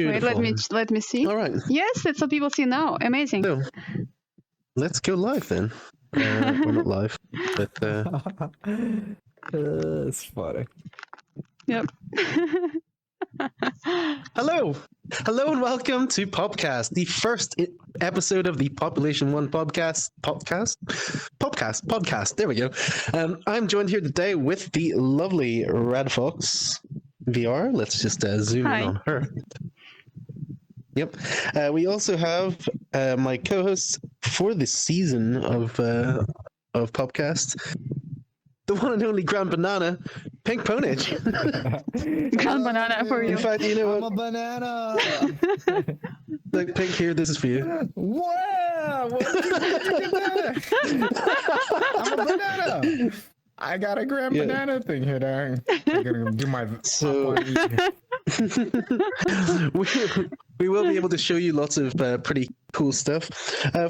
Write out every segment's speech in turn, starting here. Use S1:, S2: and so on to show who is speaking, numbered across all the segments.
S1: Wait, let me see.
S2: All right.
S1: Yes, that's what people see now. Amazing.
S2: So, let's go live then. Well, not live, but
S3: It's funny.
S1: Yep.
S2: hello, and welcome to Popcast, the first episode of the Population One podcast. There we go. I'm joined here today with the lovely RadFoxVR. Let's just zoom in on her. Yep. We also have my co-hosts for the season of Popcast, the one and only Grand Banana, PinkPWNAGE.
S1: Grand Banana for you.
S2: In fact, you know
S3: I'm
S2: what?
S3: a banana.
S2: Look, Pink, here, this is for you.
S3: Wow! What did you get there? I'm a banana. I got a Grand Banana thing here. Dang. I'm gonna do my
S2: So we will be able to show you lots of pretty cool stuff.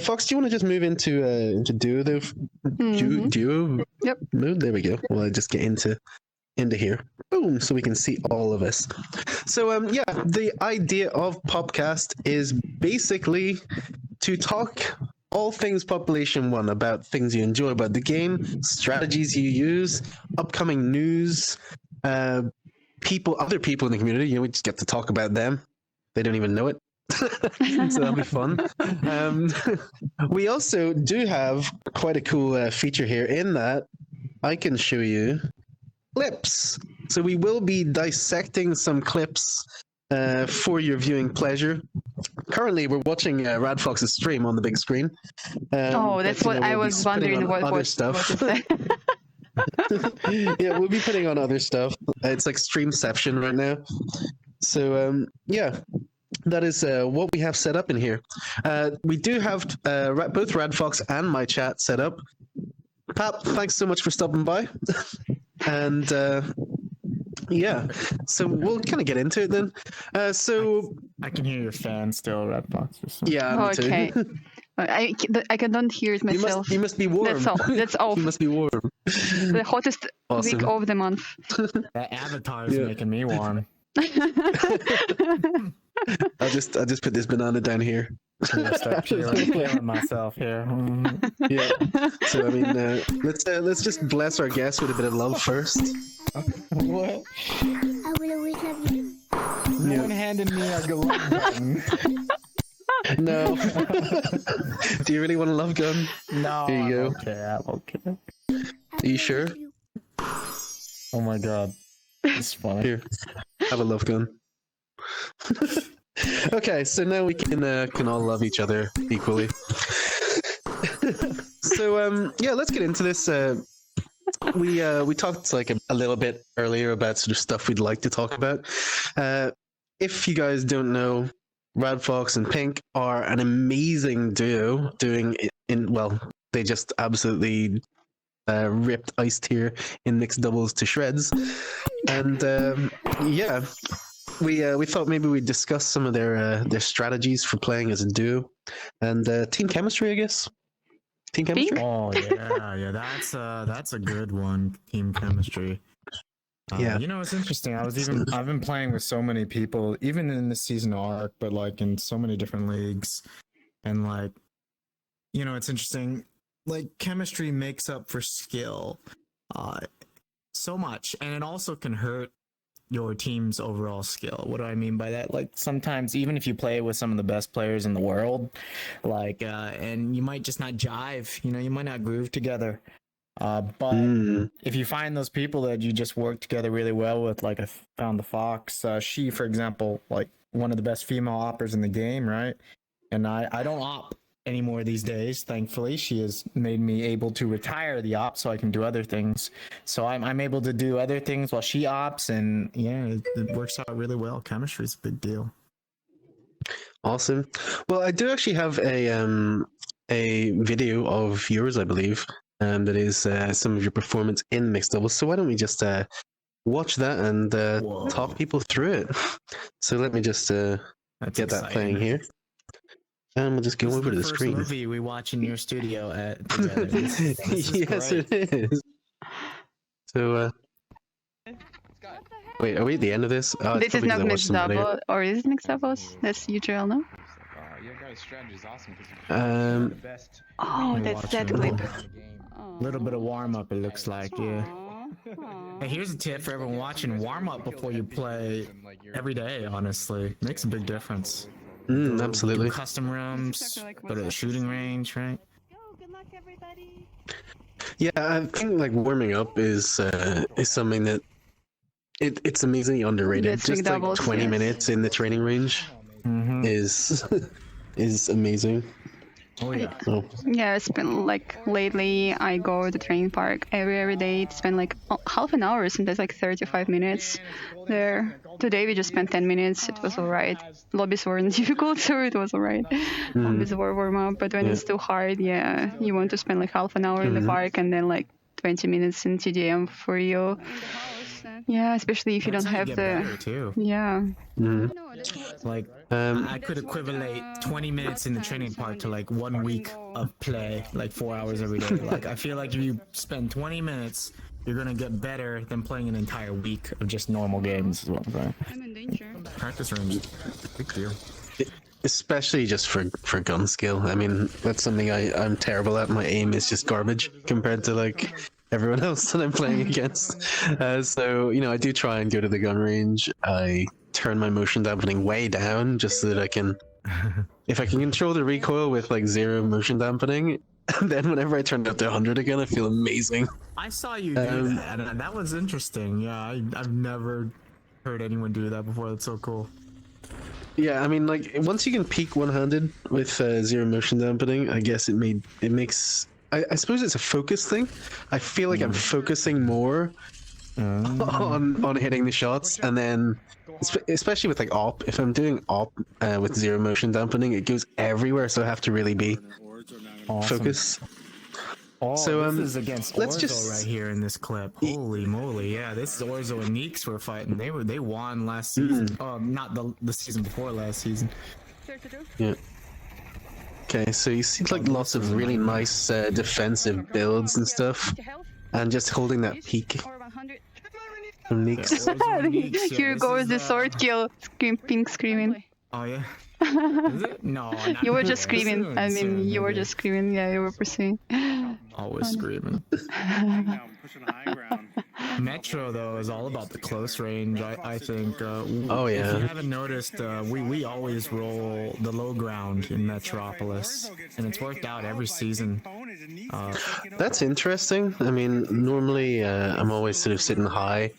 S2: Fox, do you want to just move into duo? Duo?
S1: Yep.
S2: Mode? There we go. Well, I just get into here. Boom, so we can see all of us. So the idea of Popcast is basically to talk all things Population One, about things you enjoy about the game, strategies you use, upcoming news, other people in the community. We just get to talk about them. They don't even know it. So that'll be fun. We also do have quite a cool feature here in that I can show you clips. So we will be dissecting some clips for your viewing pleasure. Currently, we're watching RadFox's stream on the big screen.
S1: That's what I was wondering. What
S2: stuff.
S1: to say.
S2: Yeah, we'll be putting on other stuff. It's like Streamception right now. So that is what we have set up in here. We do have both RadFox and my chat set up. Pap, thanks so much for stopping by. And so we'll kind of get into it then. So
S3: I can hear your fan still, RadFox.
S2: Yeah, me too.
S1: Okay. I cannot hear it myself.
S2: You must be warm.
S1: That's all.
S2: You must be warm.
S1: The hottest week of the month.
S3: That avatar is making me warm.
S2: I'll just put this banana down here.
S3: I'm start feeling myself here.
S2: Yeah. So I mean, let's just bless our guests with a bit of love first.
S3: What?
S4: I will always love you.
S3: No one handed me a glove gun.
S2: No. Do you really want a love gun?
S3: No.
S2: Here you go.
S3: I'm okay.
S2: Are you sure?
S3: Oh my god. It's funny.
S2: Here, have a love gun. Okay, so now we can all love each other equally. So let's get into this. We talked like a little bit earlier about sort of stuff we'd like to talk about. If you guys don't know, RadFox and Pink are an amazing duo doing it they just absolutely ripped Ice Tier in mixed doubles to shreds. And we thought maybe we'd discuss some of their strategies for playing as a duo and team chemistry, I guess. Team chemistry.
S3: Oh yeah, that's a good one. Team chemistry. It's interesting. I've been playing with so many people, even in the season arc, but like in so many different leagues, and like, it's interesting. Like chemistry makes up for skill, so much, and it also can hurt your team's overall skill. What do I mean by that? Like sometimes even if you play with some of the best players in the world, like and you might just not jive, you might not groove together. But if you find those people that you just work together really well with, like I found the Fox, she, for example, like one of the best female oppers in the game, right? And I don't op anymore these days, thankfully. She has made me able to retire the op so I can do other things. So I'm able to do other things while she ops, and it works out really well. Chemistry is a big deal.
S2: Awesome. Well, I do actually have a video of yours, I believe, that is some of your performance in mixed doubles. So why don't we just watch that and talk people through it? So let me just get that playing here. And we'll just go over to the screen.
S3: First movie we watch in your studio together. This is
S2: yes,
S3: great.
S2: it is. So,
S5: What the heck?
S2: Wait, are we at the end of this? Oh, it's
S1: This is
S2: probably 'cause
S1: not
S2: I watched
S1: mixed
S2: some video.
S1: double, or is it mixed doubles? That's UTL, no?
S5: Your guys' strategy is awesome because
S2: Um,
S5: the best.
S1: Oh,
S3: I'm
S1: that's that
S3: watching.
S1: clip.
S3: Little bit of warm up, it looks like. Yeah. Hey, here's a tip for everyone watching: warm up before you play every day. Honestly, makes a big difference.
S2: absolutely.
S3: Do custom rooms, go to the shooting range, right?
S1: Good luck, everybody.
S2: Yeah, I think like warming up is something that it's amazingly underrated.
S1: That's
S2: Just
S1: big
S2: like
S1: doubles,
S2: 20
S1: yes.
S2: minutes in the training range
S3: Mm-hmm.
S2: is amazing.
S3: Oh yeah.
S2: Oh,
S1: Yeah, it's been like lately I go to the training park every day to spend like half an hour, sometimes like 35 minutes there. Today we just spent 10 minutes. It was alright. Lobbies weren't difficult, so it was alright. Lobbies were warm up, but when
S2: Yeah.
S1: it's too hard, yeah, you want to spend like half an hour in the park and then like 20 minutes in TDM for you. Yeah, especially if you
S3: That's
S1: don't
S3: how
S1: have
S3: get
S1: the.
S3: better, too.
S1: Yeah.
S3: Like I could equivalent 20 minutes in the training park to like 1 week of play, like 4 hours every day. Like I feel like if you spend 20 minutes, you're gonna get better than playing an entire week of just normal games. Is what I'm saying.
S1: I'm in danger.
S3: Practice range, big deal.
S2: especially just for gun skill. I mean, that's something I'm terrible at. My aim is just garbage compared to like everyone else that I'm playing against. So I do try and go to the gun range. I turn my motion dampening way down just so that I can, if I can control the recoil with like 0 motion dampening, then whenever I turn it up to 100 again, I feel amazing.
S3: I saw you do that, and that was interesting. Yeah, I've never heard anyone do that before. That's so cool.
S2: Yeah, I mean, like once you can peak one-handed with 0 motion dampening, I guess it makes. I suppose it's a focus thing. I feel like I'm focusing more on hitting the shots, and then especially with like op. If I'm doing op with 0 motion dampening, it goes everywhere, so I have to really be focused.
S3: Oh,
S2: So,
S3: this is against
S2: let's
S3: Orzo
S2: just-
S3: right here in this clip. Holy moly! Yeah, this is Orzo and Neeks were fighting. They won last season. Not the season before last season.
S2: Yeah. Okay, so you see like lots of really nice defensive builds and stuff, and just holding that peak from Neeks.
S3: Orzo and Neeks, yeah,
S1: Here
S3: this
S1: goes
S3: is,
S1: the sword kill. Pink screaming.
S3: Oh yeah. Is it? No, not
S1: You were just
S3: yet.
S1: screaming.
S3: Soon,
S1: I mean,
S3: soon,
S1: you were
S3: maybe.
S1: just screaming. Yeah, you were pursuing.
S3: Always screaming.
S6: I'm pushing the high ground.
S3: Metro though is all about the close range. I think.
S2: Oh,
S3: If
S2: yeah.
S3: you haven't noticed, we always roll the low ground in Metropolis, and it's worked out every season.
S2: That's interesting. I mean, normally I'm always sort of sitting high,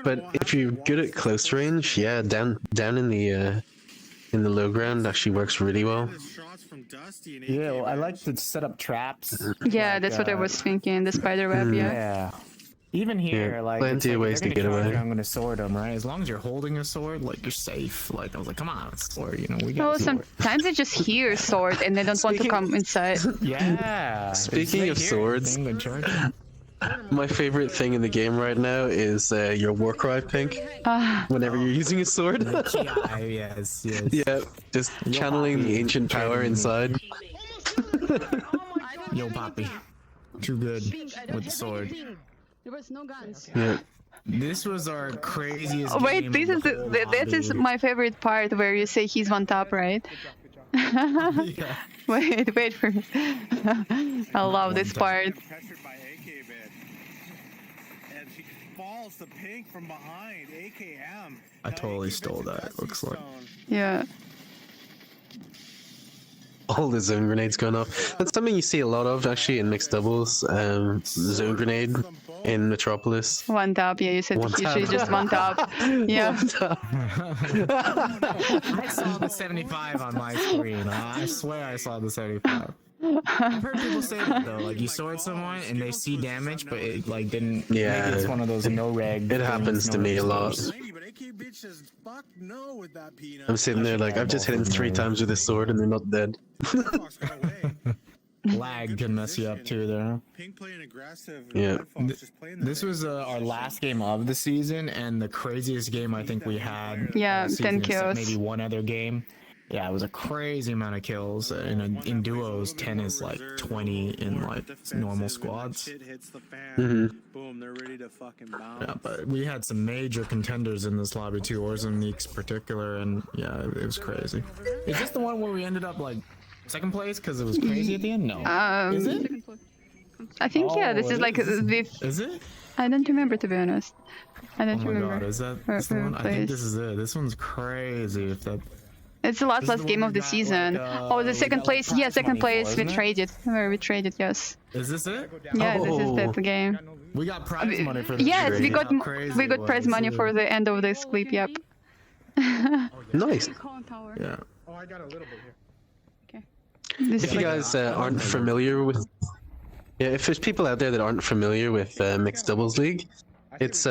S2: but if you're good at close range, yeah, down in the low ground actually works really well.
S3: Yeah, well, I like to set up traps.
S1: Yeah, that's what I was thinking. The spider web. Yeah.
S3: Yeah. Even here,
S2: Yeah,
S3: like,
S2: plenty
S3: it's
S2: of
S3: like,
S2: ways
S3: they're
S2: to
S3: gonna
S2: get
S3: charge
S2: away.
S3: you, I'm gonna sword them, right? As long as you're holding a sword, like you're safe. Like I was like, come on, it's sword. We got
S1: Well,
S3: a sword.
S1: sometimes they just hear sword and they don't want to come inside.
S3: Yeah.
S2: Speaking of swords,
S3: England charge.
S2: my favorite thing in the game right now is your war cry, Pink. Whenever you're using a sword.
S3: Yes.
S2: Yeah, just channeling the ancient power inside.
S3: Yo, Poppy. Too good with the sword.
S1: There was no guns.
S2: Yeah.
S3: This was our craziest
S1: Wait,
S3: game
S1: this
S3: of
S1: is
S3: the whole
S1: this is
S3: lobby.
S1: my favorite part where you say he's one top, right?
S3: Yeah.
S1: Wait for it. I love this part.
S6: Pressured by AK bit. And she falls to Pink from behind. AKM.
S3: I totally stole that, it looks like.
S1: Yeah.
S2: All the zone grenades going off. That's something you see a lot of actually in mixed doubles. Zone grenade in Metropolis.
S1: One top. Yeah, you said
S2: One
S1: usually
S2: tap.
S1: just one top. Yeah.
S3: I saw the 75 on my screen. I swear I saw the 75. I've heard people say that though, like you sword someone and they see damage, but it like didn't.
S2: Yeah,
S3: maybe it's one of those no reg.
S2: It happens to me a lot.
S6: But AK bitch says fuck no with that peanut.
S2: I'm sitting there like I've just hit him 3 times with a sword and they're not dead.
S6: Fox got away.
S3: Lag can mess you up too there.
S6: Pink playing aggressive.
S2: Yeah.
S6: RadFox just playing that
S3: This was our last game of the season and the craziest game I think we had.
S1: Yeah,
S3: all season,
S1: 10
S3: except
S1: kills.
S3: Maybe one other game. Yeah, it was a crazy amount of kills. In duos, 10 is like 20 in like normal squads.
S6: Shit hits the fan.
S2: Mhm.
S6: Boom, they're ready to fucking bounce.
S3: Yeah, but we had some major contenders in this lobby too, Orson Neeks particular, and yeah, it was crazy. Is this the one where we ended up like second place because it was crazy at the end? No. Is it?
S1: I think yeah. This
S3: Oh,
S1: is
S3: it
S1: like
S3: is.
S1: the.
S3: Is it?
S1: I don't remember, to be honest. I
S3: Oh
S1: don't
S3: my
S1: remember.
S3: god, is that
S1: where-
S3: this the
S1: where
S3: one?
S1: we
S3: I think
S1: placed.
S3: this is it. This one's crazy. If that.
S1: It's the last
S3: This is the
S1: game
S3: one
S1: of
S3: we
S1: the
S3: got,
S1: season.
S3: like,
S1: Oh, the
S3: we
S1: second
S3: got, like,
S1: place. Yeah,
S3: prize
S1: second
S3: money for,
S1: place. We
S3: isn't it?
S1: traded. Where we traded. Yes.
S3: Is this it?
S1: Yeah, this is
S2: Oh.
S1: the game.
S3: We got prize money for this.
S1: Yes, we
S3: trade.
S1: got
S3: How crazy
S1: we
S3: it
S1: got prize
S3: was,
S1: money
S3: yeah.
S1: for the end of this clip. Yep.
S2: Nice.
S3: Yeah.
S5: Oh, I got a little bit here.
S1: This
S2: If
S1: is
S2: you
S1: like,
S2: guys aren't familiar with, yeah, if there's people out there that aren't familiar with mixed doubles league, it's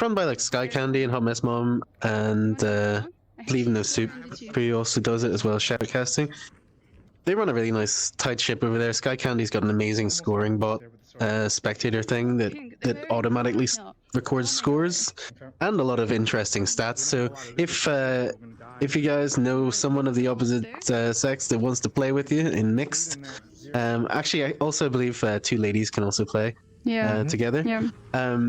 S2: run by like Sky Candy and Hot Mess Mom and Leaving No Soup, who also does it as well, Shoutcasting. They run a really nice tight ship over there. Sky Candy's got an amazing scoring bot spectator thing that automatically records scores and a lot of interesting stats. So if you guys know someone of the opposite sex that wants to play with you in mixed, actually I also believe two ladies can also play
S1: yeah.
S2: together.
S1: Yeah.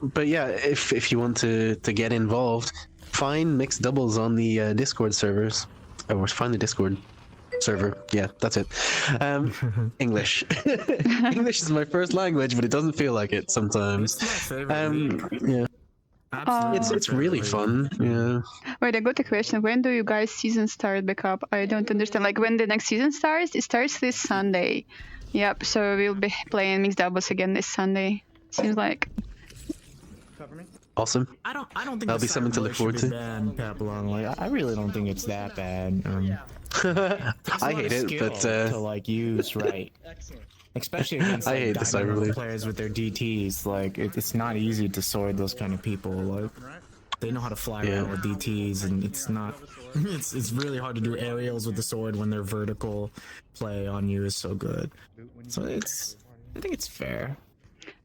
S2: But yeah, if you want to get involved, find mixed doubles on the Discord servers, or find the Discord server. Yeah, that's it. English. English is my first language, but it doesn't feel like it sometimes.
S3: It's my favorite league.
S2: Yeah,
S3: Absolutely
S2: it's
S3: my
S2: it's
S3: favorite
S2: really
S3: league.
S2: fun. Yeah.
S1: Wait, I got a question. When do you guys season start back up? I don't understand. Like when the next season starts? It starts this Sunday. Yep. So we'll be playing mixed doubles again this Sunday. Seems like.
S2: Awesome.
S3: I don't think
S2: That'll
S3: the
S2: be something to look
S3: cyberbully
S2: forward
S3: should
S2: to.
S3: be banned, Papillon. Like, I really don't think it's that bad. It's a
S2: I
S3: lot
S2: hate
S3: of
S2: it, but
S3: skill to like use right, especially against
S2: I
S3: like,
S2: hate the
S3: diamond
S2: cyberbully.
S3: players with their DTs. Like, it's not easy to sword those kind of people. Like, they know how to fly around with DTs, and it's not. It's really hard to do aerials with the sword when their vertical play on you is so good. So I think it's fair.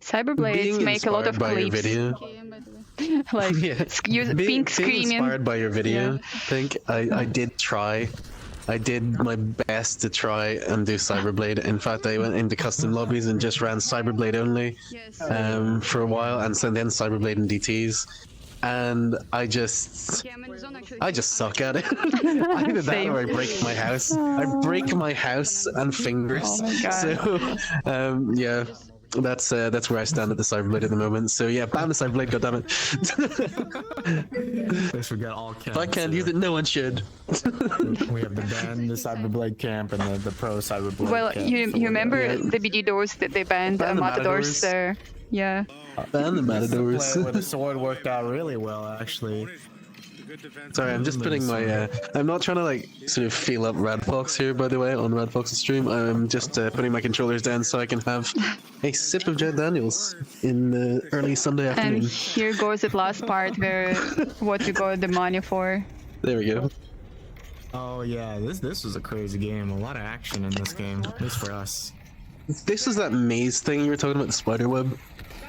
S1: Cyberblades
S2: Being
S1: make a lot of
S2: inspired by your
S1: clips.
S2: video.
S1: Like
S2: Yeah.
S1: use
S2: Being
S1: Pink screaming.
S2: inspired by your video, Pink, I did try. I did my best to try and do Cyberblade. In fact, I went into custom lobbies and just ran Cyberblade only for a while, and so then Cyberblade and DTs. And I just suck at it. Either that
S1: Same.
S2: or I break my house. I break my house and fingers.
S1: Oh my God.
S2: So, yeah. That's where I stand at the Cyberblade at the moment. So yeah, ban the Cyberblade, goddammit.
S3: They should get all camps.
S2: If I can't use it, no one should.
S3: We have the ban, the Cyberblade camp, and the pro Cyberblade
S1: Well,
S3: camp.
S1: you
S3: So we're
S1: remember
S2: Yeah.
S1: the BD doors that they banned
S2: Ban the
S1: Matadors
S2: Matadors.
S1: there? Yeah.
S2: Ban the Matadors.
S3: play where the sword worked out really well, actually.
S2: Sorry, I'm just putting my. I'm not trying to like sort of feel up Radfox here, by the way, on Radfox's stream. I'm just putting my controllers down so I can have a sip of Jack Daniels in the early Sunday
S1: And
S2: afternoon.
S1: here goes the last part where what you got the money for.
S2: There we go.
S3: Oh yeah, this was a crazy game. A lot of action in this game, at least for us.
S2: This is that maze thing you were talking about, the spider web,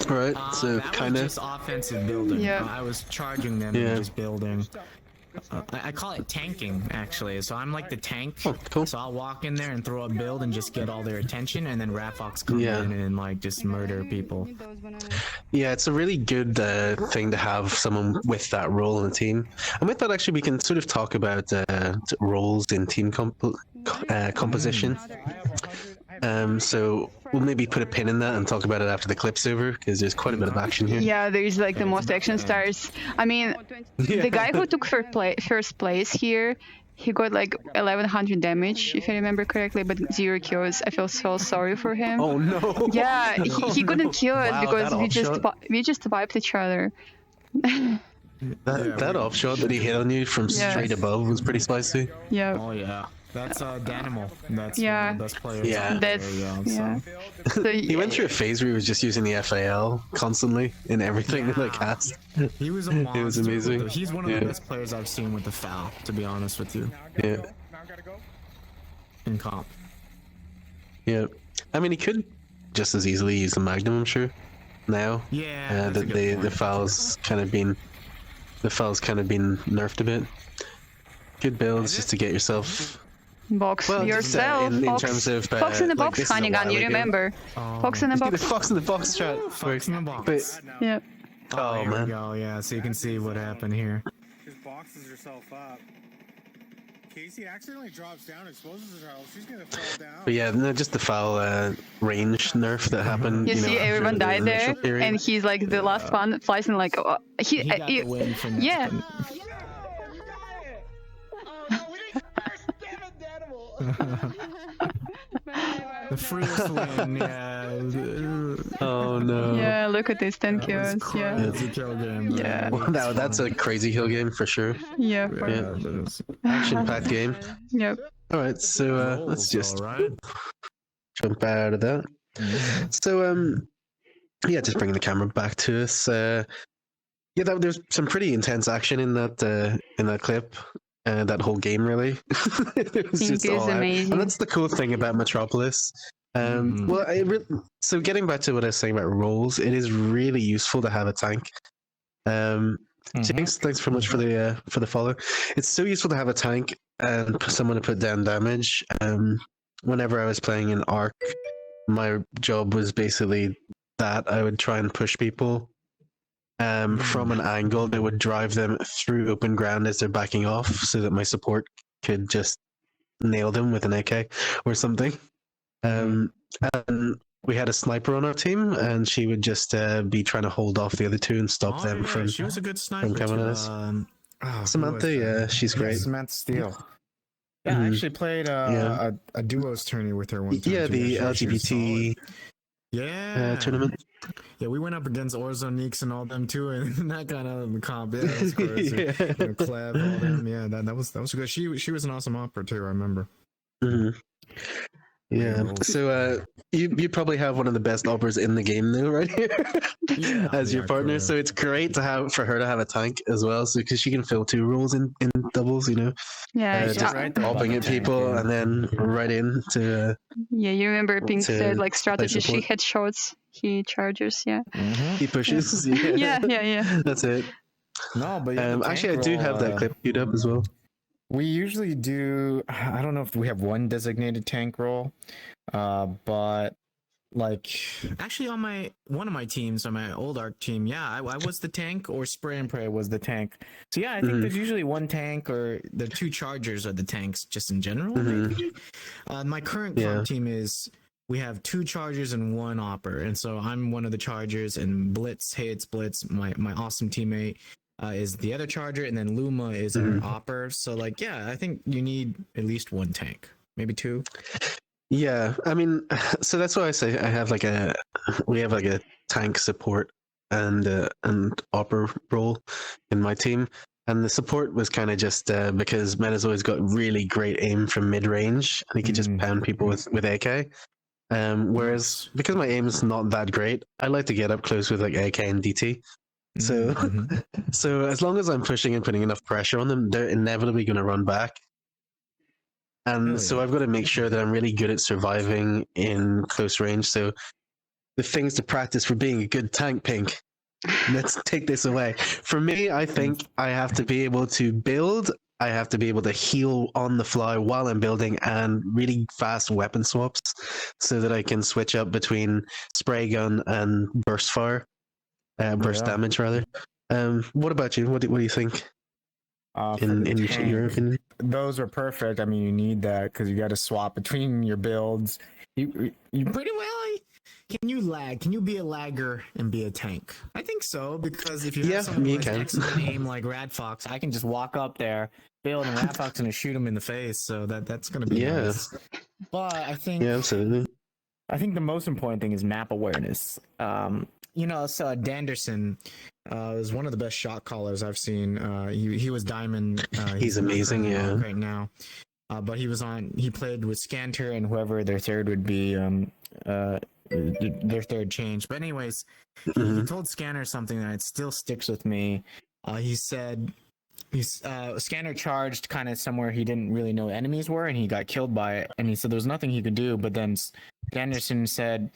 S2: right? So
S3: That
S2: kind
S3: was
S2: of.
S3: just offensive building.
S1: Yeah.
S3: I was charging them
S2: Yeah.
S3: and just building. I call it tanking, actually. So I'm like the tank.
S2: Oh, cool.
S3: So I'll walk in there and throw a build and just get all their attention, and then RadFox come
S2: Yeah.
S3: in and like just murder people.
S2: Yeah, it's a really good thing to have someone with that role in the team. And with that, actually, we can sort of talk about roles in team composition. So we'll maybe put a pin in that and talk about it after the clip's over, because there's quite a bit of action here.
S1: Yeah, there's like the most action stars. I mean, the guy who took first place here, he got like 1100 damage, if I remember correctly, but 0 kills. I feel so sorry for him.
S2: Oh no!
S1: Yeah, he couldn't kill it
S2: Wow,
S1: because
S2: that offshot.
S1: we just wiped each other.
S2: That offshot that he hit on you from
S1: Yeah.
S2: straight above was pretty spicy.
S1: Yeah.
S3: Oh yeah, that's Danimal. That's
S1: Yeah.
S3: one of the best players.
S2: Yeah.
S3: out there,
S1: That's
S3: yeah. So.
S1: So
S2: He went through a phase where he was just using the FAL constantly in everything that I cast.
S3: He was a monster.
S2: It was
S3: with
S2: amazing.
S3: He's one of
S2: Yeah.
S3: the best players I've seen with the foul, to be honest with you,
S2: Yeah,
S5: Now I gotta go.
S3: in comp.
S2: yeah. I mean, he could just as easily use the Magnum, I'm sure. Now,
S3: Yeah,
S2: that
S3: that's a good
S2: the
S3: point.
S2: fouls kind of been nerfed a bit. Good builds just to get yourself.
S1: Box
S2: Well, just,
S1: yourself.
S2: in
S1: Fox,
S2: terms of,
S1: Fox in the
S2: like,
S1: box,
S2: this is a
S1: Honey Gun,
S2: while
S1: you
S2: ago.
S1: remember? Fox in the
S2: See the
S1: box.
S2: fox in the box chat.
S3: Fox in the box.
S2: But
S1: Yeah.
S2: oh,
S3: here
S2: man.
S3: we go. Yeah, so you can see what happened here.
S6: Just boxes herself up. Casey accidentally drops down, exposes herself. She's gonna fall down.
S2: But yeah, no, just the foul range nerf that happened.
S1: You see,
S2: know, after
S1: everyone
S2: the
S1: died there,
S2: initial period.
S1: and he's like the last one flies in like
S3: He got the win from
S1: yeah.
S3: The freest win, yeah.
S2: Oh no.
S1: Yeah, look at this 10
S3: That
S1: kills.
S3: was
S1: Yeah,
S3: crazy kill game. man.
S1: Yeah.
S2: Wow, that's a crazy kill game for sure.
S1: yeah,
S3: Yeah, but it's
S2: Action-packed game.
S1: Yep.
S2: All right, so let's just
S3: right.
S2: jump out of that. So yeah, just bringing the camera back to us. Yeah, there's some pretty intense action in that clip. That whole game really. It was
S1: Pink
S2: just
S1: is
S2: all out.
S1: amazing.
S2: And that's the cool thing about Metropolis.
S3: Mhm.
S2: Well, so getting back to what I was saying about roles, it is really useful to have a tank. James, thanks very much for the follow. It's so useful to have a tank and someone to put down damage. Whenever I was playing in Arc, my job was basically that I would try and push people from an angle that would drive them through open ground as they're backing off, so that my support could just nail them with an AK or something. And we had a sniper on our team, and she would just be trying to hold off the other two and stop them from.
S3: She was a good sniper
S2: coming
S3: too.
S2: at us.
S3: Who
S2: Samantha,
S3: was that?
S2: yeah, she's great.
S3: Samantha Steele. Yeah, I actually played a duos tourney with her one time.
S2: Yeah,
S3: too.
S2: the
S3: She was
S2: LGBT
S3: solid. Yeah,
S2: tournament.
S3: Yeah, we went up against Orzo Neeks and all them too, and that kind of comp. Yeah, that was crazy.
S2: Yeah.
S3: Cleb, all them. Yeah, that was good. She was an awesome opera too. I remember.
S2: Mhm. Yeah. So you probably have one of the best operas in the game though, right here, as your partner.
S3: Correct.
S2: So it's great to have for her to have a tank as well, so because she can fill 2 roles in doubles, you know,
S1: Yeah,
S2: just
S3: right there about
S2: popping
S3: the
S2: at
S3: tank,
S2: people
S3: yeah.
S2: and then right into.
S1: yeah. You remember Pink
S2: To
S1: said like
S2: play
S1: strategy. She
S2: support.
S1: headshots, he charges. Yeah.
S2: He pushes.
S1: Yeah.
S2: That's it.
S3: No, but yeah, the
S2: Actually, I
S3: tank
S2: do
S3: roll,
S2: have that clip queued up as well.
S3: We usually do. I don't know if we have one designated tank role, but like actually on one of my teams, on my old Arc team, yeah, I was the tank, or Spray and Pray was the tank. So yeah, I think there's usually one tank, or the 2 chargers are the tanks, just in general. Maybe. My current comp team is. We have 2 chargers and 1 opper, and so I'm one of the chargers, and Blitz, hey, it's Blitz, my awesome teammate, is the other charger, and then Luma is our opper. So like, yeah, I think you need at least 1 tank, maybe 2.
S2: Yeah, I mean, so that's why I say we have like a tank support and opera role in my team, and the support was kind of just because Meta's always got really great aim from mid range, and he could just pound people with AK. Whereas because my aim's not that great, I like to get up close with like AK and DT. So, so as long as I'm pushing and putting enough pressure on them, they're inevitably going to run back. And so I've got to make sure that I'm really good at surviving in close range. So the things to practice for being a good tank, Pink. Let's take this away. For me, I think I have to be able to build. I have to be able to heal on the fly while I'm building, and really fast weapon swaps so that I can switch up between spray gun and burst fire, burst damage rather. What about you? What do you think? In your opinion?
S3: Those are perfect. I mean, you need that because you got to swap between your builds. You pretty well. Can you lag? Can you be a lagger and be a tank? I think so, because if you have someone who has excellent aim like RadFox, I can just walk up there, build, and RadFox gonna shoot him in the face. So that's gonna be nice. But I think
S2: absolutely.
S3: I think the most important thing is map awareness. You know, so Danderson is one of the best shot callers I've seen. He was Diamond.
S2: He's amazing,
S3: right now. But he played with Scanter and whoever their third would be. Their third change. But anyways, he told Scanner something that it still sticks with me. He said Scanner charged kind of somewhere he didn't really know enemies were, and he got killed by it. And he said there was nothing he could do. But then Anderson said,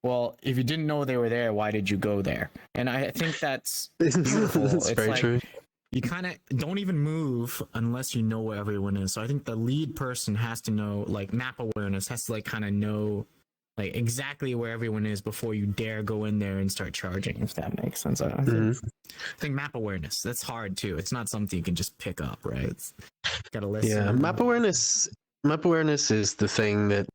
S3: well, if you didn't know they were there, why did you go there? And I think that's beautiful.
S2: It's very
S3: like,
S2: true.
S3: you kind of don't even move unless you know where everyone is. So I think the lead person has to know, like, map awareness, has to like kind of know like exactly where everyone is before you dare go in there and start charging, if that makes sense. I think map awareness, that's hard too. It's not something you can just pick up, right? It's gotta listen.
S2: Yeah, map awareness. Map awareness is the thing that.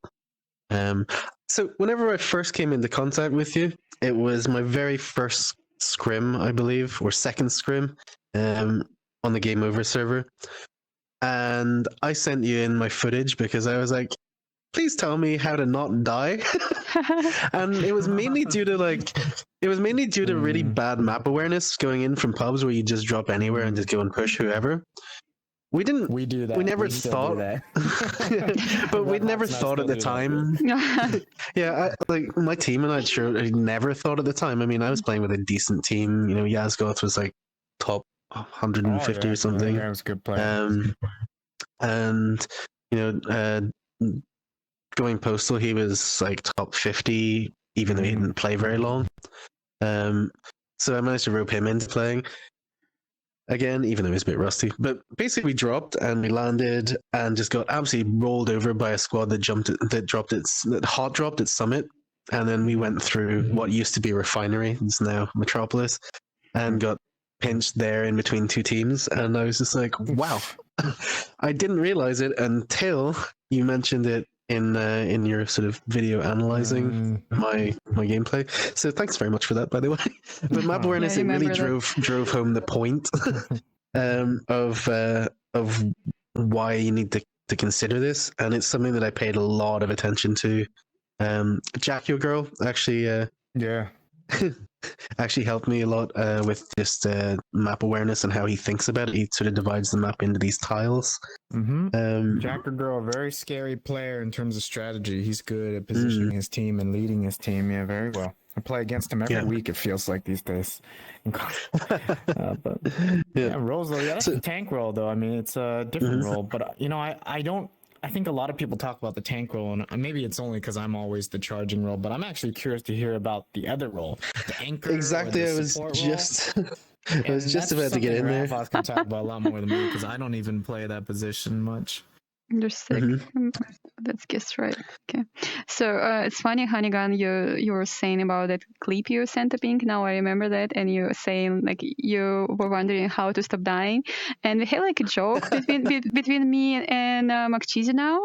S2: So whenever I first came into contact with you, it was my very first scrim, I believe, or second scrim, on the Game Over server, and I sent you in my footage because I was like, please tell me how to not die. And it was mainly due to really bad map awareness going in from pubs where you just drop anywhere and just go and push whoever. We didn't.
S3: We do that.
S2: We never
S3: still
S2: thought.
S3: do that.
S2: But we'd never thought at the time. Yeah, like my team and I never thought at the time. I mean, I was playing with a decent team. You know, Yazgoth was like top 150 or something.
S3: Yeah, it was a good player.
S2: And you know, going postal, he was like top 50, even though he didn't play very long. So I managed to rope him into playing again, even though he was a bit rusty. But basically, we dropped and we landed and just got absolutely rolled over by a squad that hot dropped its summit. And then we went through what used to be Refinery, it's now Metropolis, and got pinched there in between two teams. And I was just like, wow. I didn't realize it until you mentioned it in your sort of video analyzing my gameplay. So thanks very much for that, by the way. But map awareness, it really drove home the point of why you need to consider this, and it's something that I paid a lot of attention to. Jack, your girl, actually, actually helped me a lot with just map awareness and how he thinks about it. He sort of divides the map into these tiles.
S3: Jack or girl, very scary player in terms of strategy. He's good at positioning his team and leading his team. Yeah, very well. I play against him every week, it feels like these days. But roles though, that's a tank role though. I mean, it's a different role, but you know, I think a lot of people talk about the tank role, and maybe it's only because I'm always the charging role, but I'm actually curious to hear about the other role, the anchor.
S2: Exactly, I was just about to get in there.
S3: RadFox can talk about a lot more than me because I don't even play that position much.
S1: You're sick. That's guess right. Okay. So it's funny, Honeygun, you were saying about that clip you sent to Pink. Now I remember that, and you were saying like you were wondering how to stop dying, and we had like a joke between me and McCheesy now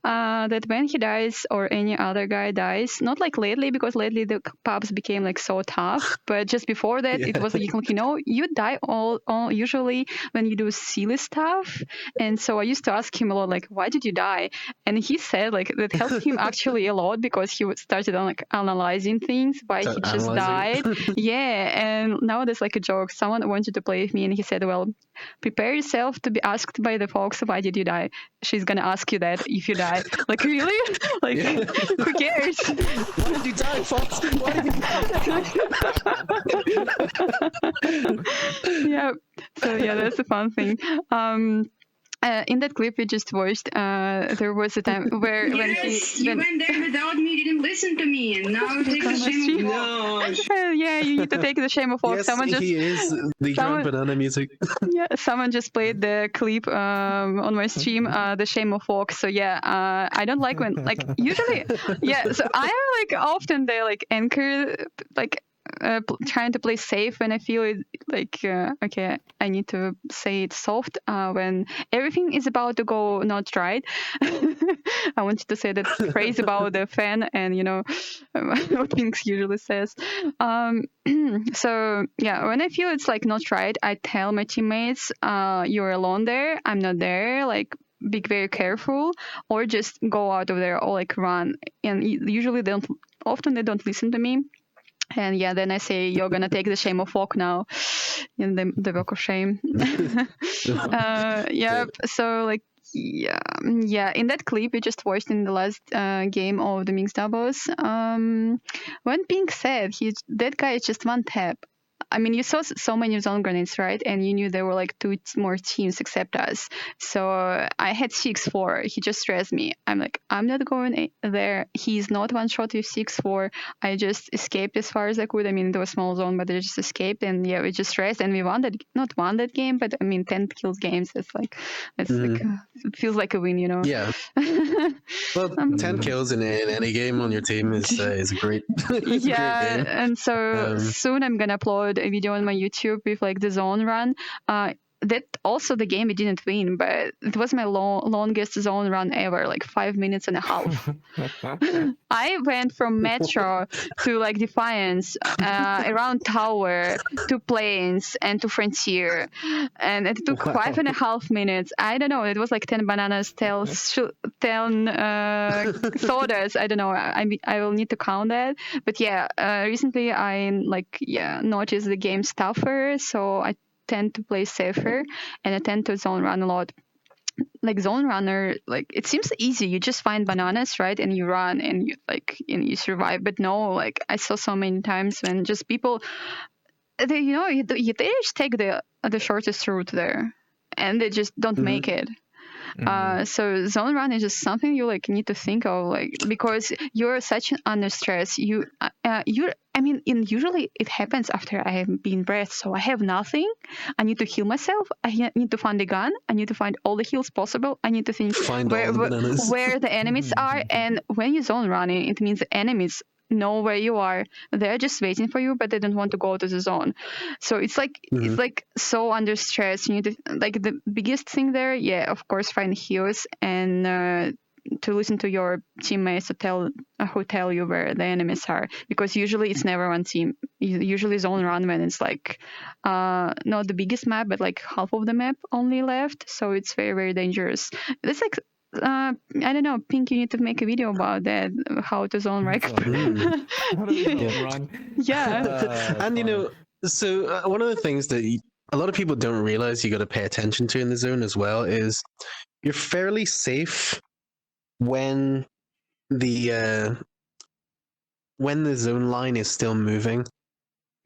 S1: that when he dies or any other guy dies, not like lately because lately the pubs became like so tough, but just before that it was like you know you die all usually when you do silly stuff, and so I used to ask him a lot like, why did you die? And he said like that helped him actually a lot because he started on like analyzing things, why he just died. And now there's like a joke. Someone wanted to play with me and he said, well, prepare yourself to be asked by the Fox, why did you die? She's gonna ask you that if you die. Like, really? Like, who cares?
S2: Why did you die, Fox? Why did you die?
S1: Yeah. So yeah, that's a fun thing. In that clip we just watched, there was a time where
S7: you
S1: when
S7: went there without me, you didn't listen to me, and now take the shame of
S1: yeah, you need to take the shame of walk.
S2: Yes,
S1: Someone just
S2: he is the Grand Banana music.
S1: Yeah, someone just played the clip on my stream, the shame of walk. So yeah, I don't like when like usually so I am like often they like anchor like trying to play safe when I feel it like okay, I need to say it soft when everything is about to go not right. I wanted to say that phrase about the fan and you know what Pinks usually says. So yeah, when I feel it's like not right, I tell my teammates, you're alone there, I'm not there, like be very careful, or just go out of there or like run. And usually they don't listen to me. And yeah, then I say, you're going to take the shame of walk now in the walk of shame. So like, yeah. In that clip we just watched in the last game of the mixed doubles, when Pink said that guy is just one tap, I mean, you saw so many zone grenades, right? And you knew there were like two more teams except us. So I had 6-4. He just stressed me. I'm like, I'm not going there. He's not one shot with 6-4. I just escaped as far as I could. I mean, it was a small zone, but I just escaped. And yeah, we just stressed and we won that. Not won that game, but I mean, 10 kills games. It's like, it feels like a win, you know?
S2: Yeah. Well, 10 kills in any game on your team is a great, is a great game.
S1: And so soon I'm gonna upload a video on my YouTube with like the zone run. That also the game we didn't win, but it was my longest zone run ever, like 5 minutes and a half. I went from Metro to like Defiance, around Tower, to Plains, and to Frontier, and it took 5.5 minutes. I don't know. It was like 10 bananas, 10 sodas. I don't know. I will need to count that. But yeah, recently I noticed the game's tougher, so I tend to play safer and I tend to zone run a lot. Like zone runner, like it seems easy. You just find bananas, right, and you run and you survive. But no, like I saw so many times when just people, they just take the shortest route there, and they just don't make it. So zone run is just something you like need to think of, like, because you're such under stress. Usually it happens after I have been breathed, so I have nothing. I need to heal myself. I need to find a gun. I need to find all the heals possible. I need to think where the enemies are. And when you zone running, it means the enemies know where you are. They're just waiting for you, but they don't want to go to the zone. So it's like so under stress. You need to, like, the biggest thing there, of course, find heals and to listen to your teammates who tell you where the enemies are, because usually it's never one team. Usually zone run when it's like not the biggest map, but like half of the map only left. So it's very, very dangerous. It's like I don't know, Pink, you need to make a video about that, how to zone rank. Yeah.
S2: And so one of the things that a lot of people don't realize you got to pay attention to in the zone as well is you're fairly safe when the zone line is still moving.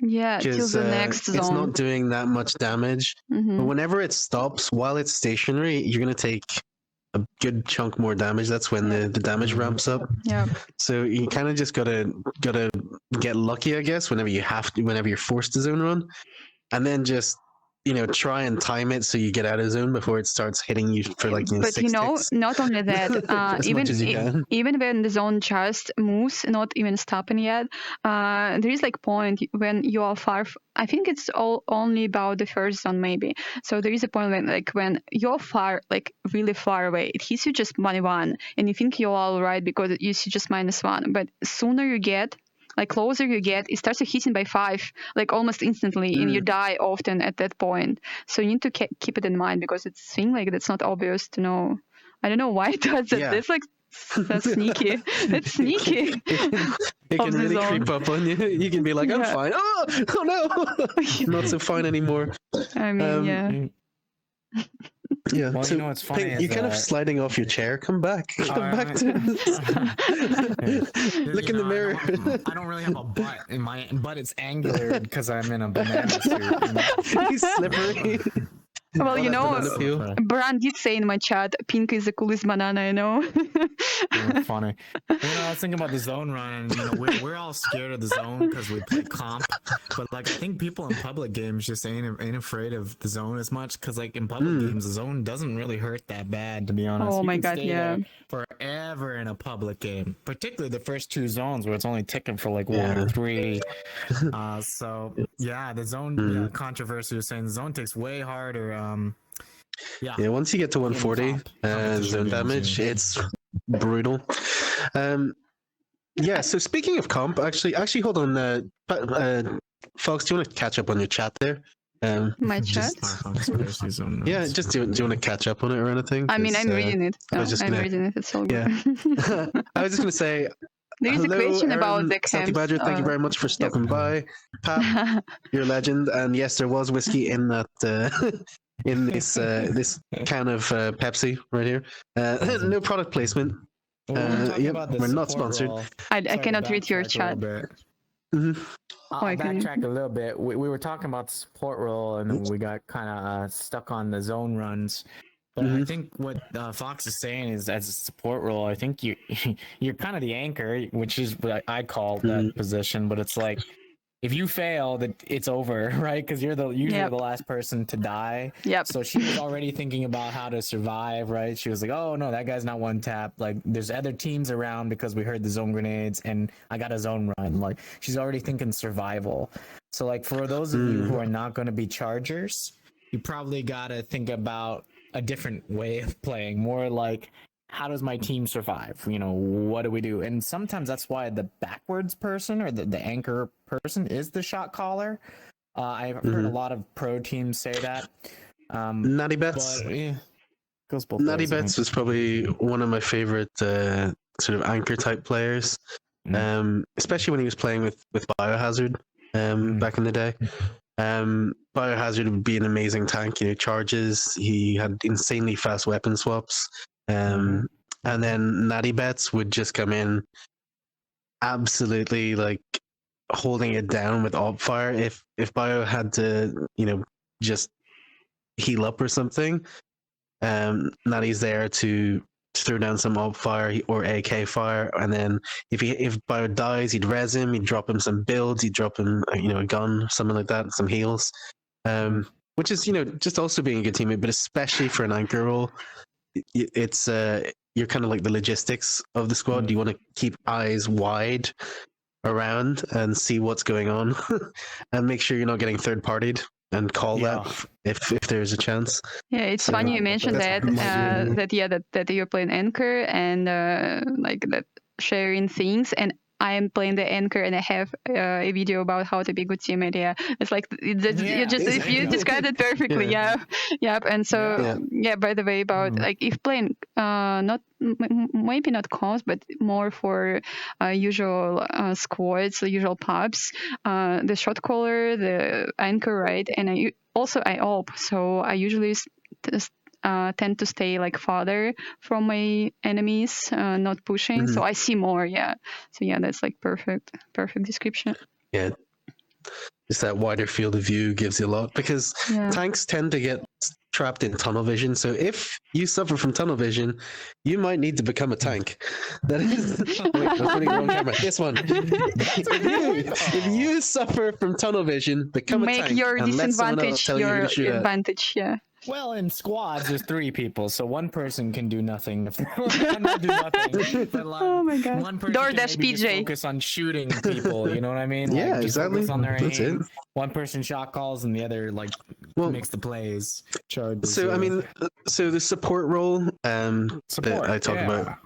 S1: Yeah, till the next zone.
S2: It's not doing that much damage. But whenever it stops, while it's stationary, you're going to take a good chunk more damage. That's when the damage ramps up.
S1: Yeah.
S2: So you kind of just gotta get lucky, I guess, whenever you're forced to zone run, and then just try and time it so you get out of zone before it starts hitting you for like 6 ticks.
S1: Not only that, even when the zone just moves, not even stopping yet, there is like point when you are far. I think it's only about the first zone maybe. So there is a point when you're far, like really far away, it hits you just -1, and you think you're all right because it hits you just -1. But sooner you get, like closer you get, it starts to hitting by 5, like almost instantly, and you die often at that point. So you need to keep it in mind, because it's a thing like that's not obvious to know. I don't know why it does that. It's like so sneaky. It's sneaky.
S2: It can really creep up on you. You can be like, I'm fine. Oh no, not so fine anymore.
S1: I mean,
S2: Yeah.
S3: Well,
S2: so
S3: what's funny
S2: Pink, you're kind of sliding off your chair. Come back. Come back to look in the mirror.
S3: I don't really have a butt in my butt. It's angular because I'm in a banana suit.
S2: He's slippery.
S1: Well, Bran did say in my chat, Pink is the coolest banana,
S3: Funny. I was thinking about the zone run, and we're all scared of the zone because we play comp. But like, I think people in public games just ain't afraid of the zone as much, because like in public games, the zone doesn't really hurt that bad, to be honest.
S1: Oh my god, yeah.
S3: Forever in a public game, particularly the first 2 zones where it's only ticking for like 1 or 3. So yeah, the zone controversy was saying the zone takes way harder.
S2: Once you get to 140 zone damage, it's brutal. So speaking of comp, actually hold on, Fox, do you want to catch up on your chat there?
S1: My chat?
S2: Yeah, just do you want to catch up on it or anything?
S1: I mean, I'm reading it. I'm reading it. It's all good.
S2: Yeah. I was just going to say,
S1: there's a question about the camps.
S2: Badger, thank you very much for stopping by. Pat, you're a legend. And yes, there was whiskey in that in this can of Pepsi right here. No product placement. We're not sponsored.
S1: I cannot read your chat. Oh, I
S3: I'll
S1: can.
S3: backtrack a little bit. We were talking about the support role, and then we got kind of stuck on the zone runs. But I think what Fox is saying is, as a support role, I think you're kind of the anchor, which is what I call that position. But it's like, if you fail, that it's over, right? Because you're usually the last person to die.
S1: Yep.
S3: So she was already thinking about how to survive, right? She was like, "Oh no, that guy's not one tap. Like, there's other teams around because we heard the zone grenades, and I got a zone run." Like, she's already thinking survival. So, like, for those of you who are not going to be chargers, you probably got to think about a different way of playing, more like, how does my team survive? You know, what do we do? And sometimes that's why the backwards person or the anchor person is the shot caller. I've heard a lot of pro teams say that.
S2: Natty Bets.
S3: But yeah, goes both
S2: Natty
S3: ways. I
S2: Bets
S3: think.
S2: was probably one of my favorite sort of anchor type players, especially when he was playing with Biohazard back in the day. Biohazard would be an amazing tank. You know, charges. He had insanely fast weapon swaps. And then Natty Bets would just come in, absolutely like holding it down with op fire. If Bio had to, you know, just heal up or something, Natty's there to throw down some op fire or AK fire, and then if Bio dies, he'd res him, he'd drop him some builds, he'd drop him, you know, a gun, something like that, some heals. Which is, you know, just also being a good teammate, but especially for an anchor role, it's you're kind of like the logistics of the squad. You want to keep eyes wide around and see what's going on, and make sure you're not getting third partied, and call that if there's a chance.
S1: Yeah, it's
S2: So,
S1: funny you mentioned
S2: that's
S1: that that you're playing anchor and like that sharing things, and I am playing the anchor and I have a video about how to be a good teammate. Yeah, it's like you just if you described it perfectly. Yeah, yep. And so by the way, about like if playing not maybe not comps, but more for usual squads, usual pubs, the shot caller, the anchor, right? And I op, so I usually tend to stay like farther from my enemies, not pushing. So I see more. Yeah. So yeah, that's like perfect description.
S2: Yeah. Just that wider field of view gives you a lot, because tanks tend to get trapped in tunnel vision. So if you suffer from tunnel vision, you might need to become a tank. That is, wait, I'm putting it on camera. This one. If you suffer from tunnel vision, become a tank.
S1: Make your
S2: and let someone else
S1: disadvantage
S2: tell you
S1: your
S2: who to shoot at.
S1: advantage. Yeah.
S3: Well, in squads, there's 3 people, so one person can do nothing. If not do nothing, but like,
S1: oh my god!
S3: One person
S1: DoorDash
S3: can maybe just
S1: PJ.
S3: focus on shooting people. You know what I mean?
S2: Yeah,
S3: like, just
S2: exactly.
S3: Focus on their
S2: That's
S3: aim.
S2: it.
S3: One person shot calls, and the other like makes the plays. Charges.
S2: So I mean, so the support role that I talk about,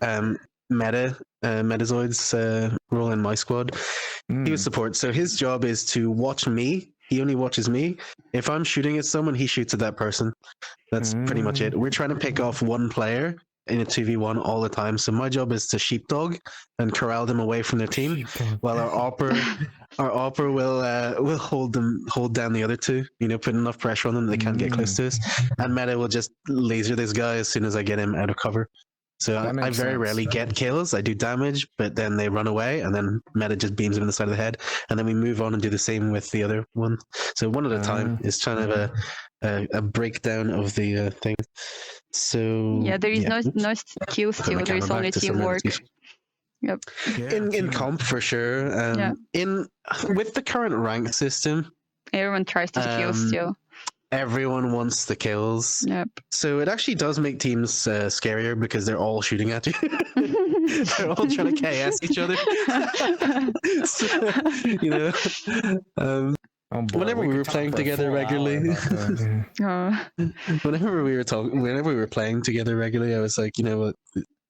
S2: Metazoid's role in my squad, he was support. So his job is to watch me. He only watches me. If I'm shooting at someone, he shoots at that person. That's pretty much it. We're trying to pick off one player in a 2v1 all the time. So my job is to sheepdog and corral them away from their team, while our opper will hold down the other 2. You know, put enough pressure on them that they can't get close to us. And Meta will just laser this guy as soon as I get him out of cover. So I very rarely get kills. I do damage, but then they run away, and then Meta just beams him in the side of the head, and then we move on and do the same with the other one. So one at a time is kind of a breakdown of the thing. So
S1: yeah, there is no skill steal. There is only teamwork. Yep.
S2: In comp for sure. In with the current rank system,
S1: everyone tries to kill steal.
S2: Everyone wants the kills.
S1: Yep.
S2: So it actually does make teams scarier, because they're all shooting at you. They're all trying to KS each other. So, you know, whenever we were playing together regularly, whenever we were playing together regularly, I was like, you know what?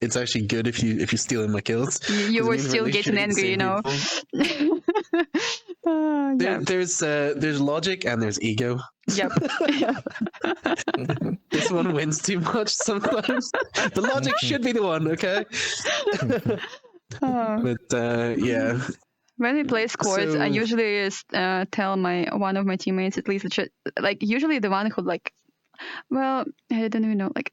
S2: It's actually good if you're stealing my kills.
S1: You were still getting angry, you know.
S2: There's logic and there's ego.
S1: Yep.
S2: This one wins too much sometimes. The logic should be the one, okay? But yeah.
S1: When we play squads, I usually tell one of my teammates, at least, like usually the one who like, well, I don't even know, like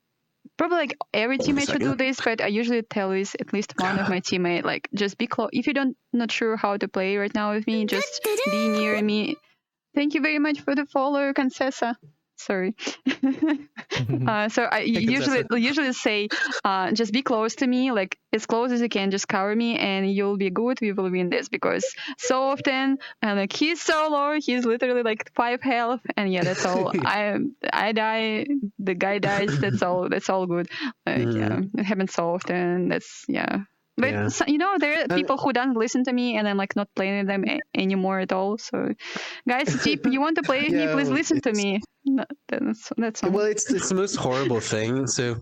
S1: probably like every
S2: Hold on a
S1: teammate should do
S2: second.
S1: this, but I usually tell at least one of my teammate, like, just be close. If you don't not sure how to play right now with me, just be near me. Thank you very much for the follow, Concessa. Sorry. So I usually say, just be close to me, like as close as you can. Just cover me, and you'll be good. We will win this, because so often, and like he's so low, he's literally like 5 health, and yeah, that's all. I die, the guy dies. That's all. That's all good. Like, yeah, it happens so often. That's yeah. But
S2: Yeah.
S1: there are people who don't listen to me, and I'm like not playing them anymore at all. So, guys, tip: you want to play with me? Please listen to me. No, that's all.
S2: Well, it's the most horrible thing. So,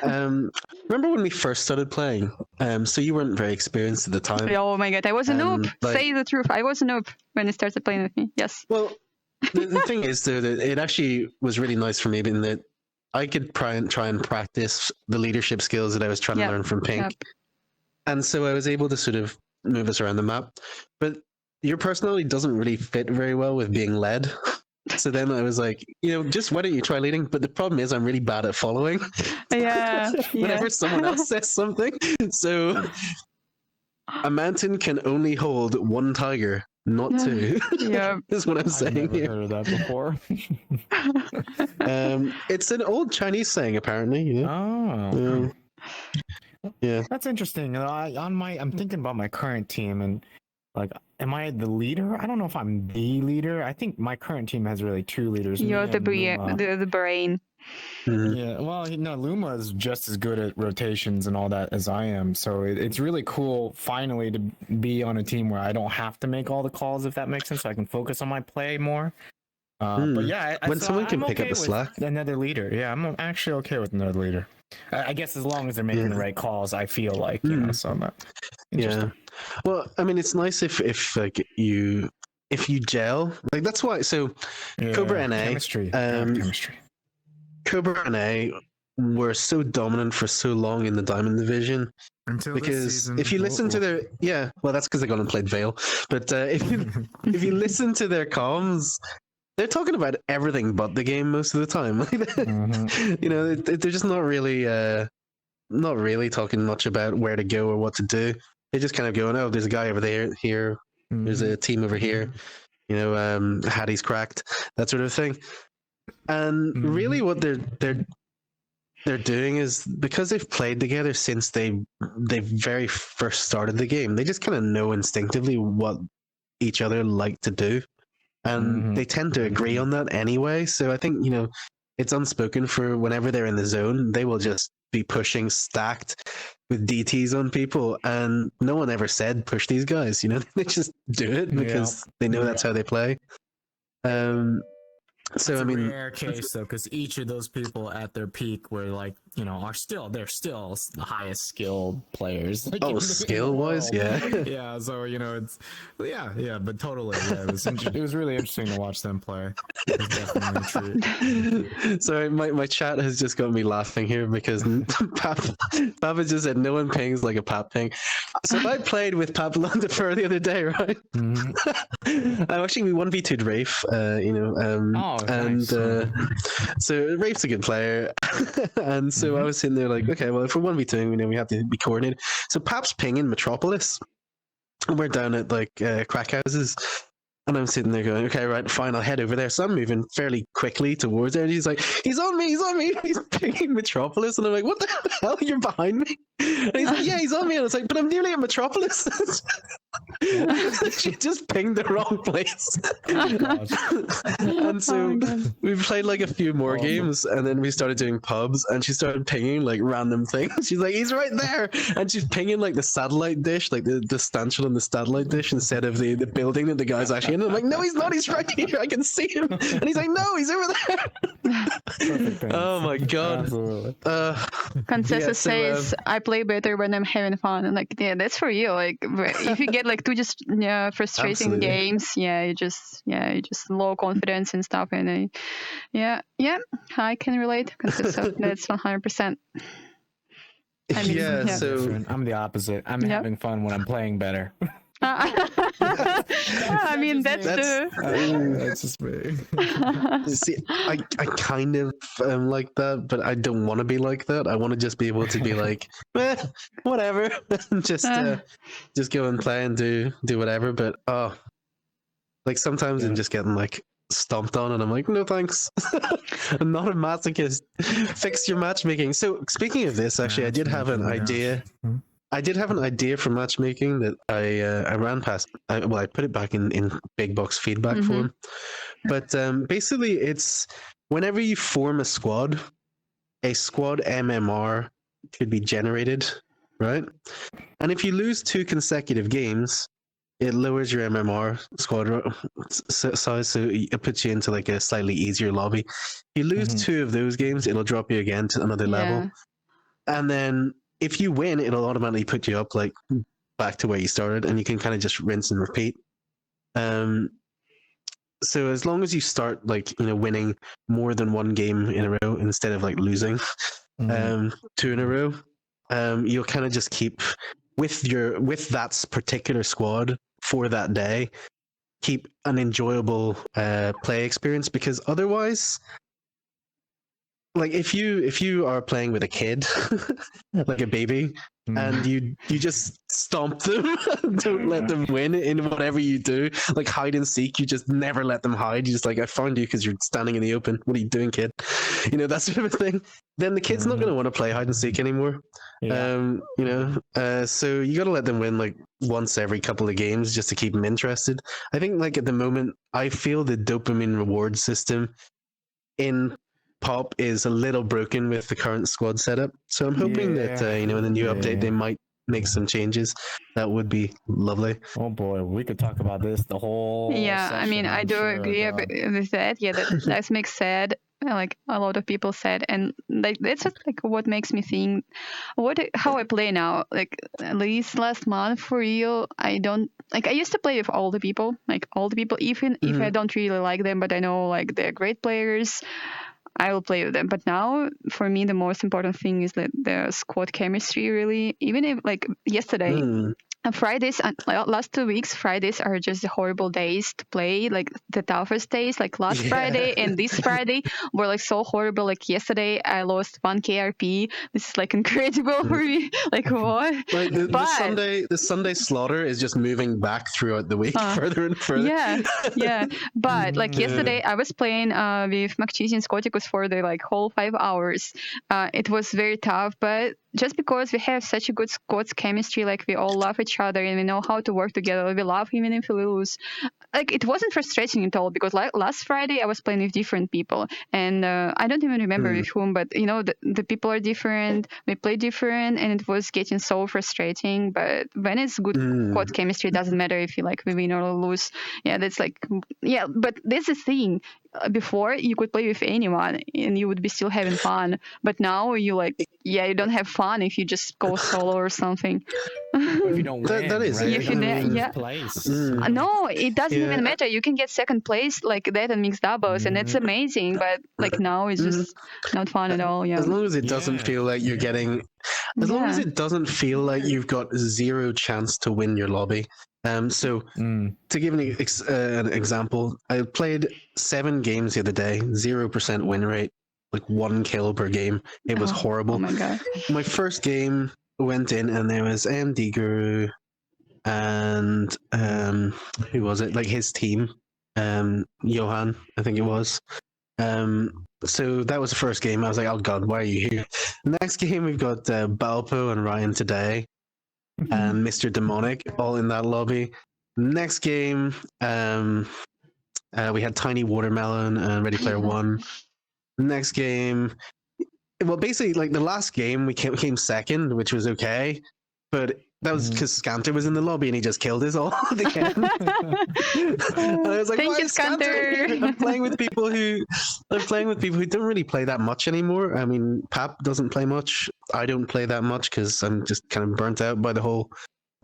S2: remember when we first started playing? So you weren't very experienced at the time.
S1: Oh my god, I was a noob.
S2: Like,
S1: Say the truth. I was a noob when you started playing with me. Yes.
S2: well, the thing is, though, that it actually was really nice for me, in that I could try and practice the leadership skills that I was trying to learn from Pink.
S1: Yep.
S2: And so I was able to sort of move us around the map. But your personality doesn't really fit very well with being led. So then I was like, just why don't you try leading? But the problem is I'm really bad at following.
S1: Yeah.
S2: Whenever someone else says something. So a mountain can only hold one tiger, not two.
S1: Yeah.
S2: Is what I'm
S3: I've
S2: saying
S3: never
S2: here.
S3: heard of that before.
S2: It's an old Chinese saying, apparently.
S3: Oh.
S2: Yeah.
S3: That's interesting. I'm thinking about my current team, and like, am I the leader? I don't know if I'm the leader. I think my current team has really 2 leaders.
S1: You're
S3: me
S1: the
S3: and
S1: brain.
S3: Luma.
S1: The brain.
S2: Mhm.
S3: Yeah, well, Luma is just as good at rotations and all that as I am. So it's really cool finally to be on a team where I don't have to make all the calls, if that makes sense. So I can focus on my play more. But yeah,
S2: When someone can
S3: I'm
S2: pick up
S3: okay
S2: the
S3: with
S2: slack.
S3: another leader. Yeah, I'm actually okay with another leader. I guess as long as they're making the right calls, I feel like, so I'm not interesting.
S2: Yeah. Well, I mean, it's nice if like if you gel. Like, that's why. So Cobra NA,
S3: chemistry. Chemistry.
S2: Cobra NA were so dominant for so long in the Diamond Division.
S3: Until
S2: Because if you listen to their well, that's because they gone and played Veil. But if you listen to their comms, they're talking about everything but the game most of the time. They're just not really talking much about where to go or what to do. They just kind of go, oh, there's a guy over there, here. There's a team over here. Hattie's cracked, that sort of thing. And really, what they're doing is, because they've played together since they very first started the game, they just kind of know instinctively what each other like to do, and they tend to agree on that anyway. So I think it's unspoken for whenever they're in the zone, they will just be pushing stacked with DTs on people, and no one ever said push these guys. They just do it because they know that's how they play. So
S3: It's
S2: I mean,
S3: a rare case though, because each of those people at their peak were like, they're still the highest skilled players. Like,
S2: skill wise, yeah.
S3: Yeah, so it's but totally, it was really interesting to watch them play. It was definitely a treat.
S2: Sorry, my chat has just got me laughing here because Papa just said no one pings like a Pap ping. So I played with Pap Londifer the other day, right? Actually, we 1v2'd Rafe,
S3: nice.
S2: So Rafe's a good player, and so I was sitting there like, okay, well, if we're 1v2'ing, we have to be coordinated. So Pap's pinging Metropolis, and we're down at like crack houses. And I'm sitting there going, okay, right, fine, I'll head over there. So I'm moving fairly quickly towards there. And he's like, he's on me. He's pinging Metropolis. And I'm like, what the hell? You're behind me? And he's like, yeah, he's on me. And I was like, but I'm nearly at Metropolis. She just pinged the wrong place. And so we played like a few more games. And then we started doing pubs. And she started pinging like random things. She's like, he's right there. And she's pinging like the satellite dish, like the stanchion on the satellite dish instead of the building that the guy's actually. And I'm like, no, he's not. He's right here. I can see him. And he's like, no, he's over there. Oh my god.
S3: Absolutely.
S1: Concessa says, I play better when I'm having fun. And like, yeah, that's for you. Like, if you get like two just frustrating
S2: Absolutely.
S1: games, you just low confidence and stuff. And I can relate. Concessa, that's 100%.
S2: So
S3: I'm the opposite. I'm having fun when I'm playing better.
S1: I mean, that's the.
S3: That's just me.
S2: See, I kind of am like that, but I don't want to be like that. I want to just be able to be like, whatever, just go and play and do whatever. But like sometimes I'm just getting like stomped on, and I'm like, no thanks. I'm not a masochist. Fix your matchmaking. So speaking of this, actually, I did have an idea. I did have an idea for matchmaking that I ran past. I put it back in big box feedback form. But basically, it's whenever you form a squad MMR could be generated, right? And if you lose 2 consecutive games, it lowers your MMR squad size, so it puts you into like a slightly easier lobby. If you lose 2 of those games, it'll drop you again to another level. And then if you win, it'll automatically put you up like back to where you started, and you can kind of just rinse and repeat. So as long as you start like winning more than 1 game in a row instead of like losing 2 in a row, you'll kind of just keep with that particular squad for that day, keep an enjoyable play experience, because otherwise, like if you are playing with a kid like a baby, and you just stomp them, don't let them win in whatever you do, like hide and seek, you just never let them hide. You just like, I found you because you're standing in the open, what are you doing, kid? That sort of thing. Then the kid's not going to want to play hide and seek anymore. So you got to let them win like once every couple of games just to keep them interested. I think like at the moment, I feel the dopamine reward system in Pop is a little broken with the current squad setup, so I'm hoping that in the new update they might make some changes. That would be lovely.
S3: Oh boy, we could talk about this the whole
S1: I mean,
S3: session,
S1: I
S3: I'm
S1: do
S3: sure,
S1: agree
S3: God.
S1: with that. Yeah, that makes sad. Like a lot of people said, and like that's just like what makes me think how I play now. Like at least last month, for real, I don't like. I used to play with all the people, even if I don't really like them, but I know like they're great players, I will play with them. But now, for me, the most important thing is that the squad chemistry, really. Even if, like, yesterday, Fridays, last 2 weeks, Fridays are just the horrible days to play, like the toughest days. Like last Friday and this Friday were like so horrible. Like yesterday, I lost 1 KRP. This is like incredible for me. Like what?
S2: Like the Sunday slaughter is just moving back throughout the week, further and further.
S1: Yeah. But like yesterday, I was playing with McCheesy and Scoticus for the like whole 5 hours. It was very tough, but just because we have such a good squad chemistry, like we all love each other and we know how to work together, we laugh even if we lose. Like it wasn't frustrating at all, because like last Friday I was playing with different people, and I don't even remember with whom, but the people are different, we play different, and it was getting so frustrating. But when it's good squad chemistry, it doesn't matter if you like we win or lose. That's like but that's the thing. Before you could play with anyone and you would be still having fun, but now you like you don't have fun if you just go solo or something.
S3: If you don't win,
S2: that is
S3: right?
S2: it.
S1: If you
S3: Place.
S1: no, it doesn't even matter. You can get second place like that in mixed doubles, and it's amazing. But like now, it's just not fun at all.
S2: As long as it doesn't feel like you're getting, as long as it doesn't feel like you've got 0 chance to win your lobby. So to give an example, I played 7 games the other day, 0% win rate, like 1 kill per game. It was horrible.
S1: Oh my god!
S2: My first game went in, and there was AMD Guru and who was it? Like his team, Johan, I think it was. So that was the first game. I was like, oh god, why are you here? Next game we've got Balpo and Ryan today, and Mr. Demonic all in that lobby. Next game, we had Tiny Watermelon and Ready Player One. Next game, well, basically, like the last game, we came second, which was okay, but that was because Scanter was in the lobby and he just killed us all at the end. And I was like,
S1: Thank
S2: why
S1: you,
S2: is Scanter here? I'm playing with people who don't really play that much anymore. I mean, Pap doesn't play much. I don't play that much because I'm just kind of burnt out by the whole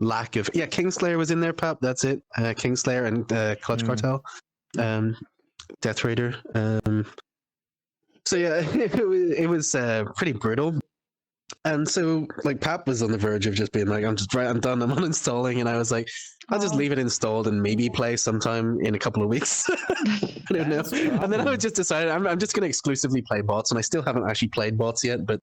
S2: lack of. Yeah, Kingslayer was in there, Pap. That's it. Kingslayer and Clutch Cartel, Death Raider. So yeah, it was pretty brutal. And so, like, Pap was on the verge of just being like, I'm done, I'm uninstalling. And I was like, I'll just
S1: Oh.
S2: leave it installed and maybe play sometime in a couple of weeks. I don't know.
S3: That's the
S2: And then I
S3: problem.
S2: just decided I'm just going to exclusively play bots. And I still haven't actually played bots yet. But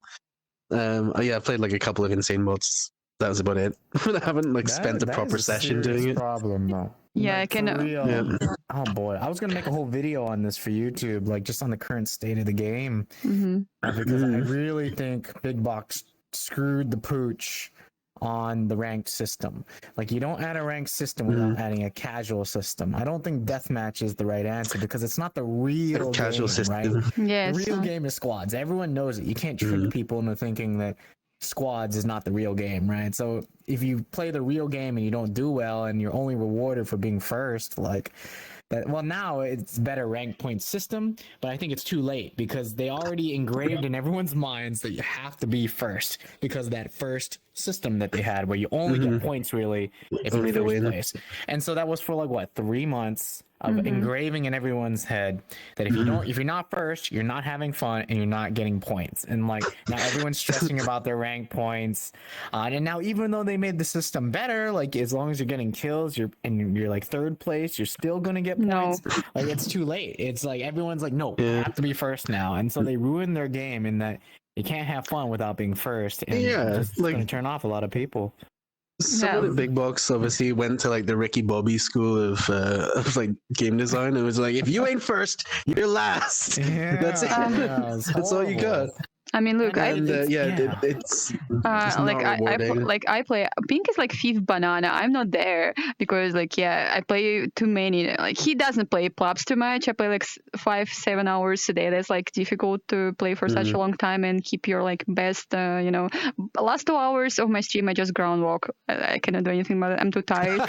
S2: yeah, I played like a couple of insane bots. That was about it. I haven't like spent a
S3: That
S2: proper
S3: is
S2: session
S3: serious
S2: doing it.
S3: problem though.
S1: Yeah,
S3: Like,
S1: I can.
S3: for real.
S2: Yeah.
S3: Oh boy, I was gonna make a whole video on this for YouTube, like just on the current state of the game,
S1: Mm-hmm.
S3: because I really think Big Box screwed the pooch on the ranked system. Like, you don't add a ranked system without adding a casual system. I don't think deathmatch is the right answer because it's not the real
S2: Casual
S3: game,
S2: system.
S3: right?
S1: Yes.
S3: The real game is squads. Everyone knows it. You can't trick people into thinking that squads is not the real game, right? So if you play the real game and you don't do well and you're only rewarded for being first, like that, well, now it's better rank point system, but I think it's too late because they already engraved in everyone's minds that you have to be first because of that first system that they had where you only get points really if
S2: Only
S3: you're
S2: to
S3: first
S2: win.
S3: place. And so that was for like what, 3 months of
S1: Mm-hmm.
S3: engraving in everyone's head that if you're not first, you're not having fun and you're not getting points. And like now everyone's stressing about their rank points. And now even though they made the system better, like as long as you're getting kills, you're like third place, you're still gonna get
S1: No.
S3: points. Like it's too late. It's like everyone's like, no, I
S2: Yeah.
S3: have to be first now. And so they ruined their game in that you can't have fun without being first. And
S2: Yeah,
S3: it's
S2: like-
S3: gonna turn off a lot of people.
S2: Some
S1: Yeah.
S2: of the big box obviously went to like the Ricky Bobby school of like game design. It was like, if you ain't first, you're last. That's it.
S3: Yeah, it's
S2: That's all you got.
S3: horrible.
S1: I mean, look,
S2: And
S3: it's-
S2: it's just
S1: like
S2: not rewarding.
S1: I play Pink is like fifth banana. I'm not there because like I play too many. Like he doesn't play pubs too much. I play like 5-7 hours a day. That's like difficult to play for such a long time and keep your like best. Last 2 hours of my stream I just ground walk. I cannot do anything about it. I'm too tired.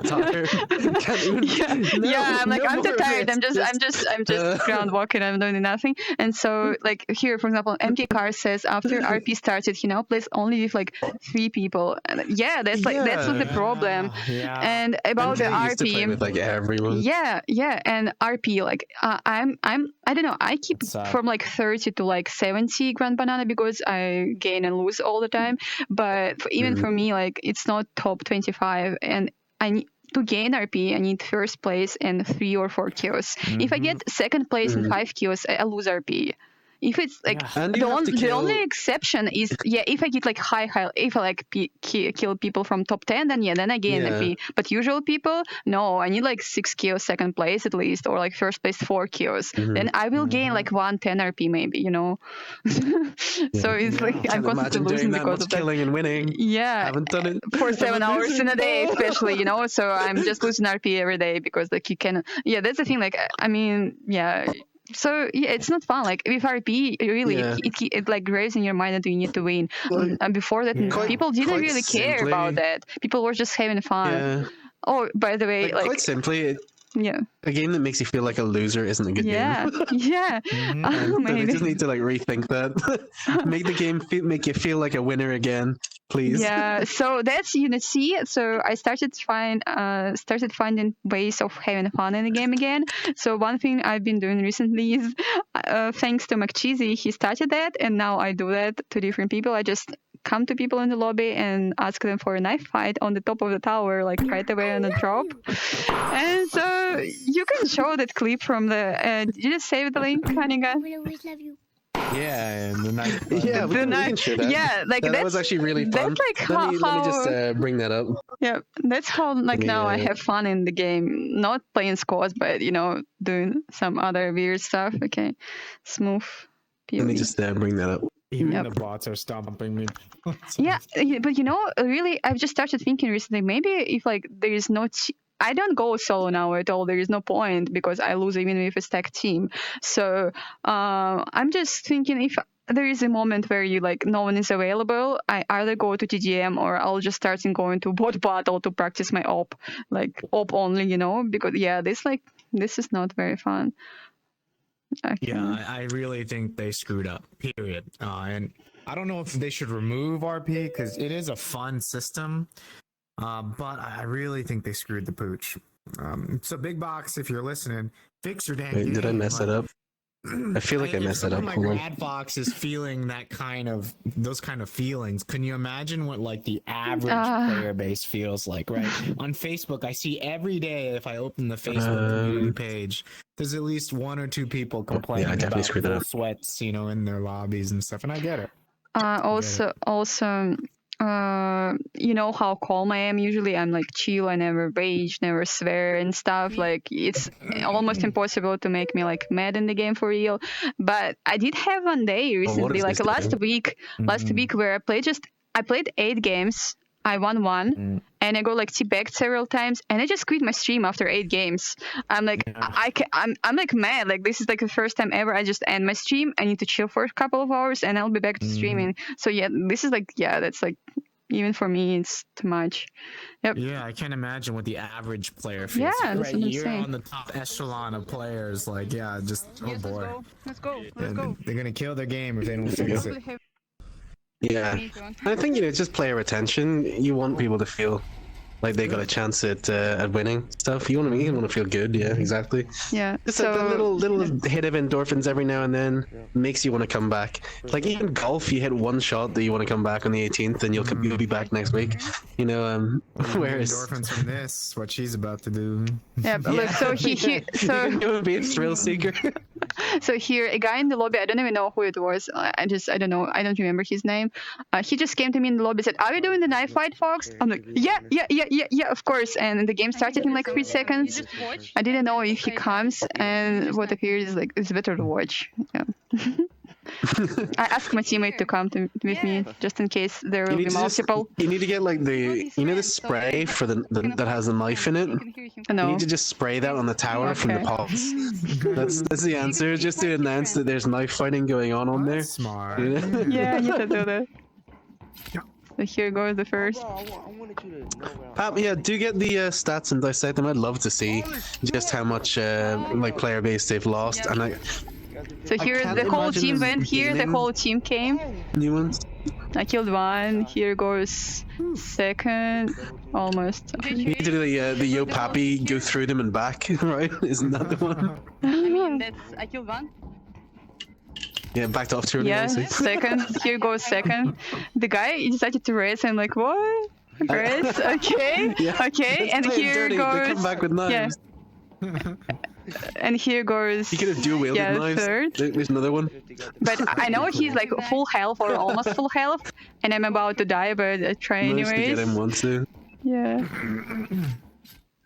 S2: Tired. Can't even-
S1: I'm like I'm too
S2: more of
S1: tired.
S2: it.
S1: I'm just ground walking. I'm doing nothing. And so like here for example, MK Car says after RP started, he now plays only with like 3 people. And that's like that's not the problem.
S3: Yeah.
S1: And about the
S2: MK used to play
S1: RP,
S2: with like everyone.
S1: yeah, and RP like I don't know. I keep
S3: Sad.
S1: from like 30 to like 70 grand banana because I gain and lose all the time. But even for me, like it's not top 25, and I need to gain RP. I need first place and 3 or 4 kills. If I get second place and 5 kills, I lose RP. If it's like
S2: And you have to
S1: the
S2: kill-
S1: only exception is if I get like high if I like kill people from top 10 then I gain
S2: Yeah.
S1: RP. But usual people, no, I need like 6 kills second place at least, or like first place 4 kills. Then I will gain like 110 RP maybe, So it's like I'm
S2: Can't
S1: constantly
S2: imagine
S1: losing
S2: doing that
S1: because
S2: much
S1: of that.
S2: killing and winning.
S1: Yeah,
S2: Haven't done it
S1: for 7
S2: I'm
S1: hours in a day,
S2: losing.
S1: especially, So I'm just losing RP every day because like you can. Yeah, that's the thing. Like I mean, yeah. So yeah, it's not fun. Like with RP, really,
S2: Yeah.
S1: it like graves in your mind that you need to win.
S2: Like,
S1: And before that, people didn't
S2: quite
S1: really care
S2: simply-
S1: about that. People were just having fun.
S2: Yeah.
S1: Oh, by the way, like
S2: quite simply,
S1: yeah,
S2: a game that makes you feel like a loser isn't a good
S1: yeah,
S2: game.
S1: yeah.
S2: And they
S1: Maybe.
S2: just need to like rethink that. Make the game make you feel like a winner again, please.
S1: Yeah, so that's Unity. So I started finding ways of having fun in the game again. So one thing I've been doing recently is, thanks to McCheesy, he started that, and now I do that to different people. I just come to people in the lobby and ask them for a knife fight on the top of the tower, like right away on a drop. And so you can show that clip from the. Did you just save the link, Haniga?
S4: I will always love you.
S3: Yeah, and the night.
S2: Yeah, we can share that.
S1: Yeah, like
S2: that
S1: that's
S2: was actually really fun.
S1: That's like
S2: let me just bring that up.
S1: Yeah, that's how like now I
S2: Yeah.
S1: have fun in the game. Not playing squads, but doing some other weird stuff. Okay, smooth.
S2: Let me
S1: POV.
S2: just bring that up.
S3: Even
S1: Yep.
S3: the bots are stomping me.
S1: Yeah, but really, I've just started thinking recently. Maybe if like there is no, I don't go solo now at all. There is no point because I lose even with a stacked team. So I'm just thinking if there is a moment where you like no one is available, I either go to TDM or I'll just start going to bot battle to practice my op only, because this is not very fun. Okay.
S3: Yeah, I really think they screwed up. Period. And I don't know if they should remove RP because it is a fun system, but I really think they screwed the pooch. So Big Box, if you're listening, fix your damn
S2: Wait,
S3: game.
S2: did I mess it up? I feel like I
S3: if
S2: messed that up.
S3: someone
S2: Hold
S3: like
S2: on.
S3: RadFox is feeling those kind of feelings, can you imagine what like the average player base feels like, right? On Facebook, I see every day if I open the Facebook community page, there's at least 1 or 2 people complaining
S2: definitely
S3: about
S2: screwed that
S3: full
S2: up.
S3: sweats, in their lobbies and stuff, and I get it.
S1: Also, you know how calm I am. Usually, I'm like chill. I never rage, never swear and stuff. Like it's almost impossible to make me like mad in the game for real. But I did have one day recently,
S2: is
S1: like
S2: this
S1: last
S2: game?
S1: week, where I played 8 games. I won 1, and I got like teabagged several times, and I just quit my stream after 8 games. I'm like, I'm like mad. Like this is like the first time ever I just end my stream. I need to chill for a couple of hours, and I'll be back to streaming. So yeah, this is like that's like even for me, it's too much. Yep.
S3: Yeah, I can't imagine what the average player feels.
S1: Yeah, that's
S3: right?
S1: what I'm
S3: You're
S1: saying.
S3: on the top echelon of players. Like, yeah, just oh boy,
S1: Let's go.
S3: they're gonna kill their game if they don't fix it.
S2: Yeah, I think it's just player retention. You want people to feel like they got a chance at winning stuff. You want to feel good. Yeah, exactly.
S1: Yeah.
S2: Just
S1: So
S2: a little hit of endorphins every now and then makes you want to come back. Like even golf, you hit one shot that you want to come back on the 18th, and you'll be back next week. Whereas
S3: Endorphins from this, what she's about to do.
S1: yeah, but look, so
S2: it would be a thrill seeker.
S1: So here, a guy in the lobby, I don't even know who it was. I don't know. I don't remember his name. He just came to me in the lobby and said, "Are we doing the knife fight, Fox?" I'm like, yeah, of course. And the game started in like 3 seconds. I didn't know if he comes, and what appears is like, it's better to watch. Yeah. I asked my teammate to come with me just in case there will be multiple.
S2: You need to get like the the spray for that has a knife in it. You
S1: No.
S2: need to just spray that on the tower from the pots. That's the answer. Just to announce that there's knife fighting going on there.
S3: Smart.
S1: Yeah, I need to do that. So here goes the first.
S2: Pap, yeah, do get the stats and dissect them. I'd love to see just how much like player base they've lost, and
S1: So here
S2: can't
S1: the whole
S2: imagine
S1: team
S2: them
S1: went here, the
S2: gaining.
S1: whole team came.
S2: new ones.
S1: I killed 1. Here goes second. Almost.
S2: You need to do the Yo Pappy go through them and back, right? Isn't that the one?
S1: I killed 1.
S2: Yeah, backed off to
S1: Yeah,
S2: honestly.
S1: second. Here goes second. The guy decided to race. I'm like, what? Race? Okay.
S2: Yeah,
S1: Okay.
S2: let's
S1: And
S2: play 'em
S1: here
S2: dirty. They come
S1: goes.
S2: back with knives.
S1: And here goes.
S2: You could have dual wielded knives.
S1: third.
S2: There's another one.
S1: But I know he's like full health or almost full health, and I'm about to die, but I try
S2: Managed to get him
S1: anyways.
S2: once too.
S1: Yeah.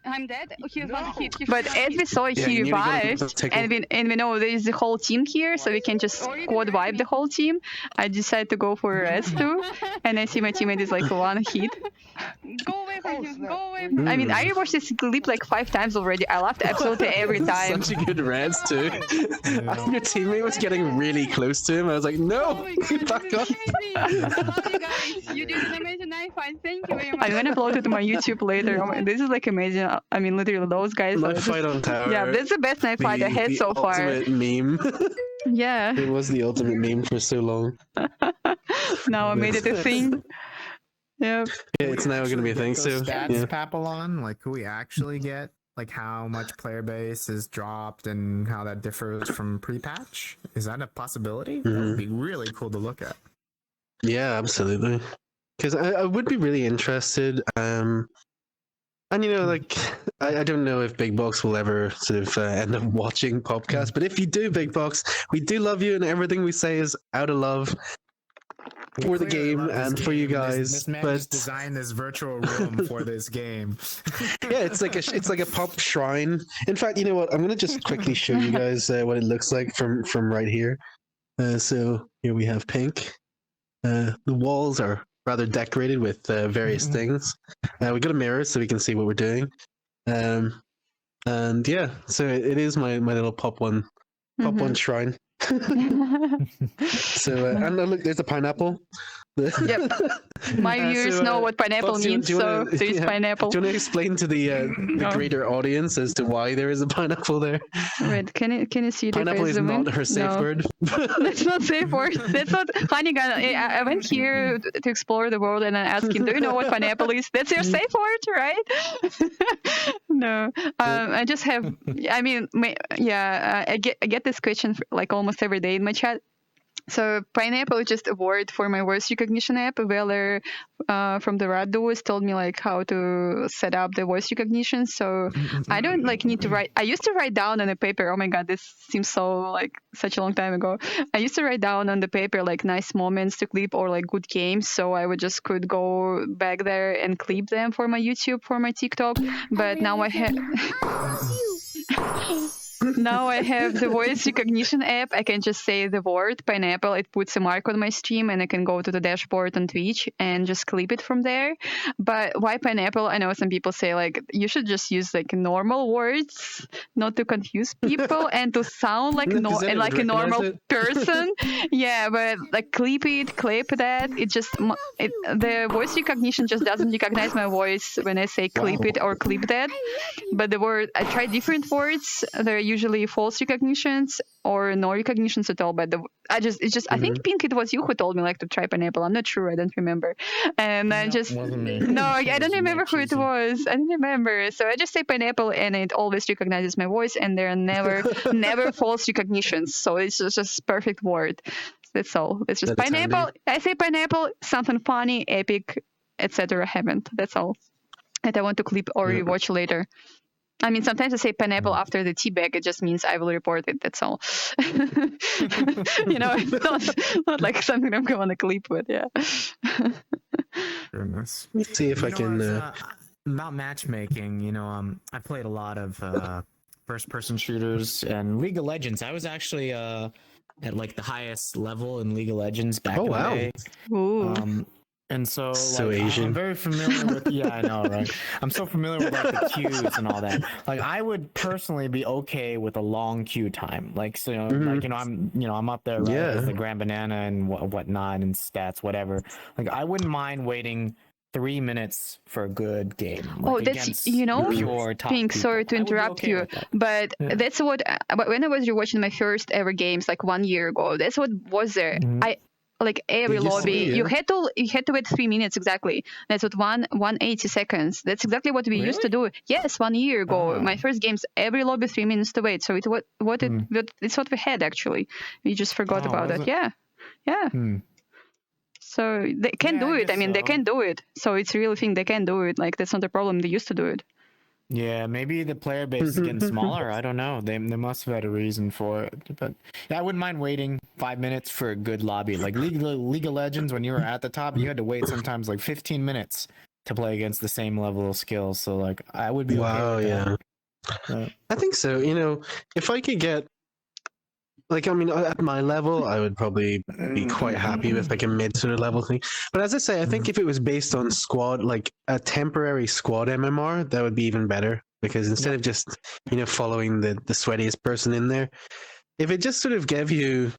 S7: I'm dead. He's one hit.
S1: But as we saw,
S2: Yeah,
S1: he
S2: you need to go
S1: revived,
S2: take
S1: and we know there is the whole team here, so we can just squad wipe the whole team. I decided to go for a rest too, and I see my teammate is like 1 hit.
S7: Go away from him. Go away.
S1: I mean, I rewatched this clip like 5 times already. I laughed absolutely every time.
S2: Such a good res too. Your teammate was getting really close to him. I was like, no, back off.
S7: You did an amazing knife fight. Thank you very much.
S1: I'm gonna upload it to my YouTube later. Oh my- This is like amazing. I mean, literally those guys. are
S2: Knife
S1: just-
S2: fight on tower.
S1: Yeah, that's the best knife fight I had
S2: the
S1: so far.
S2: ultimate meme.
S1: Yeah.
S2: It was the ultimate meme for so long.
S1: Now I made it a thing. Yep.
S2: Yeah, it's now going to be a thing. So
S3: Those stats,
S2: yeah.
S3: Papillon, like who we actually get, like how much player base is dropped and how that differs from pre-patch. Is that a possibility? That would be really cool to look at.
S2: Yeah, absolutely. Because I would be really interested. And like I don't know if Big Box will ever sort of end up watching podcasts, but if you do, Big Box, we do love you, and everything we say is out of love for the
S3: Clearly
S2: game
S3: love this
S2: and for you
S3: game.
S2: guys.
S3: This man
S2: but
S3: just designed this virtual room for this game.
S2: yeah, it's like a pop shrine. In fact, you know what? I'm gonna just quickly show you guys what it looks like from right here. So here we have Pink. The walls are rather decorated with various things. We got a mirror so we can see what we're doing. And yeah, so it is my little pop one shrine. So and look, there's a pineapple.
S1: Yep. My viewers know what pineapple
S2: Fox,
S1: means, so there is pineapple.
S2: Do you want to explain to the
S1: No.
S2: greater audience as to why there is a pineapple there?
S1: Wait, can you see it if I
S2: Pineapple is
S1: zoom in?
S2: not her safe
S1: No.
S2: word.
S1: That's not safe word. That's not honey gun. I went here to explore the world and I asked him, "Do you know what pineapple is?" That's your safe word, right? No. I just have. I mean, I get this question like almost every day in my chat. So pineapple is just a word for my voice recognition app. Weller from the Rad Duos told me like how to set up the voice recognition. So I don't like need to write. I used to write down on a paper. Oh my god, this seems so like such a long time ago. I used to write down on the paper like nice moments to clip or like good games. So I would just could go back there and clip them for my YouTube, for my TikTok. But now I have. Now I have the voice recognition app. I can just say the word pineapple. It puts a mark on my stream and I can go to the dashboard on Twitch and just clip it from there. But why pineapple? I know some people say like you should just use like normal words, not to confuse people and to sound like
S2: No, 'cause then it
S1: like
S2: would
S1: a normal
S2: recognize it.
S1: person. Yeah, but like clip that. It just the voice recognition just doesn't recognize my voice when I say clip it or clip that. But the word I tried different words. They're usually false recognitions or no recognitions at all. But I think Pink, it was you who told me like to try pineapple. I'm not sure. I don't remember. And I just
S3: wasn't me.
S1: no, I
S3: It
S1: don't
S3: was
S1: remember
S3: Matt
S1: who it
S3: Cheesy.
S1: was. I don't remember. So I just say pineapple and it always recognizes my voice. And there are never false recognitions. So it's just perfect word. That's all. It's just
S2: That's
S1: pineapple.
S2: handy.
S1: I say pineapple, something funny, epic, etc. Haven't. That's all. And I want to clip or
S2: Yeah.
S1: rewatch later. I mean, sometimes I say pineapple after the tea bag. It just means I will report it. That's all. It's not like something I'm going to clip with. Yeah.
S3: Goodness.
S2: Let me see if I can.
S3: About matchmaking, I played a lot of first-person shooters and League of Legends. I was actually at like the highest level in League of Legends back
S2: Oh,
S3: in the
S2: wow.
S3: day.
S1: Ooh.
S3: And so,
S2: So
S3: like,
S2: Asian.
S3: I'm very familiar with. Yeah, I know, right? I'm so familiar with like the queues and all that. Like, I would personally be okay with a long queue time. Like, so I'm up there, right?
S2: Yeah.
S3: As the Grand Banana and whatnot and stats, whatever. Like, I wouldn't mind waiting 3 minutes for a good game. Like,
S1: That's
S3: against pure top
S1: Pink,
S3: people.
S1: sorry to
S3: I would be
S1: interrupt
S3: okay
S1: you,
S3: with that.
S1: but
S3: Yeah.
S1: that's what. But when I was rewatching my first ever games, like 1 year ago, that's what was there.
S3: Mhm.
S1: Like every
S2: It used to
S1: lobby,
S2: be, yeah.
S1: you had to wait 3 minutes exactly. That's what 180 seconds. That's exactly what we used to do. Yes, 1 year ago,
S3: Ah.
S1: my first games, every lobby 3 minutes to wait. So it's what it's what we had actually. We just forgot
S3: Oh,
S1: about
S3: was
S1: it.
S3: it?
S1: Yeah.
S3: Hmm.
S1: So they can
S3: Yeah,
S1: do
S3: I
S1: it. I
S3: guess
S1: mean, they
S3: so.
S1: can do it. So it's a real thing. They can do it. Like that's not a problem. They used to do it.
S3: Yeah, maybe the player base is getting smaller. I don't know. They must have had a reason for it. But yeah, I wouldn't mind waiting 5 minutes for a good lobby. Like League of Legends, when you were at the top, you had to wait sometimes like 15 minutes to play against the same level of skill. So like, I would be okay
S2: Wow,
S3: with
S2: yeah.
S3: that.
S2: I think so. If I could get, like, I mean, at my level, I would probably be quite happy with like a mid sort of level thing. But as I say, I think if it was based on squad, like a temporary squad MMR, that would be even better. Because instead of just, following the sweatiest person in there, if it just sort of gave you,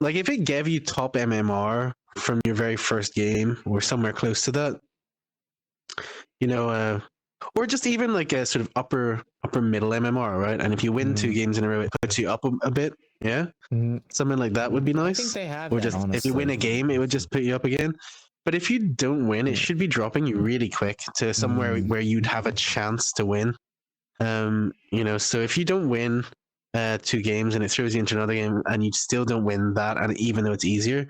S2: like, if it gave you top MMR from your very first game or somewhere close to that, or just even like a sort of upper middle MMR, right? And if you win 2 games in a row, it puts you up a bit, yeah.
S3: Mhm.
S2: Something like that would be nice.
S3: I think they have
S2: or
S3: that,
S2: just if
S3: honestly.
S2: you win a game, it would just put you up again. But if you don't win, it should be dropping you really quick to somewhere where you'd have a chance to win. So if you don't win 2 games and it throws you into another game and you still don't win that, and even though it's easier,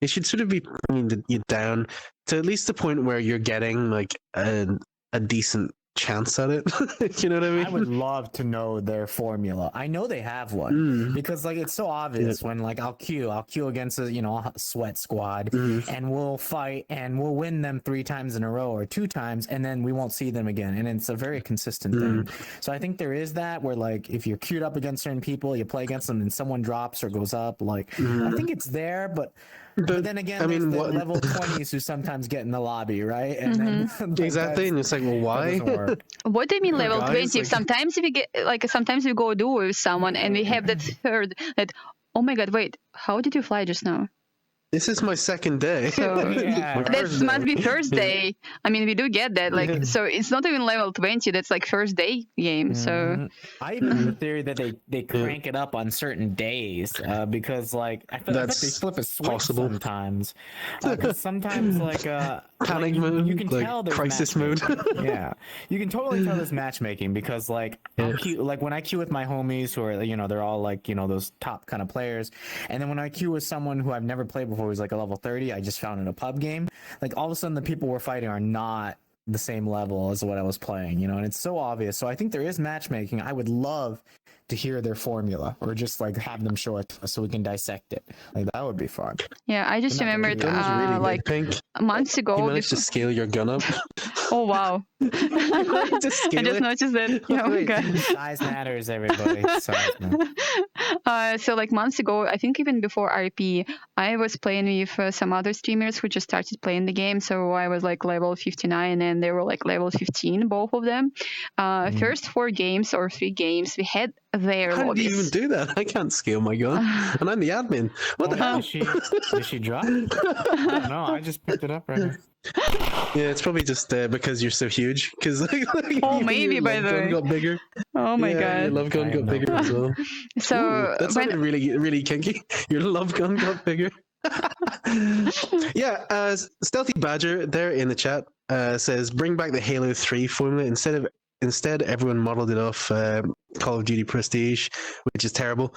S2: it should sort of be bringing you down to at least the point where you're getting like a decent chance at it. You know what I mean?
S3: I would love to know their formula. I know they have one because like it's so obvious when like I'll queue against a sweat squad and we'll fight and we'll win them 3 times in a row or 2 times and then we won't see them again, and it's a very consistent thing. So I think there is that where like if you're queued up against certain people, you play against them and someone drops or goes up, like I think it's there, but then again,
S2: I mean,
S3: there's the level 20s who sometimes get in the lobby, right? And then like,
S2: exactly, and it's like, well, why?
S3: that doesn't work.
S1: What do you mean level
S2: guys,
S1: 20?
S2: like-
S1: Sometimes we go duo with someone and we have that third that, oh my god, wait, how did you fly just now?
S2: This is my second day.
S1: So
S3: Yeah,
S2: My
S3: right.
S1: that
S2: first
S1: must
S2: day.
S1: be Thursday. I mean, we do get that. Like,
S2: Yeah.
S1: so it's not even level 20. That's like first day game. So
S3: Mhm. I even have a theory that they
S2: Yeah.
S3: crank it up on certain days because like I bet they
S2: That's
S3: flip a switch
S2: possible.
S3: sometimes. Because sometimes like
S2: Panic
S3: you
S2: mode,
S3: can
S2: like
S3: tell there's
S2: crisis mode.
S3: matchmaking. Yeah, you can totally tell there's matchmaking because like I'll
S2: Yeah.
S3: queue like when I queue with my homies who are they're all like those top kind of players, and then when I queue with someone who I've never played before who's like a level 30, I just found in a pub game, like all of a sudden the people we're fighting are not the same level as what I was playing, and it's so obvious. So I think there is matchmaking. I would love to hear their formula or just like have them show it to us so we can dissect it. Like that would be fun.
S1: yeah, I just
S3: Not that
S1: remembered
S3: we-
S2: Gun's really
S1: like
S2: big, Pink.
S1: months
S2: You
S1: ago.
S2: managed to scale your gun up.
S1: Oh wow!
S2: You managed to
S1: I
S2: scale
S1: just
S2: it.
S1: noticed that. Yeah, oh my
S2: Wait.
S1: god.
S3: Size matters, everybody. Size matters.
S1: So like months ago, I think even before RP, I was playing with some other streamers who just started playing the game. So I was like level 59 and they were like level 15, both of them. First 4 games or 3 games, we had their
S2: How did you even
S1: lobbies.
S2: do that? I can't scale my gun, and I'm the admin. What the hell?
S3: Did she drop? I don't know. I just picked it up right now.
S2: Yeah, it's probably just because you're so huge. Because
S1: Oh, maybe, by the
S2: gun
S1: way.
S2: got bigger.
S1: Oh my
S2: Yeah, your
S1: god.
S2: love gun
S3: I
S2: got
S3: have no
S2: bigger as well.
S1: So
S2: Ooh, that
S1: when
S2: sounded really kinky. Your love gun got bigger. Yeah, Stealthy Badger there in the chat says bring back the Halo 3 formula instead everyone modeled it off Call of Duty Prestige, which is terrible.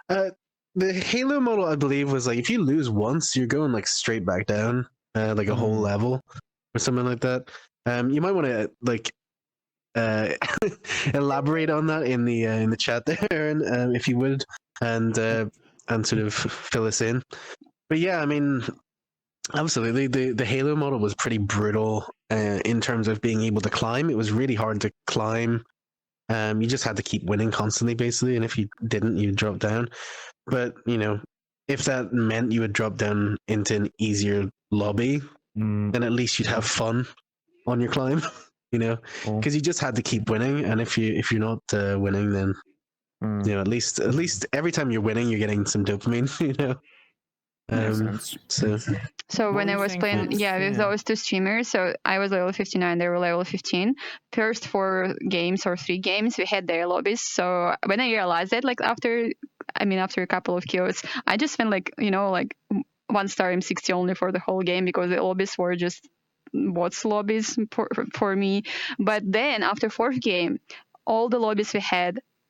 S2: The Halo model, I believe, was like if you lose once, you're going like straight back down, like a whole level or something like that. You might want to like elaborate on that in the chat there, Aaron, if you would, and sort of fill us in. But yeah, I mean, absolutely, the Halo model was pretty brutal in terms of being able to climb. It was really hard to climb. You just had to keep winning constantly, basically, and if you didn't, you'd drop down. But if that meant you would drop down into an easier lobby, then at least you'd have fun on your climb. Because you just had to keep winning, and if you're not winning, then at least every time you're winning, you're getting some dopamine.
S1: So when I was playing, with those 2 streamers, so I was level 59, they were level 15. First 4 games or 3 games, we had their lobbies. So when I realized that, like after a couple of kills, I just went like 1-star M60 only for the whole game because the lobbies were just bots lobbies for me. But then after 4th game, all the lobbies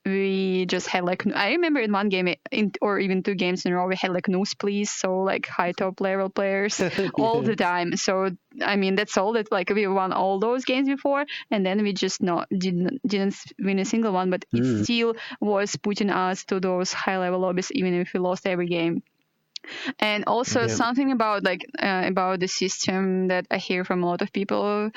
S1: we just had like, I remember in one game or even 2 games in a row, we had like no please, so like high top level players all the time. So I mean, that's all that like we won all those games before, and then we just didn't win a single one, but it still was putting us to those high level lobbies even if we lost every game. And also something about the system that I hear from a lot of people.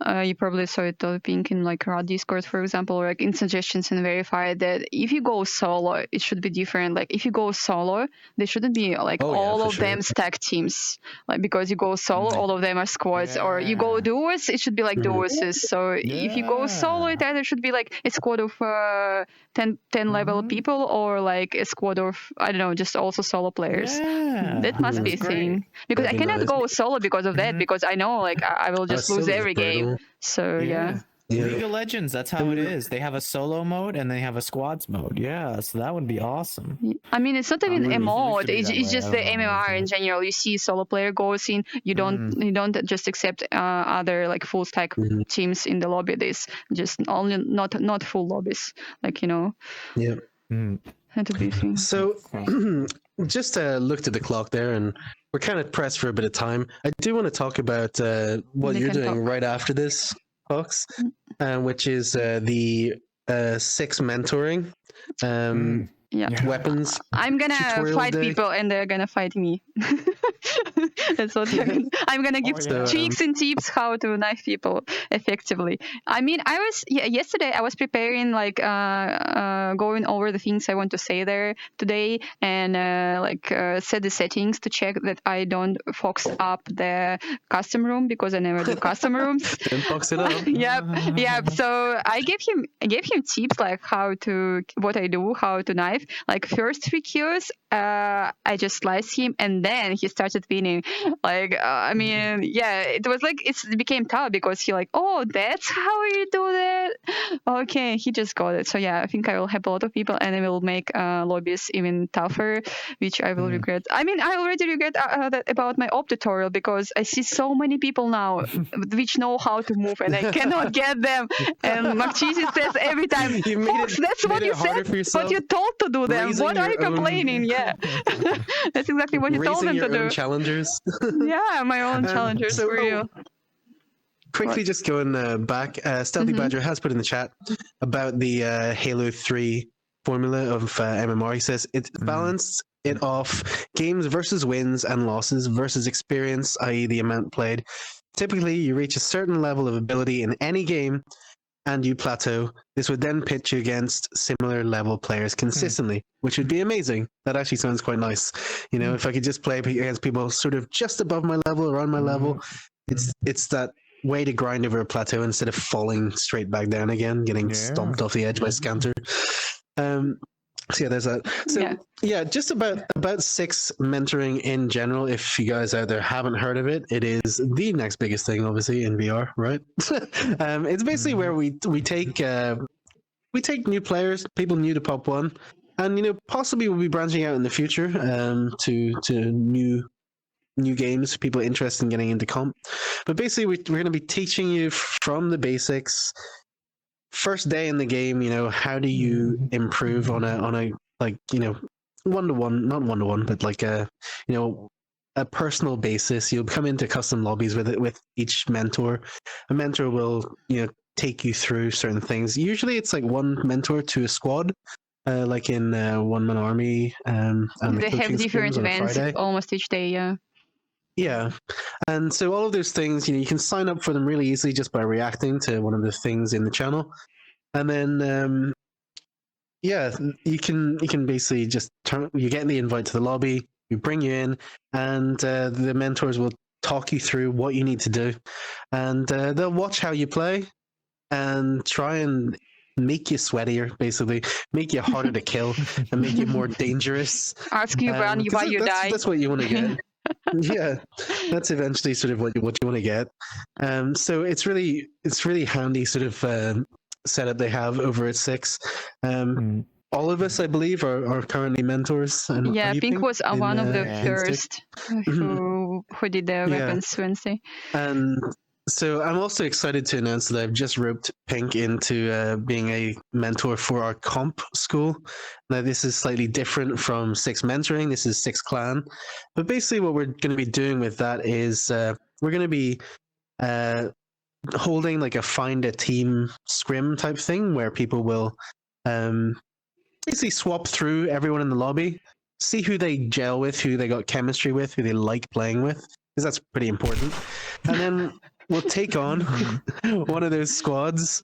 S1: You probably saw it on Pink in like Rad Discord, for example, or like in suggestions and verified that if you go solo, it should be different. Like if you go solo, there shouldn't be like all of them stacked teams. Like because you go solo, all of them are squads, or you go duos, it should be like duos. So if you go solo, it either should be like a squad of 10 level people, or like a squad of, I don't know, just also solo players. That must be a thing, because I cannot go solo because of that, because I know like I will just lose every game. So yeah.
S3: League of Legends, that's how it is. They have a solo mode and they have a squads mode. Yeah, so that would be awesome.
S1: I mean, it's not even a mode. It's just the
S3: I don't know.
S1: MMR in general. You see solo player goes in. You don't just accept other like full stack teams in the lobby. There's just only not full lobbies. Like
S2: Yeah.
S1: Had to be a thing.
S2: So, just looked at the clock there, and we're kind of pressed for a bit of time. I do want to talk about what
S1: We
S2: you're
S1: can
S2: doing
S1: talk.
S2: right after this, Fox, which is the 6 mentoring weapons.
S1: I'm gonna
S2: tutorial
S1: fight
S2: day.
S1: people, and they're gonna fight me. That's what I'm gonna give tricks and tips how to knife people effectively. I mean, yesterday I was preparing like going over the things I want to say there today, and set the settings to check that I don't fox up the custom room, because I never do custom rooms.
S2: Don't box it up.
S1: Yep. So I gave him tips like what I do, how to knife. Like first 3 kills, I just sliced him, and then he started winning. Like, I mean, yeah, it was like it became tough because he like, oh, that's how you do that. Okay, he just got it. So yeah, I think I will help a lot of people, and I will make lobbies even tougher, which I will regret. I mean, I already regret that about my op tutorial because I see so many people now which know how to move, and I cannot get them. And Marchisi says every time,
S2: You made
S1: Fox, that's
S2: made
S1: what you
S2: it harder
S1: said,
S2: for
S1: but
S2: yourself.
S1: you told to do them.
S2: Raising
S1: What are you
S2: your own-
S1: complaining? Yeah, that's exactly what you told
S2: Raising
S1: them to
S2: your own
S1: do.
S2: challengers.
S1: Yeah, my own challengers
S2: So,
S1: for real.
S2: quickly, just going back, Stealthy Badger has put in the chat about the Halo 3 formula of MMR. He says it's balanced it off games versus wins and losses versus experience, i.e., the amount played. Typically, you reach a certain level of ability in any game and you plateau. This would then pitch you against similar level players consistently, which would be amazing. That actually sounds quite nice. You know, if I could just play against people sort of just above my level, around my level, it's that way to grind over a plateau instead of falling straight back down again, getting stomped off the edge by Scanter. So yeah, there's that. So yeah, just about 6 mentoring in general. If you guys out there haven't heard of it, it is the next biggest thing, obviously in VR, right? It's basically where we take new players, people new to Pop One, and possibly we'll be branching out in the future to new games, people interested in getting into comp. But basically, we're going to be teaching you from the basics. First day in the game, how do you improve on a like one-to-one, not one-to-one, but like a personal basis. You'll come into custom lobbies with each mentor. A mentor will take you through certain things. Usually it's like one mentor to a squad, like in One Man Army, and
S1: They
S2: the
S1: have
S2: coaching
S1: different
S2: scrims on a
S1: events
S2: Friday.
S1: almost each day. Yeah.
S2: Yeah. And so all of those things, you can sign up for them really easily just by reacting to one of the things in the channel. And then you can basically just you get the invite to the lobby, we bring you in, and the mentors will talk you through what you need to do, and they'll watch how you play and try and make you sweatier, basically make you harder to kill and make you more dangerous.
S1: Ask you, Brown, you buy, you die.
S2: That's what you want to get. Yeah, that's eventually sort of what you want to get. So it's really handy sort of setup they have over at 6. All of us, I believe, are currently mentors. And
S1: Yeah, Pink was one of the
S2: in
S1: first who did the weapons Wednesday.
S2: And so I'm also excited to announce that I've just roped Pink into being a mentor for our comp school. Now, this is slightly different from 6 mentoring. This is 6 clan. But basically what we're going to be doing with that is we're going to be holding like a find a team scrim type thing where people will basically swap through everyone in the lobby, see who they gel with, who they got chemistry with, who they like playing with, because that's pretty important. And then we'll take on one of those squads.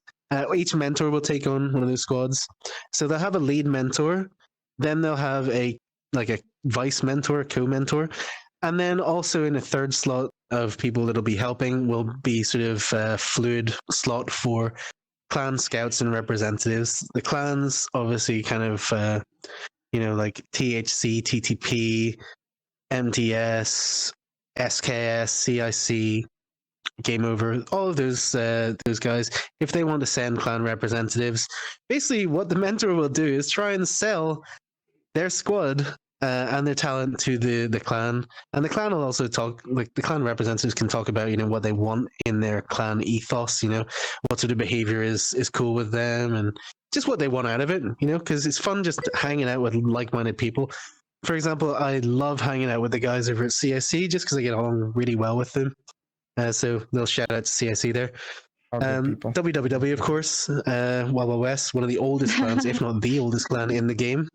S2: Each mentor will take on one of those squads. So they'll have a lead mentor, then they'll have a vice mentor, co-mentor, and then also in a third slot of people that'll be helping will be sort of fluid slot for clan scouts and representatives. The clans obviously kind of like THC, TTP, MTS, SKS, CIC, Game Over, all of those guys. If they want to send clan representatives, basically what the mentor will do is try and sell their squad and their talent to the clan, and the clan will also talk, like the clan representatives can talk about what they want in their clan ethos, what sort of behavior is cool with them, and just what they want out of it, because it's fun just hanging out with like-minded people. For example, I love hanging out with the guys over at CIC just because I get along really well with them. So they'll shout out to CIC there. WWW, of course, Wild Wild West, one of the oldest clans, if not the oldest clan in the game.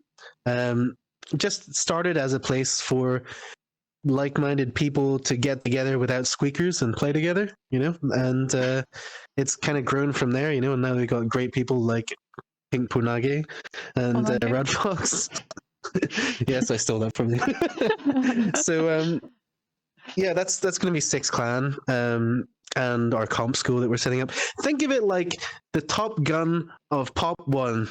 S2: Just started as a place for like-minded people to get together without squeakers and play together, and it's kind of grown from there, and now we've got great people like PinkPWNAGE and RadFox. Yes, I stole that from you. So yeah, that's going to be 6 clan and our comp school that we're setting up. Think of it like the Top Gun of Pop 1.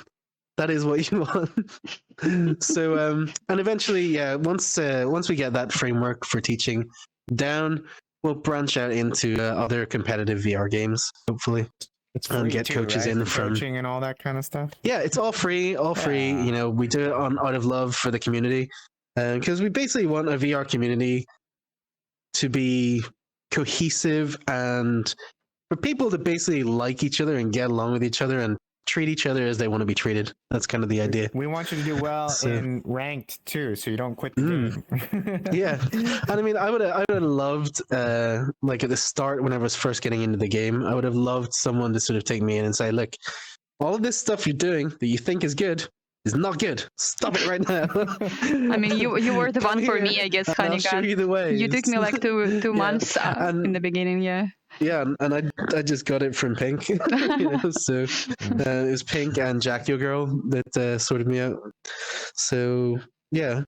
S2: that is what you want. So and eventually, yeah, once we get that framework for teaching down, we'll branch out into other competitive VR games, hopefully.
S3: It's
S2: And
S3: free
S2: get
S3: too,
S2: coaches
S3: right?
S2: in
S3: The
S2: from
S3: coaching and all that kind of stuff.
S2: yeah, it's all free,
S3: Yeah.
S2: You know, we do it out of love for the community, because we basically want a VR community to be cohesive and for people to basically like each other and get along with each other and treat each other as they want to be treated. That's kind of the idea.
S3: We want you to do well
S2: So-
S3: in ranked too, so you don't quit the game.
S2: Yeah, and I mean, I would have loved, like at the start when I was first getting into the game, I would have loved someone to sort of take me in and say, "Look, all of this stuff you're doing that you think is good is not good. Stop it right now."
S1: I mean, you were the
S2: Come
S1: one for
S2: here,
S1: me, I guess,
S2: and I'll show
S1: Honeygun.
S2: you the ways.
S1: You took me like two
S2: Yeah,
S1: months
S2: and-
S1: in the beginning, yeah.
S2: Yeah, and I just got it from Pink, you know, so it was Pink and Jack Your Girl that sorted me out. So yeah,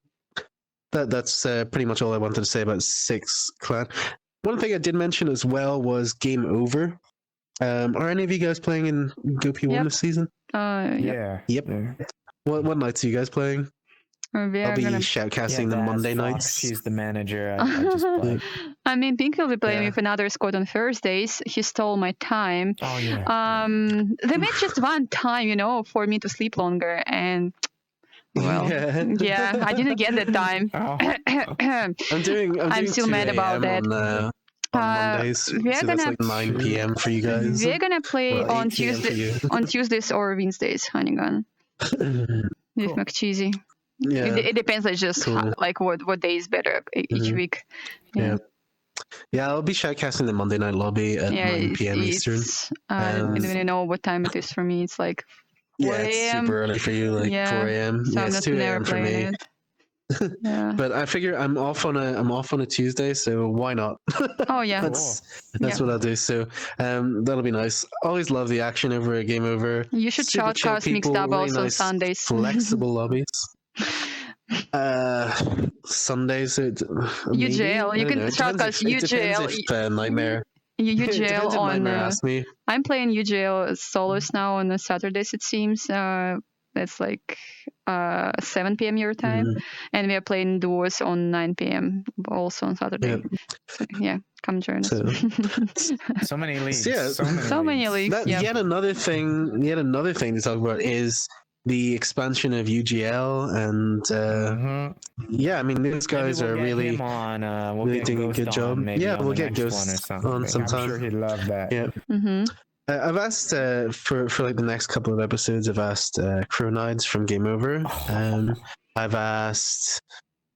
S2: that's pretty much all I wanted to say about Six Clan. One thing I did mention as well was Game Over. Are any of you guys playing in GoP1
S1: Yep.
S2: this season?
S1: Yeah.
S2: Yep.
S3: Yeah.
S2: What nights are you guys playing?
S1: We
S2: I'll
S1: are
S2: be
S1: gonna...
S2: shoutcasting the
S3: that's
S2: Monday
S3: Fox.
S2: nights.
S3: She's the manager. I just play.
S1: I mean, Pink will be playing
S2: Yeah.
S1: with another squad on Thursdays. He stole my time.
S3: Oh yeah.
S1: They made just one time, you know, for me to sleep longer, and well, yeah, I didn't get that time.
S3: Oh.
S2: I'm doing
S1: still
S2: 2
S1: mad about
S2: a.m.
S1: that.
S2: On Mondays,
S1: we're
S2: so that's
S1: gonna-
S2: like 9 p.m. for you guys.
S1: We're gonna play
S2: Well,
S1: on
S2: 8 p.m. for
S1: Tuesday,
S2: you.
S1: on Tuesdays or Wednesdays, Honeygun, with
S3: Cool.
S1: McCheesy.
S2: Yeah,
S1: It depends, like just
S2: Cool.
S1: like what day is better each
S2: Mhm.
S1: week.
S2: yeah. Yeah, I'll be shoutcasting the Monday night lobby at 9 p.m. Eastern.
S1: I don't even know what time it is for me. It's like 4
S2: Yeah, it's
S1: a.m.
S2: super early for you, like
S1: Yeah,
S2: 4 a.m.
S1: So
S2: Yeah,
S1: I'm
S2: it's
S1: not
S2: 2
S1: never
S2: a.m. for
S1: playing
S2: me.
S1: it. Yeah.
S2: But I figure I'm off on a Tuesday, so why not?
S1: Oh yeah.
S2: That's
S1: Yeah.
S2: what I'll do. So that'll be nice. Always love the action over a Game Over.
S1: You should
S2: Super chill
S1: shoutcast mixed
S2: people,
S1: doubles
S2: really
S1: on
S2: nice,
S1: Sundays.
S2: Flexible lobbies. Sundays.
S1: UJL. You can shoutcast
S2: It depends
S1: UJL.
S2: if Nightmare.
S1: UJL
S2: It depends if
S1: on.
S2: Nightmare asks me.
S1: I'm playing UJL solos now on the Saturdays. It seems. That's like 7 p.m. your time,
S2: Mhm.
S1: and we are playing duos on 9 p.m. also on Saturday. So, yeah, come join us.
S2: So-
S3: So many leagues.
S2: Yeah.
S1: So many leagues.
S2: That,
S1: Yeah.
S2: Yet another thing to talk about is the expansion of UGL, and
S3: Mhm.
S2: yeah, I mean these
S3: Maybe
S2: guys
S3: we'll
S2: are
S3: get
S2: really
S3: him on. We'll
S2: really
S3: get
S2: doing a
S3: Ghost
S2: good
S3: on
S2: job.
S3: maybe
S2: Yeah,
S3: on
S2: we'll
S3: the
S2: get
S3: next
S2: Ghost
S3: one or something.
S2: on sometime.
S3: I'm sure he'd love that.
S2: Yeah.
S1: Mm-hmm.
S2: I've asked for like the next couple of episodes. I've asked Cronides from Game Over. I've asked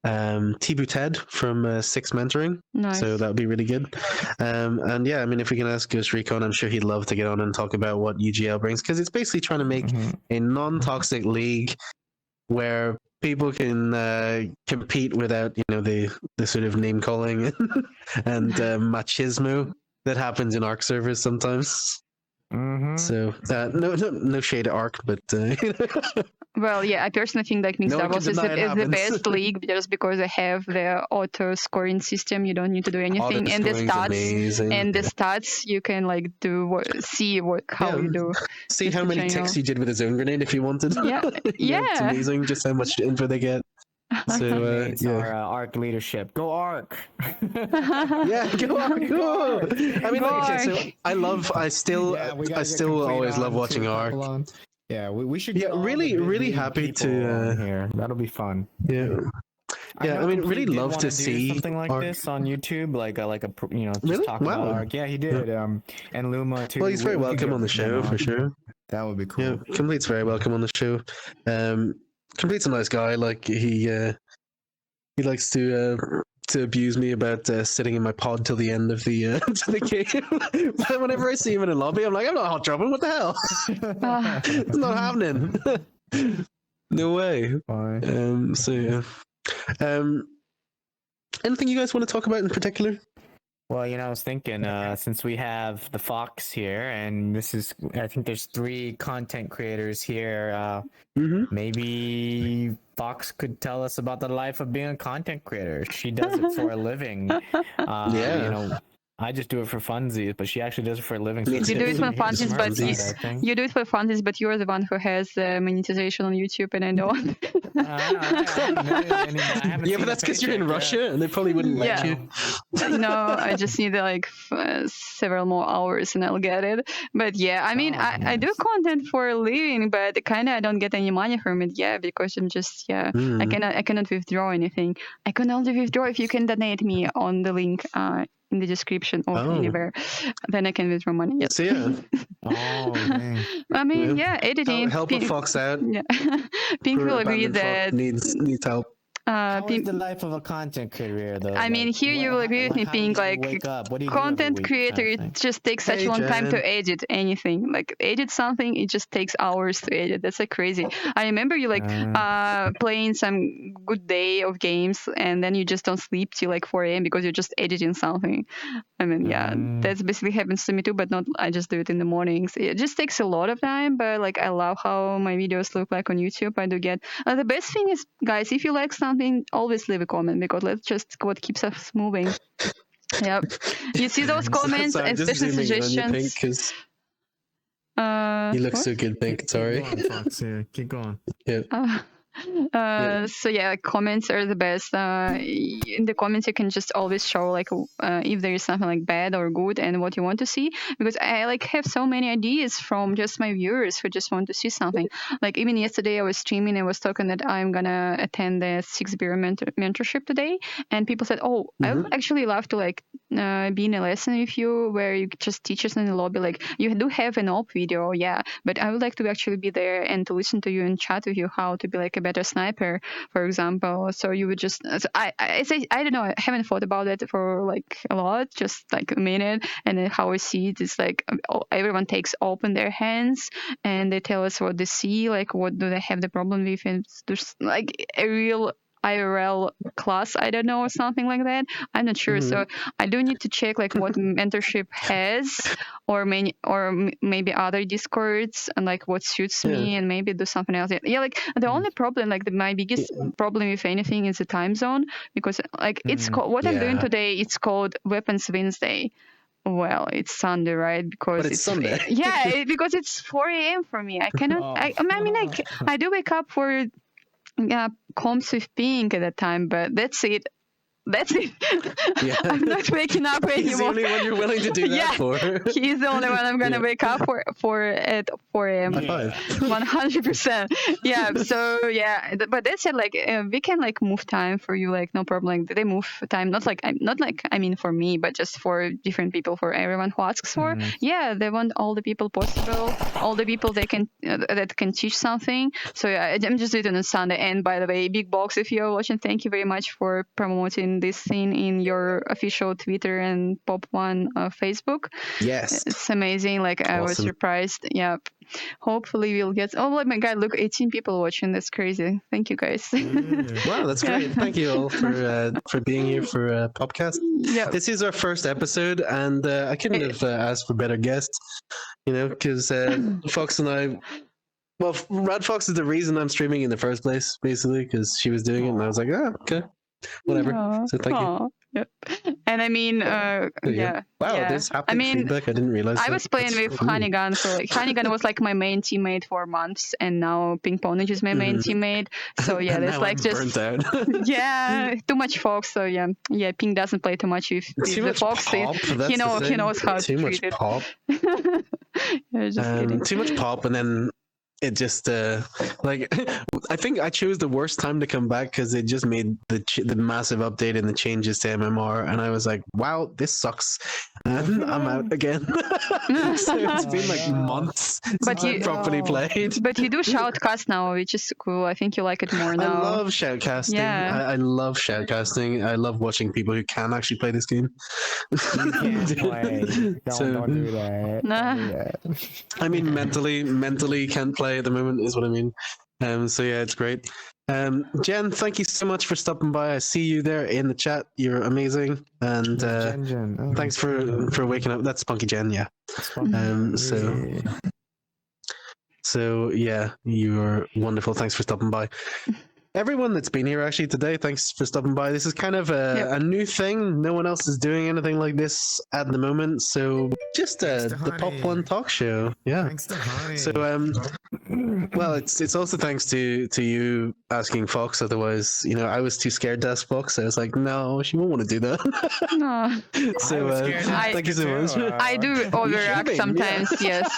S2: Tibu Ted from Six Mentoring.
S1: Nice.
S2: So that would be really good. And yeah, I mean, if we can ask Ghost Recon, I'm sure he'd love to get on and talk about what UGL brings, because it's basically trying to make
S3: Mhm.
S2: a non-toxic league where people can compete without, you know, the sort of name calling and machismo that happens in ARC servers sometimes.
S3: Mhm.
S2: So no shade at ARC, but
S1: Well, yeah, I personally think like mixed
S2: No one can
S1: doubles is
S2: deny it
S1: the
S2: happens.
S1: best league just because they have their auto scoring system. You don't need to do anything, and the
S2: auto-scoring's
S1: stats
S2: amazing.
S1: and the stats you can like see how
S2: Yeah.
S1: you do.
S2: See
S1: just
S2: how
S1: to
S2: many
S1: train
S2: ticks
S1: out.
S2: you did with a zone grenade if you wanted.
S1: Yeah,
S2: It's
S1: yeah.
S2: amazing just how much info they get. So
S3: Teammates
S2: yeah.
S3: are ARC leadership. Go ARC.
S2: Yeah, go on, go. I mean,
S1: Go
S2: like, okay, so
S1: ARC.
S2: I still always love watching ARC.
S3: Yeah, we should.
S2: Yeah,
S3: get all the
S2: really,
S3: big
S2: really
S3: league
S2: happy
S3: people
S2: to,
S3: on here. That'll be fun.
S2: Yeah, yeah. I mean,
S3: know
S2: really
S3: Complete did
S2: love
S3: wanna
S2: to
S3: do
S2: see
S3: something like
S2: ARC.
S3: this on YouTube, like a you know, just
S2: Really?
S3: talk about
S2: Wow.
S3: ARC. Yeah, he did. And Luma too.
S2: Well, he's very
S3: We could
S2: welcome
S3: get
S2: on the
S3: them
S2: show for sure.
S3: That would be cool.
S2: Yeah, Complete's very welcome on the show. Complete's a nice guy. Like he likes to abuse me about sitting in my pod till the end of the to the game. But whenever I see him in a lobby, I'm like, I'm not hot dropping. What the hell?
S1: Ah.
S2: It's not happening. No way.
S3: Fine.
S2: So yeah. Anything you guys want to talk about in particular?
S3: Well, you know, I was thinking, since we have the Fox here, and I think there's 3 content creators here.
S2: Mm-hmm.
S3: Maybe Fox could tell us about the life of being a content creator. She does it for a living.
S2: Yeah.
S3: You know,
S8: I just do it for funsies, but she actually does it for a living.
S2: Me
S8: so
S1: You do it
S8: it's
S1: for
S8: a
S1: funsies,
S8: smart
S1: but
S8: side, I think.
S1: you do it for funsies, but you're the one who has monetization on YouTube, and I don't.
S8: I haven't made it any more. I haven't
S2: Yeah,
S8: seen
S2: but
S8: a
S2: that's because you're in
S8: paycheck yet.
S2: Russia and they probably wouldn't let
S1: Yeah.
S2: you.
S1: No, I just need like several more hours and I'll get it. But yeah, I mean,
S8: Oh,
S1: I do
S8: nice.
S1: content for a living, but kind of I don't get any money from it. Yeah, because I'm just I cannot withdraw anything. I can only withdraw if you can donate me on the link in the description or anywhere. Then I can withdraw money. Yes.
S2: So yeah,
S8: Oh, dang.
S1: I mean, yeah, editing.
S2: help a fox out.
S1: Yeah, Pink
S2: Poor
S1: will agree
S2: abandoned fox
S1: that.
S2: needs help.
S8: How is
S1: Pink,
S8: the life of a content creator, though?
S1: I mean, here you will agree with me,
S8: how do
S1: Pink.
S8: you
S1: Like,
S8: wake up? What do you do every
S1: content
S8: week,
S1: creator,
S8: kind
S1: it
S8: of thing?
S1: just takes such
S2: Hey,
S1: a long time to
S2: Jen.
S1: edit anything. Like, edit something, it just takes hours to edit. That's like crazy. I remember you like playing some good day of games, and then you just don't sleep till like 4 a.m. because you're just editing something. I mean, yeah, that's basically happens to me too, but not. I just do it in the mornings. It just takes a lot of time, but like I love how my videos look like on YouTube. I do get the best thing is, guys, if you like something, always leave a comment because that's just what keeps us moving. Yep, you see those comments,
S2: Sorry, just
S1: especially
S2: zooming in on you, Pink,
S1: suggestions.
S2: because you look
S1: What?
S2: so good, Pink. Sorry.
S3: Keep going, Fox. Yeah, keep going.
S2: Yeah.
S1: So yeah, comments are the best. In the comments, you can just always show like if there is something like bad or good and what you want to see. Because I like have so many ideas from just my viewers who just want to see something. Like even yesterday, I was streaming. I was talking that I'm gonna attend the 6-beer mentorship today, and people said, "Oh, I would actually love to like be in a lesson with you where you just teach us in the lobby. Like you do have an op video, yeah, but I would like to actually be there and to listen to you and chat with you how to be like a better sniper, for example." So you would just so I say I don't know, I haven't thought about it for like a lot, just like a minute, and then how I see it is like everyone takes open their hands and they tell us what they see, like what do they have the problem with, and there's like a real IRL class, I don't know, or something like that. I'm not sure. So I do need to check like what mentorship has, or maybe other discords, and like what suits me, and maybe do something else. Yeah, like the only problem, like my biggest problem, if anything, is the time zone, because like it's what I'm doing today. It's called Weapons Wednesday. Well, it's Sunday, right? Because
S2: But it's Sunday.
S1: Yeah, because it's 4 a.m. for me. I cannot. I mean, I do wake up for comps with Pink at that time, but that's it. That's it.
S2: Yeah.
S1: I'm not waking up anymore.
S2: He's the only one you're willing to do that for.
S1: He's the only one I'm gonna wake up for at 4 a.m.
S2: High five.
S1: 100%. Yeah. So yeah, but they said like we can like move time for you, like no problem. Like they move time, not like I mean for me, but just for different people, for everyone who asks for. Yeah, they want all the people possible, all the people they can that can teach something. So yeah, I'm just doing it on Sunday. And by the way, Big Box, if you're watching, thank you very much for promoting this thing in your official Twitter and Pop One Facebook.
S2: Yes.
S1: It's amazing. Like I was
S2: Awesome.
S1: surprised. Yep. Hopefully we'll get. Oh my God! Look, 18 people watching. That's crazy. Thank you guys.
S2: Wow, that's great. Thank you all for being here for a podcast.
S1: Yeah.
S2: This is our first episode, and I couldn't have asked for better guests, because Fox and I. Well, RadFox is the reason I'm streaming in the first place, basically, because she was doing it, and I was like, okay, whatever. So thank you.
S1: Yep. And I mean, yeah.
S2: Wow,
S1: yeah.
S2: there's haptic
S1: I mean,
S2: feedback. I didn't realize.
S1: I was playing with Honeygun, so like Honeygun was like my main teammate for months, and now PinkPWNAGE is my main teammate. So yeah, that's like
S2: burnt out.
S1: yeah, too much Fox. So yeah, Pink doesn't play too much with
S2: Too
S1: the
S2: much
S1: Fox.
S2: pop.
S1: He knows how
S2: too
S1: to
S2: much
S1: treat it.
S2: pop.
S1: Yeah, just kidding.
S2: Too much pop, and then it just like I think I chose the worst time to come back because it just made the massive update and the changes to MMR, and I was like, wow, this sucks, and I'm out again. So it's been like months since I properly played.
S1: But you do shoutcast now, which is cool. I think you like it more now.
S2: I love shoutcasting.
S1: Yeah.
S2: I love shoutcasting. I love watching people who can actually play this game.
S8: You can't play. Don't do that.
S1: Nah.
S8: Don't do that.
S2: I mean, mentally can't play at the moment is what I mean. So yeah, it's great. Jen, thank you so much for stopping by. I see you there in the chat. You're amazing, and
S8: Jen. Oh,
S2: thanks for waking up. That's Spunky Jen, yeah. So yeah, you're wonderful. Thanks for stopping by. everyone that's been here actually today, thanks for stopping by. This is kind of a new thing. No one else is doing anything like this at the moment. So just the Pop
S3: Honey.
S2: One Talk Show. Yeah.
S3: Thanks to Honey.
S2: So well, it's also thanks to you asking Fox. Otherwise, I was too scared to ask Fox. I was like, no, she won't want to do that.
S1: No.
S2: So thank you so much.
S1: I do overreact
S2: been,
S1: sometimes. Yes.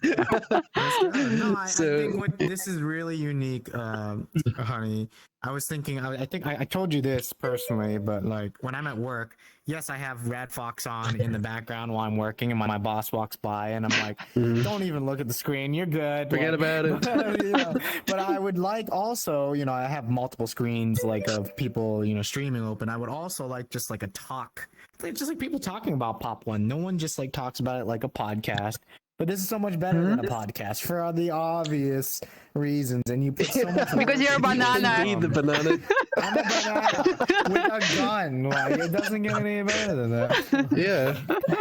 S3: No, I
S2: So-
S3: think this is really unique, Honey. I was thinking, I think I told you this personally, but like when I'm at work, yes, I have RadFox on in the background while I'm working, and my boss walks by, and I'm like, don't even look at the screen, you're good.
S2: Forget about it.
S3: But I would like also, I have multiple screens like of people, streaming open. I would also like just like a talk, just like people talking about Pop One. No one just like talks about it like a podcast. But this is so much better than a podcast for the obvious reasons, and you put so much
S1: Because you're a banana.
S2: Indeed, the banana.
S3: I'm a banana with a gun. Like, it doesn't get any better than that.
S2: Yeah.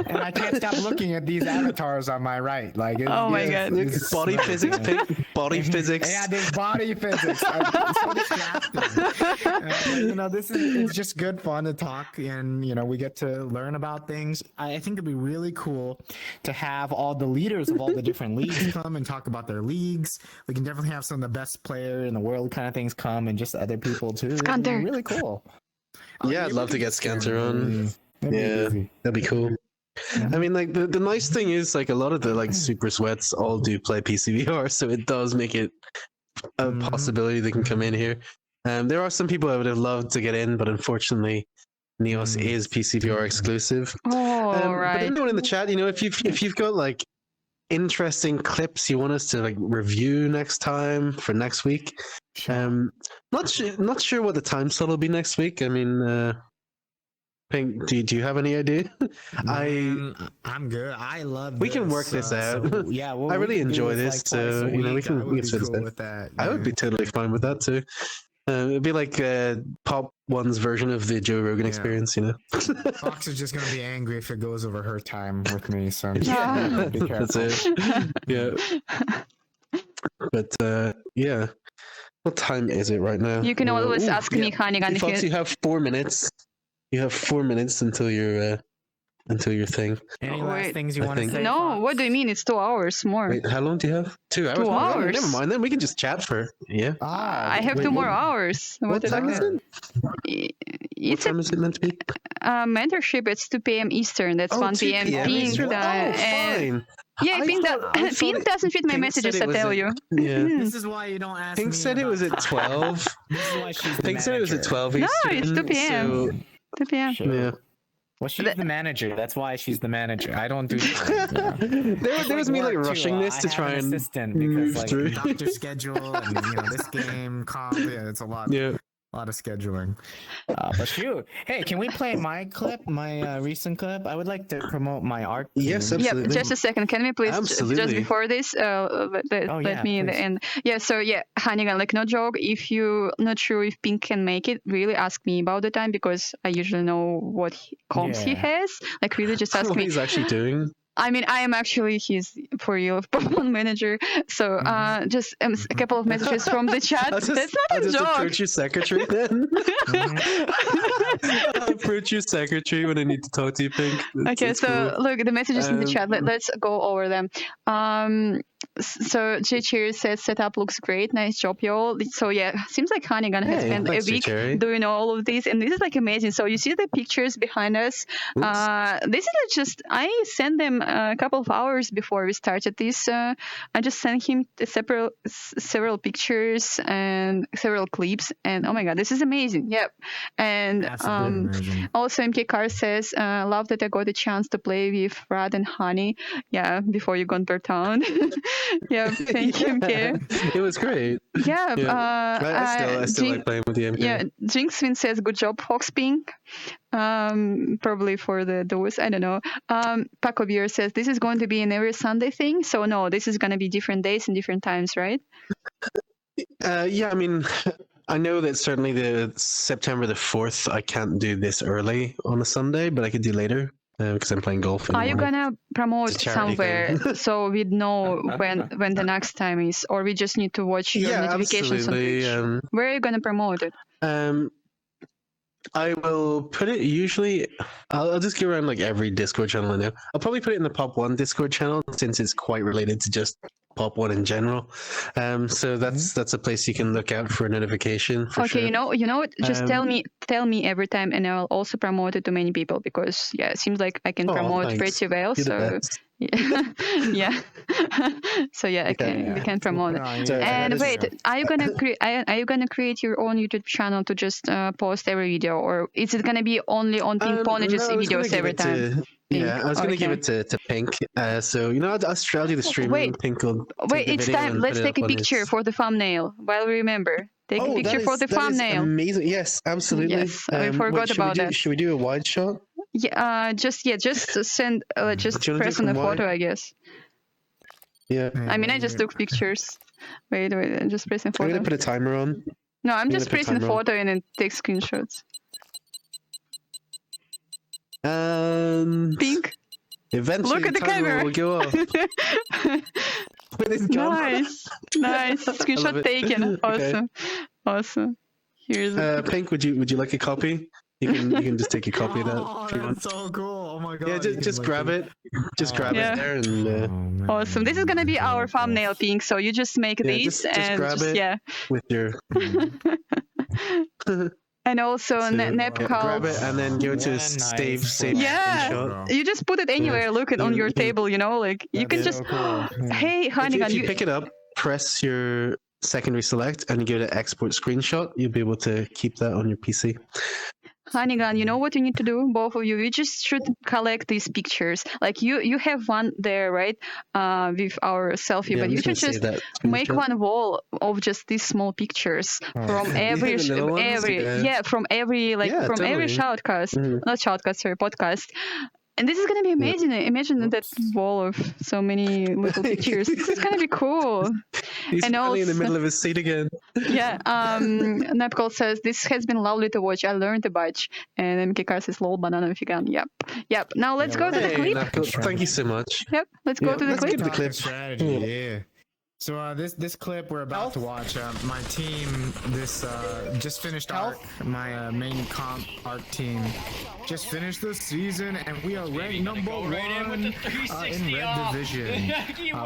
S3: And I can't stop looking at these avatars on my right. Like,
S1: Oh my God.
S2: Look,
S3: it's
S2: body
S3: so-
S2: physics, Pink. Body physics.
S3: Yeah, there's body physics. I'm so distracted. This is it's just good fun to talk, and we get to learn about things. I think it'd be really cool to have all the leaders of all the different leagues come and talk about their leagues. We can definitely have some of the best player in the world kind of things come, and just other people too. It'd be
S1: Scanter.
S3: really cool.
S2: Yeah, I'd love to get Scanter on.
S3: That'd be
S2: Yeah,
S3: easy.
S2: that'd be cool. I mean, like the nice thing is, like a lot of the like super sweats all do play PCVR, so it does make it a possibility they can come in here. There are some people I would have loved to get in, but unfortunately, Neos is PCVR exclusive.
S1: Oh,
S2: But
S1: right.
S2: anyone in the chat, if you've got like interesting clips you want us to like review next time for next week, not sure what the time slot will be next week. I mean, Pink, do you have any idea?
S3: I'm good. I love.
S2: We can work this out.
S3: So, yeah,
S2: I really enjoy this, so we can fit this in.
S3: with that.
S2: I would be totally fine with that too. It'd be like Pop One's version of the Joe Rogan experience,
S3: Fox is just gonna be angry if it goes over her time with me. So
S1: Yeah.
S3: be careful.
S2: That's it. Yeah. But yeah. What time is it right now?
S1: You can always
S2: Ooh,
S1: ask me,
S2: yeah.
S1: Hannigan, if
S2: Fox,
S1: you...
S2: you have 4 minutes. You have 4 minutes until your thing.
S3: Any
S1: Oh,
S3: last
S1: wait.
S3: things you
S2: I
S3: want to
S2: think-
S3: say?
S1: No,
S3: Fox?
S1: what do you mean? It's 2 hours more.
S2: Wait, how long do you have? 2 hours.
S1: 2
S2: Oh,
S1: hours.
S2: never mind. Then we can just chat for. Yeah.
S1: I have
S2: wait,
S1: 2 more
S2: what-
S1: hours.
S2: What
S1: is
S2: time is it? What
S1: It's a
S2: time is it meant to be?
S1: mentorship. It's 2 p.m. Eastern. That's 1
S2: 2
S1: p.m.
S2: PM
S1: Pink.
S2: Eastern?
S1: and-
S2: fine.
S1: Yeah,
S2: I
S1: Pink,
S2: thought- I thought
S1: Pink
S2: it-
S1: doesn't fit my
S2: Pink
S1: messages,
S2: said it
S1: I
S2: was
S1: tell
S2: at-
S1: you.
S2: Yeah.
S3: This is why you don't ask
S2: Pink
S3: me
S2: said it
S3: about
S2: was at
S3: time.
S2: 12.
S3: This is why she's the
S2: Pink said it was at
S3: manager.
S2: 12
S1: No,
S2: Eastern.
S1: it's 2 p.m.
S2: So,
S1: 2 p.m.
S3: Sure.
S2: yeah.
S3: Well, she's the manager. That's why she's the manager. I don't do. Time,
S2: There was me like
S3: work, too.
S2: rushing this
S3: I
S2: to
S3: have
S2: try
S3: an
S2: and
S3: assistant because
S2: move
S3: like
S2: through.
S3: doctor schedule and this game comp. Yeah, it's a lot.
S2: Yeah.
S3: A lot of scheduling. But shoot, hey, can we play my clip, my recent clip? I would like to promote my art.
S2: Yes,
S3: team.
S2: absolutely.
S1: Yeah, just a second. Can we please
S2: Absolutely.
S1: just before this, let
S3: yeah,
S1: me
S3: please.
S1: end. Yeah, so yeah, Hannigan, like no joke. If you're not sure if Pink can make it, really ask me about the time because I usually know what comps he
S3: Yeah.
S1: has. Like really, just ask
S2: what
S1: me.
S2: he's actually doing.
S1: I mean, I am actually his for real Pokemon manager. So just a couple of messages from the chat. That's not
S2: I'll
S1: a
S2: just
S1: joke.
S2: approach your secretary then. I'll approach your secretary when I need to talk to you, Pink.
S1: Okay,
S2: That's
S1: so
S2: cool.
S1: look, the messages in the chat.
S2: Um,
S1: Let's go over them. So J Cherry says setup looks great. Nice job, y'all. So yeah, seems like Hannigan has
S2: Hey,
S1: spent a
S2: thanks,
S1: week
S2: J-Cherry.
S1: doing all of this, and this is like amazing. So you see the pictures behind us. This is like just I sent them a couple of hours before we started this. I just sent him several pictures and several clips, and oh my god, this is amazing. Yep, and
S3: That's amazing.
S1: also, MK Car says, love that I got a chance to play with Rad and Honey. Yeah, before you gone per town. Yeah, thank you, MK.
S2: It was great.
S1: Yeah,
S2: I still like playing with the MK.
S1: yeah, Jinxwin says, good job, Fox Pink. Probably for the those, I don't know. Paco Beer says, this is going to be an every Sunday thing. So no, this is going to be different days and different times, right?
S2: Yeah, I mean, I know that certainly the September the 4th, I can't do this early on a Sunday, but I could do later. because I'm playing golf.
S1: Are you gonna promote
S2: It's a charity
S1: somewhere
S2: thing.
S1: so we know when the next time is, or we just need to watch your
S2: Yeah,
S1: notifications on
S2: absolutely.
S1: Twitch? Where are you gonna promote it?
S2: I will put it usually. I'll just go around like every Discord channel I know. I'll probably put it in the Pop One Discord channel since it's quite related to just Pop One in general. So that's a place you can look out for a notification. For
S1: Okay,
S2: sure.
S1: you know what? Just tell me every time, and I'll also promote it to many people because yeah, it seems like I can
S2: Oh,
S1: promote
S2: thanks.
S1: pretty well.
S2: You're the
S1: So
S2: best.
S1: yeah, so yeah, we can promote it. And wait, are you gonna create your own YouTube channel to just post every video, or is it gonna be only on PinkPWNAGE's
S2: No, I was gonna
S1: videos
S2: give
S1: every
S2: it
S1: time?
S2: Yeah, I was gonna give
S1: Okay.
S2: it to Pink. So you know, I'll do the streaming.
S1: Wait,
S2: Pink will take
S1: Wait,
S2: the
S1: it's
S2: video
S1: time.
S2: and
S1: Let's
S2: put it
S1: take
S2: up
S1: a
S2: on
S1: picture
S2: his...
S1: for the thumbnail while we remember. Take a
S2: Oh,
S1: picture for the
S2: that is
S1: thumbnail.
S2: amazing. Yes, absolutely.
S1: Yes, I forgot
S2: should we
S1: about that.
S2: Should we do a wide shot?
S1: Yeah, just send, just
S2: Do you wanna do
S1: press
S2: it
S1: on the
S2: from
S1: photo,
S2: wide?
S1: I guess.
S2: Yeah.
S1: I mean, I just took pictures. Wait, I'm just pressing
S2: I'm gonna
S1: photo.
S2: put a timer on.
S1: No, I'm just
S2: gonna put
S1: pressing
S2: timer on.
S1: photo and then take screenshots. Pink.
S2: Eventually,
S1: Look at the
S2: timer
S1: camera.
S2: will go off. With his gun.
S1: Nice. Screenshot
S2: it.
S1: taken.
S2: Okay.
S1: Awesome. Here's
S2: Pink, would you like a copy? You can just take a copy of that.
S3: Oh,
S2: if you want.
S3: that's so cool! Oh my god!
S2: Yeah, just grab it. Just grab
S1: Yeah.
S2: it there and
S1: awesome. This is gonna be our thumbnail, Pink. So you just make
S2: yeah,
S1: these
S2: just
S1: and
S2: grab
S1: just
S2: it with your.
S1: and also
S2: So,
S1: Nep
S2: grab
S1: calls.
S2: it and then go to save
S1: Yeah,
S2: screenshot.
S1: you just put it anywhere. Look it on your
S2: You can-
S1: table. You know, like you can just. Hey, honey,
S2: If you pick it up, press your secondary select and you go to export screenshot. You'll be able to keep that on your PC.
S1: Honeygun, you know what you need to do, both of you? You just should collect these pictures. Like you have one there, right? With our selfie,
S2: Yeah,
S1: but
S2: I'm
S1: you
S2: just
S1: should
S2: gonna save
S1: just
S2: that
S1: make
S2: screenshot.
S1: one wall of just these small pictures from every
S2: the little ones? Yeah.
S1: from every
S2: Yeah,
S1: from every
S2: totally.
S1: shoutcast,
S2: Mhm.
S1: not shoutcast, sorry, podcast. And this is gonna be amazing. Imagine that wall of so many little pictures. This is gonna be cool.
S2: He's
S1: And
S2: finally in the
S1: also-
S2: middle of his seat again.
S1: Yeah, Nepcol says this has been lovely to watch. I learned a bunch. And MKK says lol banana if you can. Yep. Now let's go to the
S2: Hey,
S1: clip.
S2: Knuckles, thank you so much.
S1: Yep, let's go
S2: Yeah,
S1: to the
S2: let's
S1: clip.
S2: get the clip.
S3: Strategy, yeah. So this clip we're about to watch, my team just finished arc. My main comp arc team just finished the season, and we are ranked number one in Red Division,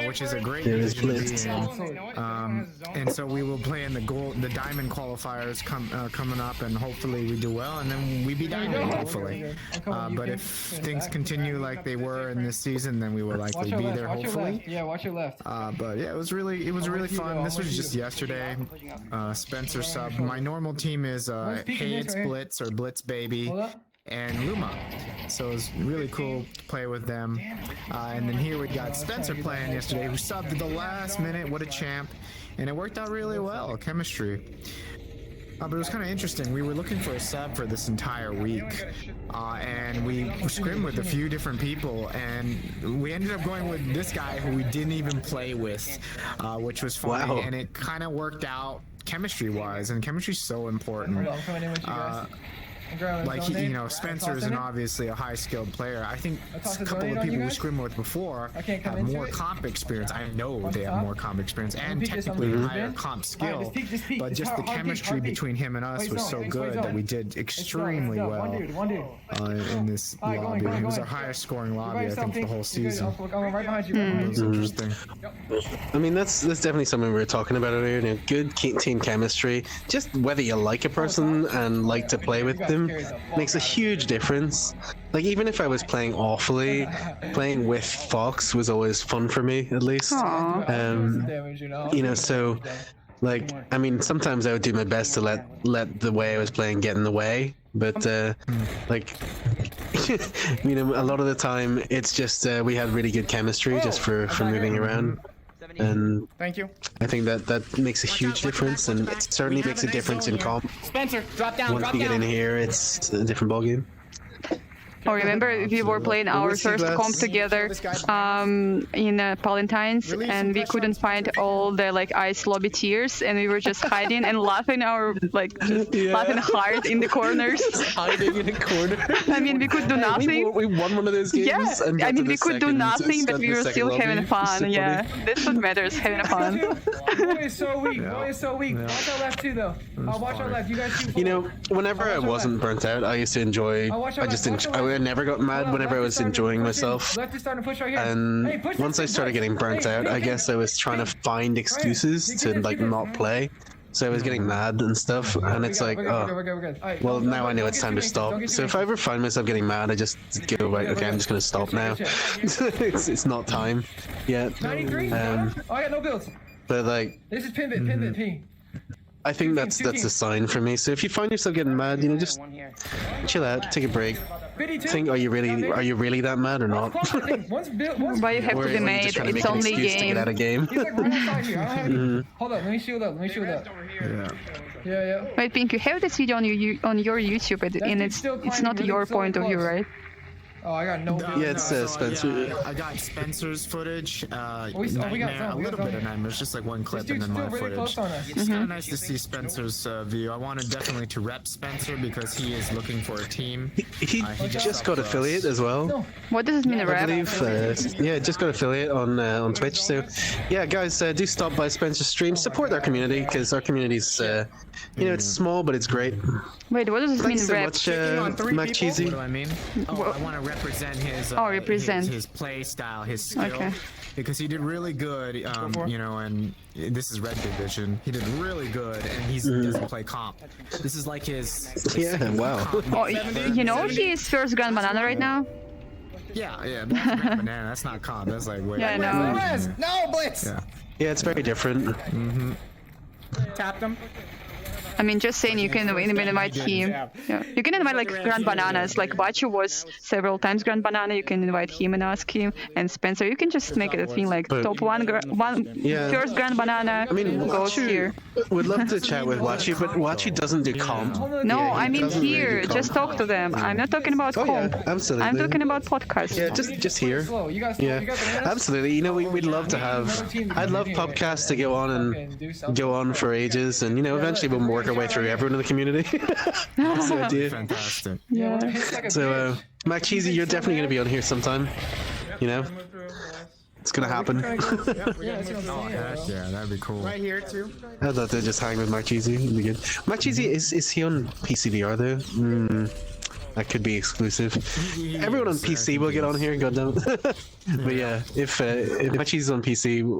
S3: which is a great division to be in. And so we will play in the Diamond qualifiers coming up, and hopefully we do well, and then we be Diamond, hopefully. But if things continue like they were in this season, then we will likely be there, hopefully.
S5: Yeah, watch your left.
S3: But yeah, it was really fun. This was just yesterday. Spencer sub. My normal team is Hey It's Blitz or Blitz Baby and Luma. So it was really cool to play with them. And then here we got Spencer playing yesterday, who subbed at the last minute. What a champ! And it worked out really well. Chemistry. But it was kind of interesting. We were looking for a sub for this entire week, and we scrimmed with a few different people, and we ended up going with this guy who we didn't even play with, which was funny,
S2: Wow.
S3: and it kind of worked out chemistry-wise, and chemistry's so important. Like, Spencer is obviously a high-skilled player. I think a couple of people we scrimmed with before have more comp experience. I know they have more comp experience and technically higher comp skill, but just the chemistry between him and us was so good that we did extremely well in this lobby. It was our highest scoring lobby, I think, for the whole season. It was interesting.
S2: I mean, that's definitely something we were talking about earlier. Good team chemistry. Just whether you like a person and like to play with them makes a huge difference. Like, even if I was playing awfully, playing with Fox was always fun for me, at least. So, like, I mean, sometimes I would do my best to let the way I was playing get in the way, but like, a lot of the time it's just we had really good chemistry just for moving around. And
S5: Thank you.
S2: I think that makes a huge difference, and it certainly makes a difference in comp.
S5: Spencer, drop down,
S2: Once you get in here, it's a different ballgame.
S1: Oh, remember we were playing our
S2: Whiskey
S1: first
S2: glass.
S1: comp together in Palentine's, and we couldn't find all the like ice lobby tiers, and we were just hiding and laughing our like just laughing hard in the corners.
S2: Hiding in a corner.
S1: I mean, we could do nothing.
S2: We won one of those games.
S1: Yeah,
S2: and got
S1: I
S2: to
S1: mean,
S2: the
S1: we could do
S2: second-
S1: nothing, but
S2: got to
S1: we
S2: the
S1: were
S2: second
S1: still
S2: lobby.
S1: having fun.
S2: So
S1: Yeah,
S2: funny.
S1: that's what matters, having fun.
S5: Boy is so weak. Boy is so weak. Watch our left too, though. Watch our left. You guys shoot
S2: You know,
S5: forward.
S2: whenever I wasn't burnt out, I used to enjoy. I never got mad whenever I was enjoying myself.
S5: Left is starting to push right here.
S2: And
S5: Hey, push
S2: once I
S5: this,
S2: started
S5: push.
S2: getting burnt
S5: Hey,
S2: out, I guess I was trying to find excuses to like not play. So I was getting mad and stuff, and it's like, oh, well, now I know it's time to stop. So if I ever find myself getting mad, I just go, right, okay, I'm just gonna stop now. It's not time yet.
S5: 93? Oh, I got no builds.
S2: But like,
S5: This is pin. P.
S2: I think that's a sign for me. So if you find yourself getting mad, you know, just chill out, take a break.
S5: 52.
S2: Think, are you really that mad or not?
S1: But you have
S2: Or
S1: to
S2: are
S1: be
S2: you
S1: made.
S2: just trying to
S1: It's
S2: make an
S1: only
S2: excuse to get out
S1: game.
S2: of game?
S5: He's like right outside here. I don't have any. Hold up, let me shield up. Yeah.
S1: Wait, Pink, you have this video on your YouTube, and it's not your point of view, right?
S5: Oh, I got no builds.
S2: Yeah, it's Spencer.
S3: I got Spencer's footage.
S5: we got
S3: Nightmare,
S5: some,
S3: a
S5: we got
S3: little
S5: some.
S3: bit of Nightmare. It's just like one
S5: This
S3: clip and
S5: dude's
S3: then
S5: still
S3: my
S5: really close
S3: footage.
S5: on us.
S3: It's kind of nice to see Spencer's view. I wanted definitely to rep Spencer because he is looking for a team.
S2: He just got affiliate as well.
S1: What does it mean,
S2: I
S1: rap?
S2: believe, yeah, just got affiliate on Twitch. So, yeah, guys, do stop by Spencer's stream, support our community because our community's, you know, it's small but it's great.
S1: Wait, what does it mean,
S2: Thanks so
S1: rap?
S2: much, Mac Cheesy.
S3: What do I mean? Oh, I want to represent his
S1: represent.
S3: his play style, his skill,
S1: Okay.
S3: because he did really good. You know, and this is Red Division. He did really good, and he doesn't play comp. This is like his
S2: Yeah, wow.
S1: Oh, you know he is first Grand Banana right now?
S3: yeah. That's Red Banana. That's not comp. That's like way.
S1: Yeah, I know.
S5: No, Blitz!
S3: Yeah.
S2: Yeah, it's very different.
S5: Tapped him.
S1: I mean, just saying, you can invite him. Yeah. You can invite like Grand Bananas. Like Bachu was several times Grand Banana. You can invite him and ask him. And Spencer, you can just make it a thing like
S2: But-
S1: top one
S2: Yeah.
S1: first Grand Banana
S2: I mean,
S1: goes here.
S2: Would love to chat with Wachi, but Wachi doesn't do comp.
S1: No,
S2: Yeah, he
S1: I mean
S2: doesn't really
S1: here.
S2: do comp.
S1: Just talk to them. I'm not talking about
S2: Oh yeah,
S1: comp.
S2: absolutely.
S1: I'm talking about podcast.
S2: Yeah, just here.
S5: Slow. You guys,
S2: Yeah,
S5: you got the minutes?
S2: absolutely. You know, we'd love to have. I'd love podcasts to go on and go on for ages, and you know, eventually we'll work our way through everyone in the community. That's the idea.
S3: Fantastic.
S1: Yeah.
S2: So, Mac Cheesy, you're definitely going to be on here sometime. You know, it's going to happen.
S3: Oh heck yeah, that'd be cool.
S5: Right here, too.
S2: I'd love to just hang with Mac Cheesy. It'd be good. Mac Cheesy, is he on PCVR though? That could be exclusive. Everyone on PC will get on here, goddammit. But yeah, if Mac Cheesy's on PC,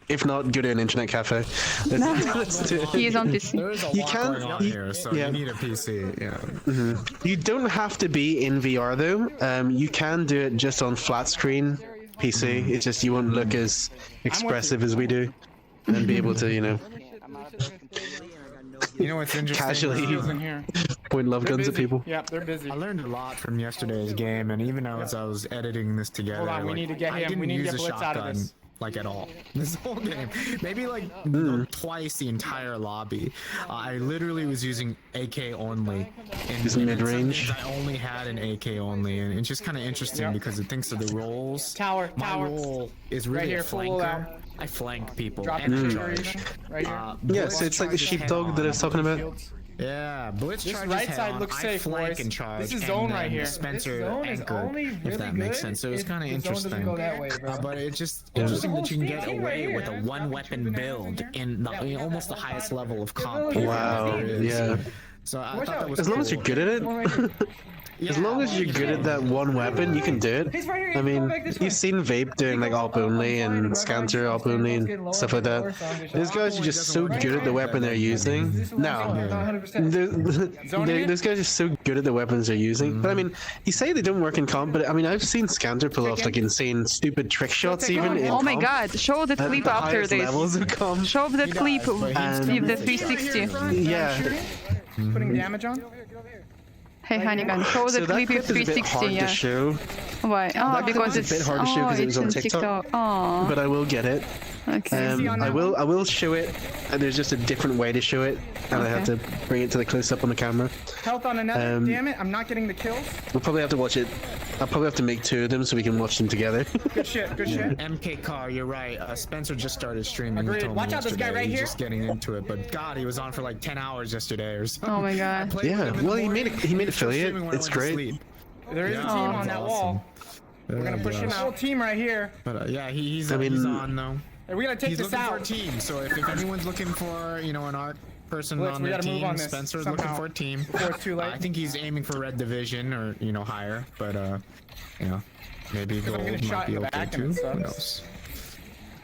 S2: if not, go to an internet cafe. Let's do it.
S1: He is on PC.
S3: There is a
S2: You
S3: lot
S2: can-
S3: going on
S2: you-
S3: here, so
S2: yeah.
S3: you need a PC. Yeah.
S2: You don't have to be in VR though. You can do it just on flat screen PC. It's just you won't look as expressive as we do, and be able to, you know,
S3: You know what's interesting?
S2: casually
S5: In here.
S2: point love guns at people.
S5: Yep, they're busy.
S3: I learned a lot from yesterday's game, and even as I was editing this together,
S5: Hold on, we
S3: like,
S5: need to get
S3: I
S5: him.
S3: didn't
S5: We need to
S3: use
S5: get
S3: a
S5: Blitz out of
S3: shotgun,
S5: this.
S3: like at all. This whole game, maybe like twice the entire lobby. I literally was using AK only. And
S2: Just
S3: in some
S2: mid-range?
S3: games I only had an AK only, and it's just kind of interesting because it thinks of the roles.
S5: Tower,
S3: My
S5: tower.
S3: role is really
S5: Right here,
S3: a
S5: full
S3: flanker.
S5: out.
S3: I flank people
S5: Drop
S3: and
S5: it
S3: charge.
S5: right here.
S2: Yeah, so it's like the sheepdog that I was talking about.
S3: Yeah, Blitz
S5: This
S3: charges
S5: right
S3: head
S5: side
S3: on,
S5: looks
S3: I
S5: safe,
S3: flank
S5: boys.
S3: and charge,
S5: This is
S3: and
S5: zone
S3: then
S5: right here.
S3: Spencer
S5: This zone is
S3: anchored,
S5: only
S3: if
S5: really
S3: that makes
S5: good
S3: sense. So it's
S5: if
S3: kind of
S5: the zone doesn't
S3: interesting.
S5: go that way, bro.
S3: But it's just interesting that you can get away with a one-weapon build in the, almost the highest level of comp.
S2: Wow,
S3: there is.
S2: yeah.
S3: So I thought that was
S2: As long as
S3: cool.
S2: you're good at it. As long as you're good at that one weapon, you can do it. I mean, you've seen Vape doing like op only and Scanter op only and stuff like that. Those guys are just so good at the weapon they're using. No, those guys are so good at the weapons they're using. But I mean, you say they don't work in comp, but I mean, I've seen Scanter pull off like insane, stupid trick shots even in
S1: Oh my
S2: comp.
S1: god, show the
S2: At
S1: clip
S2: the
S1: after
S2: highest
S1: this.
S2: levels of comp.
S1: Show the clip with the 360.
S2: Yeah.
S5: Putting damage on?
S1: Hey Hannigan, show the
S2: So that
S1: clip
S2: clip
S1: with
S2: is a bit
S1: 360,
S2: hard
S1: yeah.
S2: to show,
S1: Why? Oh,
S2: that clip
S1: because
S2: is a
S1: it's
S2: bit hard to show 'cause it was
S1: it's
S2: on TikTok.
S1: Oh.
S2: but I will get it.
S1: Okay.
S2: I will show it, and there's just a different way to show it, and I have to bring it to the close-up on the camera.
S5: Health on another. Damn it! I'm not getting the kills.
S2: We'll probably have to watch it. I'll probably have to make 2 of them so we can watch them together.
S5: Good shit. Good shit.
S3: MK Car, you're right. Spencer just started streaming. He
S5: Agreed.
S3: told me
S5: Watch out, this guy
S3: yesterday.
S5: right
S3: He's
S5: here.
S3: just getting into it, but God, he was on for like 10 hours yesterday or something.
S1: Oh my god.
S2: Yeah, well, he made affiliate. It's great.
S5: There is a team on that wall. We're gonna push him out. Whole team right here.
S3: But yeah, he's
S2: I mean,
S3: he's on though.
S5: And we gotta take
S3: He's
S5: this
S3: looking
S5: out.
S3: for a team. So if anyone's looking for an ARC person
S5: Blitz,
S3: on
S5: we
S3: their
S5: gotta move
S3: team,
S5: on this
S3: Spencer's
S5: somehow
S3: looking for a team.
S5: before it's too late.
S3: I think he's aiming for Red Division or higher, but maybe Gold
S5: getting
S3: might
S5: shot in
S3: be
S5: the
S3: okay
S5: back
S3: too.
S5: and it
S3: Who
S5: sucks.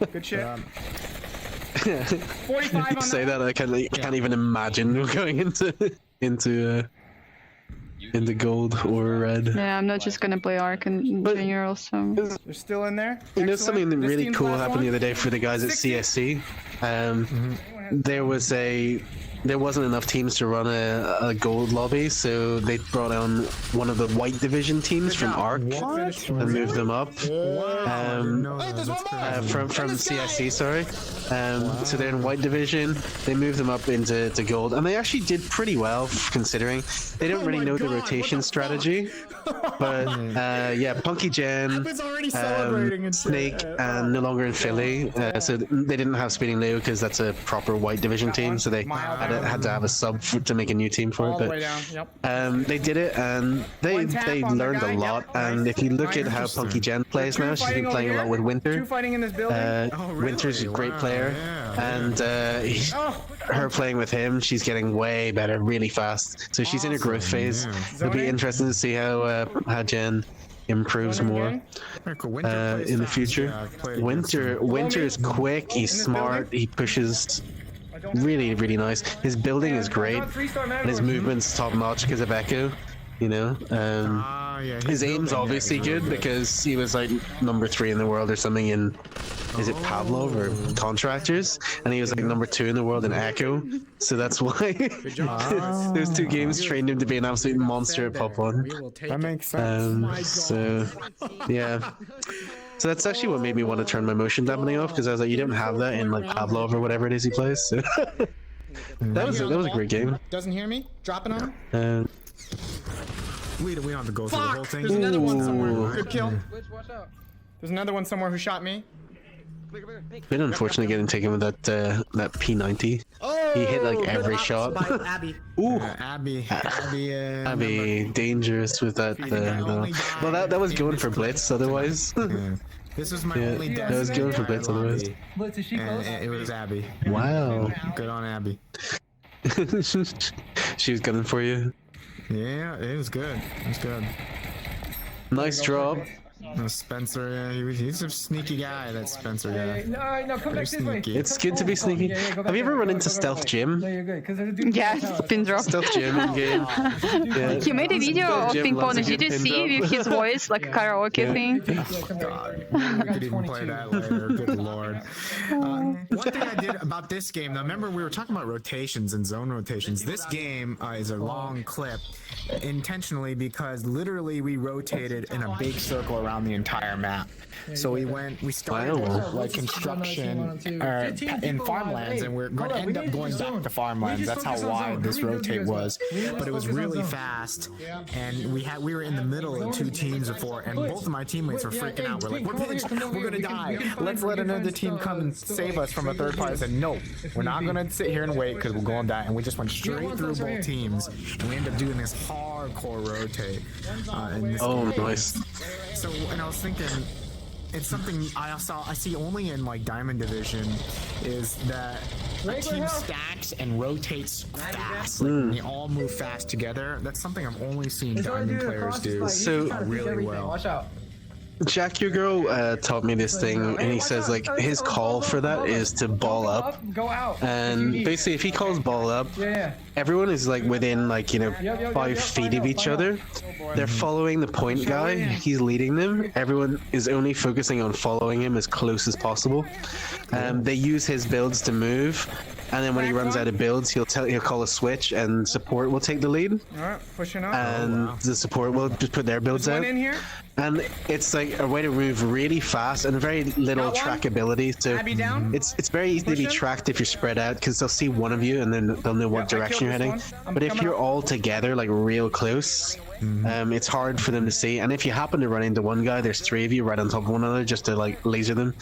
S3: knows?
S5: Good shit. 45
S2: You
S5: on
S2: say
S5: that.
S2: that, I can't even imagine going into gold or red.
S1: Yeah, I'm not just gonna play Arc in general, so...
S5: They're still in there.
S2: You know,
S5: Excellent.
S2: something
S5: This
S2: really
S5: team's
S2: cool
S5: last
S2: happened
S5: one.
S2: the other day for the guys at
S5: 60.
S2: CSC. There wasn't enough teams to run a gold lobby, so they brought on one of the white division teams from ARC and moved them up from CSC. Sorry, so they're in white division. They moved them up into gold, and they actually did pretty well considering they don't really know the rotation strategy. But yeah, Punky Jen, Snake, and no longer in Philly, so they didn't have Speeding Leo because that's a proper white division team, so they had to have a sub to make a new team for
S5: All
S2: it.
S5: the way down. Yep.
S2: They did it, and they
S5: on the
S2: learned
S5: guy,
S2: a lot.
S5: yep,
S2: And
S5: nice.
S2: if you look at how Punky Jen plays now, she's been playing a lot with
S5: Two
S2: Winter.
S5: fighting in this building.
S2: Winter's a great player, and her playing with him, she's getting way better really fast. So she's in a growth phase. It'll be interesting to see how Jen improves more in the future. Winter is quick. He's smart. He pushes really, really nice. His building is great, and his movement's top notch because of Echo. You know, his aim's obviously good because he was like number 3 in the world or something in, is it Pavlov or Contractors? And he was like number 2 in the world in Echo. So that's why those 2 games trained him to be an absolute monster at Pop 1.
S3: That makes sense.
S2: So yeah. So that's actually what made me want to turn my motion dampening off, because I was like, you don't have that in like Pavlov or whatever it is he plays. So that was a great game.
S5: Doesn't hear me. Dropping on him.
S3: We don't have to go through the whole thing.
S5: There's another one somewhere.
S2: Ooh.
S5: Good kill. There's another one somewhere who shot me.
S2: Been unfortunate getting taken with that P90. He hit like every shot. Ooh, Abby, dangerous with that. No. Well, that was going for blitz otherwise.
S3: This was my only death.
S2: That was going for blitz otherwise.
S5: Blitz, is she close?
S3: And it was Abby.
S2: Wow.
S3: Good on Abby.
S2: She was gunning for you.
S3: Yeah, it was good. It was good.
S2: Nice drop.
S3: Spencer, yeah, he's a sneaky guy, that Spencer guy.
S5: No, come back this way.
S3: Sneaky.
S2: It's good to be sneaky. Have you ever run into Stealth Jim?
S5: No, you're good. 'Cause there's a dude
S1: Yeah,
S5: in the
S1: pin drop.
S2: Stealth Jim in game. Yeah.
S1: He made a video of
S2: Jim loves a
S1: PinkPWNAGE. Did
S2: good
S1: you
S2: pin
S1: see
S2: drop.
S1: with his voice, like a karaoke thing?
S3: God, we could even play that later. Good lord. One thing I did about this game, though, remember we were talking about rotations and zone rotations. This game is a long clip intentionally because literally we rotated in a big circle around the entire map. So we started with like construction in farmlands, and we're going to end up going back to farmlands. That's how wide this rotate was. But it was really fast, and we were in the middle of 2 teams before, and both of my teammates were freaking out. We're like, we're pinched, we're gonna die. Let's let another team come and save us from a third party. I said, no, we're not gonna sit here and wait because we're going to die. And we just went straight through both teams, and we ended up doing this hardcore rotate. In this game.
S2: Nice.
S3: So, and I was thinking, it's something I see only in like Diamond Division, is that a team stacks and rotates fast. Like, they all move fast together. That's something I've only seen Diamond players do
S2: So
S3: really well.
S5: Watch out.
S2: Jack, your girl, taught me this thing, and he says like his call for that is to ball up,
S5: Go out.
S2: and basically if he calls ball up,
S5: Yeah.
S2: everyone is like within like 5 feet of each other. They're following the point guy. He's leading them. Everyone is only focusing on following him as close as possible. They use his builds to move, and then when he runs out of builds, he'll call a switch, and support will take the lead,
S5: Alright, pushing up.
S2: and the support will just put their builds
S5: There's
S2: out.
S5: one in here.
S2: And it's like a way to move really fast and very little
S5: Got one.
S2: trackability. So
S5: Abby down.
S2: it's very easy to be
S5: Pushing.
S2: tracked if you're spread out, because they'll see one of you and then they'll know what
S5: Yeah, I
S2: direction
S5: killed
S2: you're heading.
S5: this one. I'm
S2: But if
S5: coming
S2: you're
S5: up.
S2: all together, like real close, it's hard for them to see. And if you happen to run into one guy, there's three of you right on top of one another just to like laser them.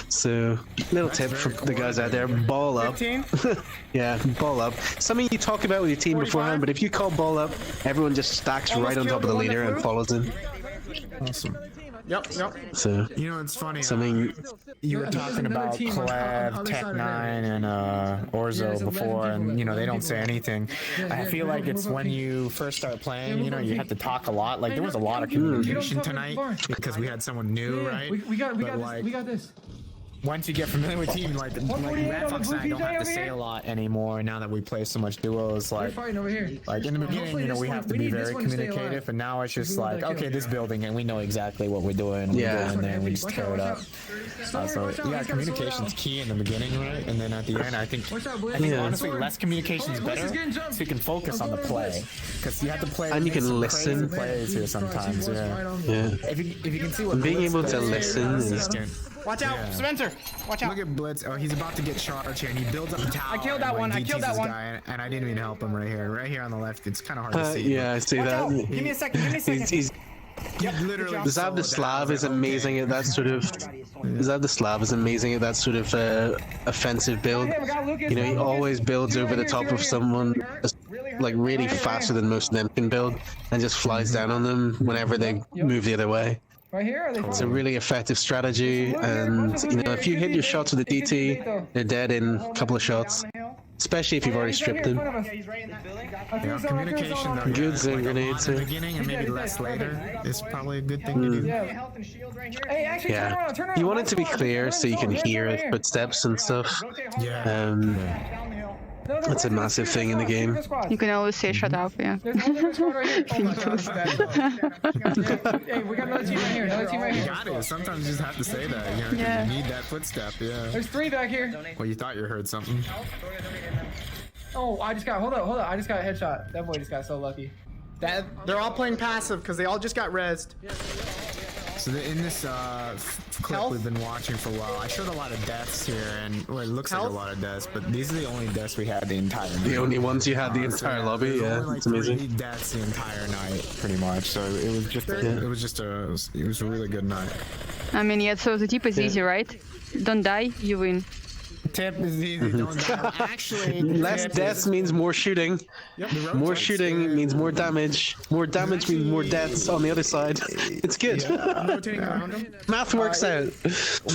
S2: So little tip for the guys out there: ball up.
S5: 15.
S2: Yeah, ball up. Something you talk about with your team
S5: 45.
S2: beforehand, but if you call ball up, everyone just stacks
S5: Almost
S2: right on top
S5: killed
S2: of the
S5: the one that
S2: leader and
S5: flew.
S2: follows him.
S3: Awesome.
S5: Yep.
S2: So
S3: You know, it's funny.
S2: something.
S3: You were
S8: There's
S3: talking
S8: another
S3: about
S8: team on the
S3: Klev,
S8: other
S3: Tech
S8: side of
S3: 9, and
S8: there's
S3: Orzo
S8: 11
S3: before, and
S8: people,
S3: you know they
S8: 11
S3: don't say
S8: people.
S3: anything. I feel like it's when you first start playing, you know, you have to talk a lot. Like there was a lot of communication tonight because we had someone new, right?
S8: We got
S3: But,
S8: this.
S3: like,
S8: We got this.
S3: once you get familiar with team, like
S5: 148 on the
S3: RadFox
S5: blue
S3: and I don't
S5: PJ
S3: have to
S5: over
S3: say
S5: here.
S3: a lot anymore now that we play so much duos.
S8: They're
S3: Like
S8: fighting over here.
S3: in the beginning,
S8: Hopefully
S3: you know,
S8: this
S3: we
S8: one-
S3: have to
S8: we
S3: be
S8: need this
S3: very
S8: one to stay
S3: communicative,
S8: alive.
S3: and now it's just
S8: We want
S3: like,
S8: that kill.
S3: okay, this building, and we know exactly what we're doing. We
S2: Yeah.
S3: go in there and we just
S8: Watch
S3: tear
S8: out,
S3: it
S8: watch
S3: up.
S8: out.
S3: So
S8: Watch out,
S3: yeah,
S8: he's gotta slow it
S3: communication's
S8: down.
S3: key in the beginning, right? And then at the end, I think
S8: Watch out, Blitz.
S3: I think
S2: Yeah.
S3: honestly, less communication is
S8: Oh, Blitz
S3: better,
S8: is getting jumped.
S3: so you can focus on the play, because you have to play.
S2: And you
S3: make
S2: can
S3: some
S2: listen.
S3: crazy plays here sometimes. Yeah.
S2: Yeah.
S3: If you can see what
S2: Being
S3: Blitz
S2: able to
S3: does,
S2: listen is-
S3: instant.
S5: Watch out,
S3: Yeah.
S5: Spencer. Watch out.
S3: Look at Blitz. Oh, he's about to get charged here, and he builds up a tower.
S5: I killed that
S3: and,
S5: one, I
S3: DTs
S5: killed that
S3: this
S5: one.
S3: guy, and I didn't even help him right here on the left. It's kind of hard to see.
S2: Yeah, I see
S5: Watch
S2: that.
S5: out. Give me a second. Give me a second.
S2: He's
S3: He literally.
S2: the Zav the Slav is amazing at that sort of. Zav the Slav is amazing at that sort of offensive build.
S5: Hey, we got Lucas.
S2: You know, he
S5: Lucas.
S2: always builds
S5: See
S2: over
S5: right
S2: the
S5: here,
S2: top
S5: see
S2: of
S5: right here.
S2: someone, like really
S5: Right here,
S2: faster
S5: right
S2: than most of them can build, and just flies down on them whenever they move the other way.
S5: Right here. Are they
S2: It's a really effective strategy, and you know, if you hit your shots with a DT, they're dead in a couple of shots. Especially if you've already stripped them.
S3: Yeah, communication though.
S2: Good
S3: yeah,
S2: zone
S3: like a
S2: grenade,
S3: lot in the
S2: too.
S3: beginning and maybe less later is probably a good thing to do.
S5: Hey, actually, turn
S2: Yeah,
S5: around, turn around.
S2: you want it
S5: Left
S2: to be
S5: side,
S2: clear
S5: turn
S2: so you can
S5: around,
S2: hear
S5: right here.
S2: footsteps and stuff.
S3: Yeah.
S5: No,
S2: That's a massive thing in the game.
S1: You can always say shut up, yeah.
S5: There's one squad right here. Oh my gosh. Hey, we got another team right here. Another team right
S3: You
S5: here.
S3: got it. Sometimes you just have to say that. You know, 'cause
S1: Yeah.
S3: you need that footstep. Yeah.
S5: There's three back here.
S3: Well, you thought you heard something.
S5: Oh, I just got. Hold up. I just got a headshot. That boy just got so lucky. They're all playing passive because they all just got rezzed.
S3: So in this clip
S5: Health?
S3: we've been watching for a while, I showed a lot of deaths here, and well, it looks like
S5: Health?
S3: a lot of deaths, but these are the only deaths we had the entire night.
S2: The only ones you had the entire lobby,
S3: There's
S2: yeah,
S3: only like
S2: it's amazing.
S3: 3 deaths the entire night, pretty much. So it was just it was a really good night.
S1: I mean, yeah, so the tip is easy, right? Don't die, you win.
S3: Tip is easy. Don't die. Actually, the
S2: Less
S3: tip
S2: deaths
S3: is-
S2: means more shooting.
S3: Yep, the
S2: More
S3: rotates,
S2: shooting
S3: yeah.
S2: means more damage. More damage means more deaths on the other side. It's good.
S3: I'm rotating around them.
S2: Math works out.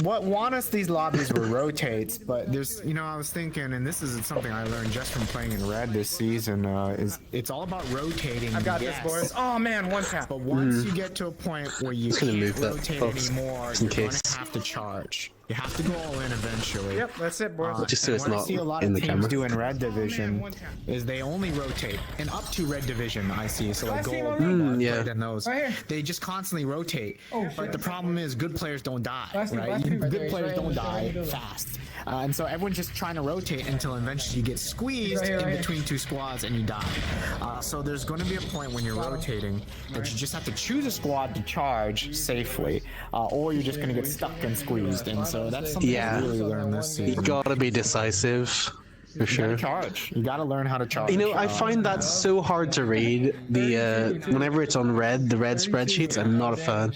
S3: What want us these lobbies were rotates, but there's, you know, I was thinking, and this is something I learned just from playing in Red this season, is it's all about rotating.
S5: I've got this,
S3: yes.
S5: boys. Oh man, one tap.
S3: But once you get to a point where you
S2: gonna
S3: can't
S2: move that
S3: rotate
S2: box,
S3: anymore,
S2: just in
S3: you're going
S2: case.
S3: to have to charge. You have to go all in eventually.
S5: Yep, that's it, boys.
S2: Just so
S3: and
S2: it's
S3: what I
S2: not
S3: see a lot
S2: in
S3: of
S2: the
S3: teams
S2: camera.
S3: do in Red Division is they only rotate, and up to Red Division I see, so like
S5: Last team
S3: gold,
S5: on me.
S2: yeah.
S3: and those,
S5: Right here.
S3: they just constantly rotate.
S5: Oh,
S3: But
S5: shit.
S3: the problem is good players don't die,
S5: Last team,
S3: right?
S5: last team right there.
S3: Good
S5: He's
S3: players
S5: right
S3: don't
S5: in the
S3: die
S5: building.
S3: fast. And so everyone's just trying to rotate until eventually you get squeezed
S5: Right here, right
S3: in
S5: here.
S3: between 2 squads and you die. So there's going to be a point when you're rotating that you just have to choose a squad to charge safely, or you're just going to get stuck and squeezed. And so that's something
S2: Yeah.
S3: I really learned this
S2: You
S3: season.
S2: gotta be decisive, for sure.
S3: Charge. You got to learn how to charge.
S2: You know, I find that so hard to read. Whenever it's on red, the red spreadsheets, I'm not a fan.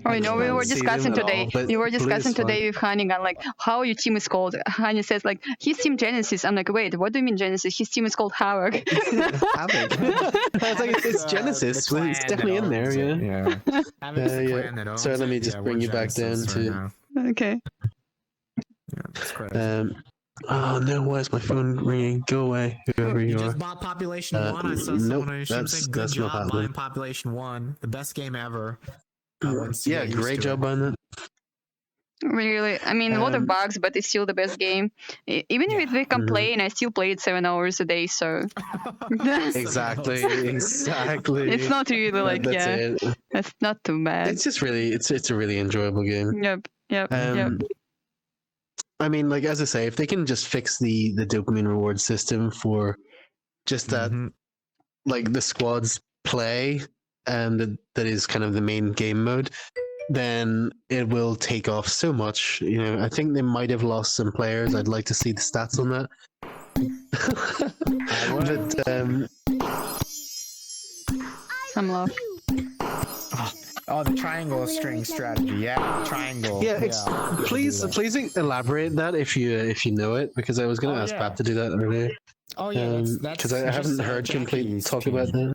S1: Oh, you know, we were
S2: see them
S1: discussing
S2: at all,
S1: today.
S2: but
S1: We were
S2: blue is
S1: discussing
S2: fine.
S1: today with Hannigan, like how your team is called. Hani says like his team Genesis. I'm like, wait, what do you mean Genesis? His team is called Havoc.
S2: Havoc. I was like, it's Genesis.
S3: the
S2: It's
S3: clan
S2: definitely
S3: that
S2: in there,
S3: owns it.
S2: yeah.
S3: Yeah. Havoc's the
S2: yeah.
S3: clan that owns
S2: Sorry, let
S3: it.
S2: me just
S3: Yeah,
S2: bring
S3: we're
S2: you back down
S3: Genesis
S2: to-
S3: right now.
S1: Okay.
S3: Yeah, that's crazy.
S2: Oh no, why is my phone ringing? Go away, whoever
S3: You
S2: you are.
S3: just bought Population 1. I saw
S2: nope,
S3: someone on your stream say, good
S2: that's not
S3: job
S2: happening.
S3: buying Population 1. The best game ever. Once you
S2: Yeah,
S3: get used
S2: great
S3: to
S2: job
S3: it.
S2: on that.
S1: Really, I mean, a lot of
S2: Um,
S1: bugs, but it's still the best game. Even if we complain, I still play it 7 hours a day, so
S2: Exactly, exactly.
S1: it's not really like,
S2: That's
S1: yeah,
S2: it.
S1: that's not too bad.
S2: It's just really, it's a really enjoyable game.
S1: Yep.
S2: Um, I mean, like as I say, if they can just fix the dopamine reward system for just that, like the squads play, and that is kind of the main game mode, then it will take off so much. You know, I think they might have lost some players. I'd like to see the stats on that. But
S1: Some love.
S8: Oh, the triangle string strategy. Yeah, triangle.
S2: yeah, please elaborate that if you know it, because I was going to ask Pat to do that earlier.
S8: Oh yeah, that's
S2: because I haven't heard complete
S8: Jackie's
S2: talk
S8: team.
S2: about that.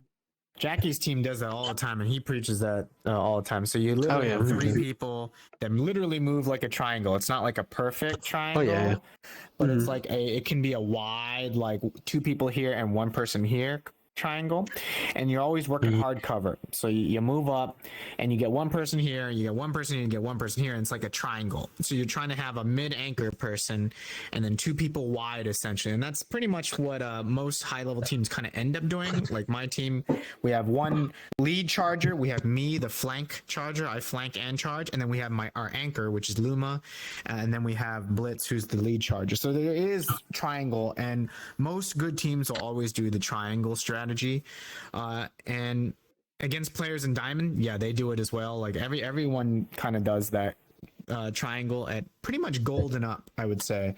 S3: Jackie's team does that all the time, and he preaches that all the time. So you literally have three people that literally move like a triangle. It's not like a perfect triangle, but it's like it can be a wide, like 2 people here and 1 person here triangle, and you're always working hard cover. So you move up, and you get 1 person here, you get 1 person here, you get 1 person here, and it's like a triangle. So you're trying to have a mid-anchor person, and then 2 people wide, essentially. And that's pretty much what most high-level teams kind of end up doing. Like my team, we have 1 lead charger, we have me, the flank charger, I flank and charge, and then we have our anchor, which is Luma, and then we have Blitz, who's the lead charger. So there is triangle, and most good teams will always do the triangle strategy. And against players in Diamond, yeah, they do it as well. Like everyone kind of does that triangle at pretty much gold and up, I would say.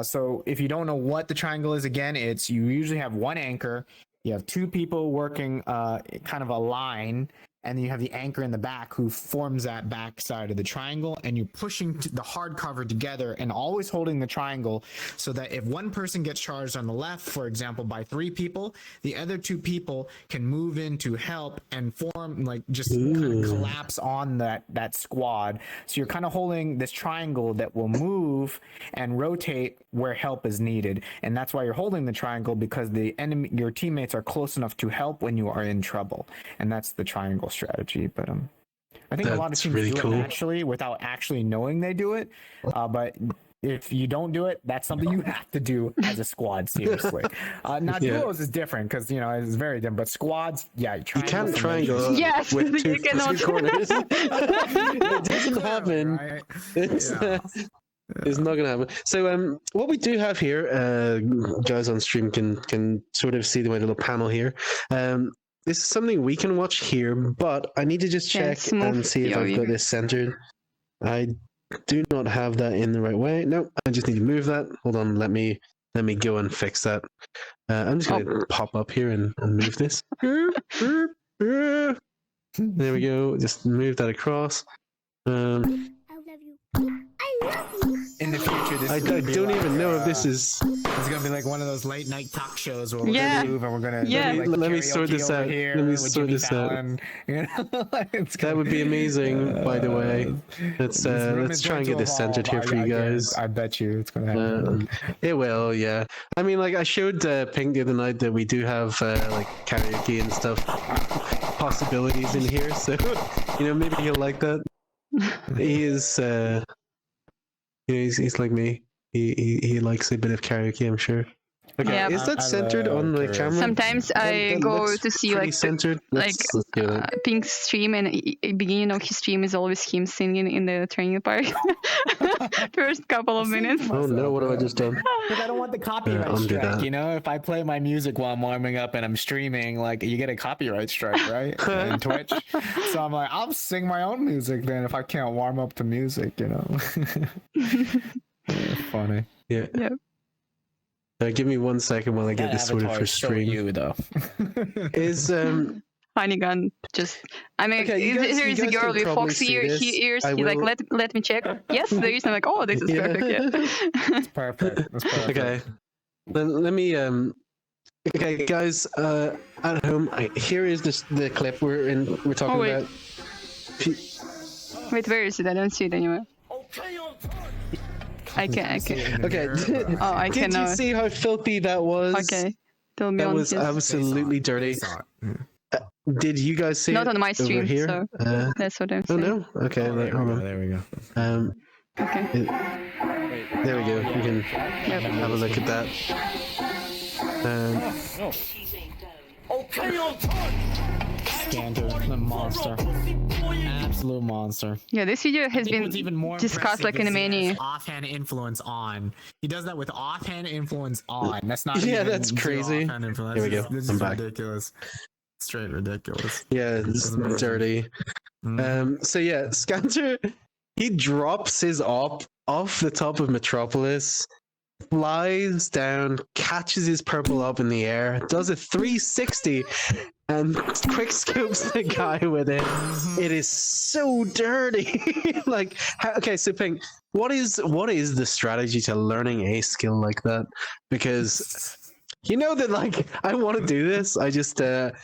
S3: So if you don't know what the triangle is, again, it's you usually have 1 anchor, you have 2 people working kind of a line, and then you have the anchor in the back who forms that back side of the triangle, and you're pushing the hard cover together and always holding the triangle so that if 1 person gets charged on the left, for example, by 3 people, the other 2 people can move in to help and form, like just kind of collapse on that squad. So you're kind of holding this triangle that will move and rotate where help is needed. And that's why you're holding the triangle, because your teammates are close enough to help when you are in trouble. And that's the triangle strategy. But I think a lot of teams do it naturally without actually knowing they do it. But if you don't do it, that's something you have to do as a squad, seriously. Now duos is different because it's very different. But squads, you
S2: can't triangle.
S1: Yes,
S2: with 2
S1: you cannot.
S2: corners. It doesn't happen.
S3: Right?
S2: It's not gonna happen. So what we do have here, guys on stream can sort of see my little panel here. This is something we can watch here, but I need to just check and see if I've got this centered. I do not have that in the right way. No, I just need to move that. Hold on, let me go and fix that. I'm just gonna pop up here and move this. There we go. Just move that across.
S4: I love you.
S8: In the future, this
S2: I
S8: is gonna be
S2: don't
S8: like,
S2: even know if this is.
S8: It's gonna be like one of those late night talk shows where we're gonna move and we're gonna
S2: Let me sort this out. Let me sort this out. That would be amazing. By the way, let's try and get this centered here for you guys.
S8: I bet you it's gonna happen.
S2: It will, yeah. I mean, like I showed Pink the other night that we do have like karaoke and stuff possibilities in here, so maybe he'll like that. He is. He's like me. He likes a bit of karaoke, I'm sure. Okay,
S1: Yeah.
S2: is that centered on the camera?
S1: Sometimes I
S2: That
S1: go
S2: looks
S1: to see
S2: pretty
S1: like
S2: centered. Let's do that.
S1: Pink's stream, and beginning of his stream is always him singing in the training park. First couple of minutes.
S2: Oh no, what have I just done?
S8: Because I don't want the copyright
S2: undo
S8: strike,
S2: that.
S8: If I play my music while I'm warming up and I'm streaming, like, you get a copyright strike, right? In Twitch. So I'm like, I'll sing my own music then if I can't warm up to music, Funny.
S2: Yeah.
S1: Yep.
S2: Give me 1 second while I get this sorted for stream.
S8: You, though.
S2: Is
S1: Funny gun.
S2: Okay, you guys-
S1: here is
S2: you
S1: a
S2: guys
S1: girl
S2: can
S1: with
S2: probably
S1: foxy
S2: see this.
S1: ears.
S2: I
S1: He's like,
S2: will-
S1: let me check. Yes, there is. I'm like, oh, this is perfect. Yeah.
S8: It's perfect. That's perfect.
S2: Okay. Let me Okay, guys, at home, here is the clip we're talking
S1: wait.
S2: about.
S1: Wait, where is it? I don't see it anywhere. I can.
S2: Okay.
S1: Oh, I
S2: Did you
S1: cannot.
S2: see how filthy that was?
S1: Okay. Tell me
S2: That
S1: on
S2: was
S1: his.
S2: absolutely dirty. Did you guys see
S1: Not
S2: it
S1: on my
S2: over
S1: stream,
S2: here?
S1: so that's what I'm
S2: Oh
S1: saying.
S2: no. Okay. Hold on.
S3: There we go.
S1: Okay.
S2: There we go. You can have a look at that.
S8: Scanner, the monster. Absolute monster.
S1: Yeah, this video
S8: I
S1: has
S8: think what's
S1: been
S8: even more
S1: discussed
S8: impressive
S1: like in
S8: is he
S1: many.
S8: has offhand influence on. He does that with offhand influence on. That's not
S2: Yeah,
S8: even
S2: that's
S8: zero
S2: crazy.
S8: offhand influence.
S2: Here we go.
S8: This
S2: I'm
S8: is
S2: back.
S8: ridiculous. Straight ridiculous.
S2: Yeah, it's
S8: That's amazing.
S2: dirty. So yeah, Scanter, he drops his op off the top of Metropolis, flies down, catches his purple up in the air, does a 360, and quick scoops the guy with it. It is so dirty. Like, okay, so Pink, what is the strategy to learning a skill like that? Because you know that, like, I want to do this. I just
S8: Get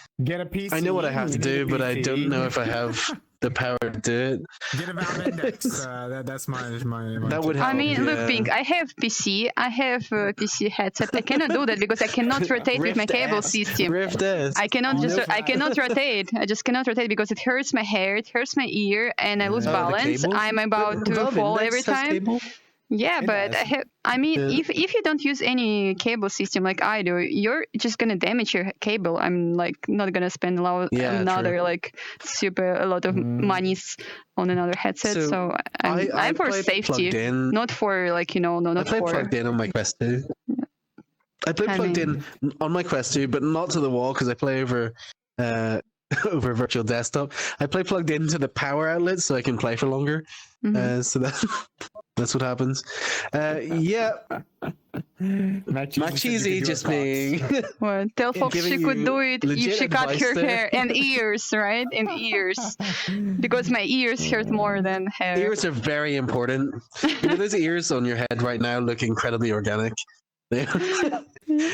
S8: a PC.
S2: I know what I have to
S8: You
S2: do,
S8: need a
S2: but I
S8: PC.
S2: don't know if I have the power to do it.
S8: Get a Valve Index. That's my.
S2: That would help.
S1: I mean, look,
S2: yeah.
S1: Pink, I have PC. I have a PC headset. I cannot do that because I cannot rotate with my
S2: Rift
S1: cable
S2: S.
S1: system.
S2: Rift S.
S1: I cannot I cannot rotate. I just cannot rotate because it hurts my hair, it hurts my ear, and I lose
S2: Oh, the
S1: balance.
S2: cables?
S1: I'm about to
S2: Valve
S1: fall
S2: Index
S1: every
S2: has
S1: time.
S2: cable?
S1: Yeah,
S8: It
S1: but
S8: does.
S1: I mean,
S2: Yeah.
S1: if you don't use any cable system like I do, you're just gonna damage your cable. I'm like not gonna spend
S2: Yeah,
S1: another
S2: true.
S1: like a lot of monies on another headset.
S2: So,
S1: So I'm for
S2: play
S1: safety,
S2: plugged in.
S1: not for like
S2: I
S1: not
S2: play
S1: for.
S2: plugged in on my Quest 2. I play
S1: I
S2: plugged
S1: mean-
S2: in on my Quest 2, but not to the wall because I play over over virtual desktop. I play plugged into the power outlet so I can play for longer.
S1: Mhm.
S2: So that's what happens. Yeah, Macheesy just being
S1: Well, tell Fox she
S2: giving
S1: could
S2: you
S1: do it if
S2: legit
S1: she cut
S2: advice
S1: her
S2: there.
S1: hair and ears, right? And ears, because my ears hurt more than hair.
S2: ears are very important. You know, those ears on your head right now look incredibly organic.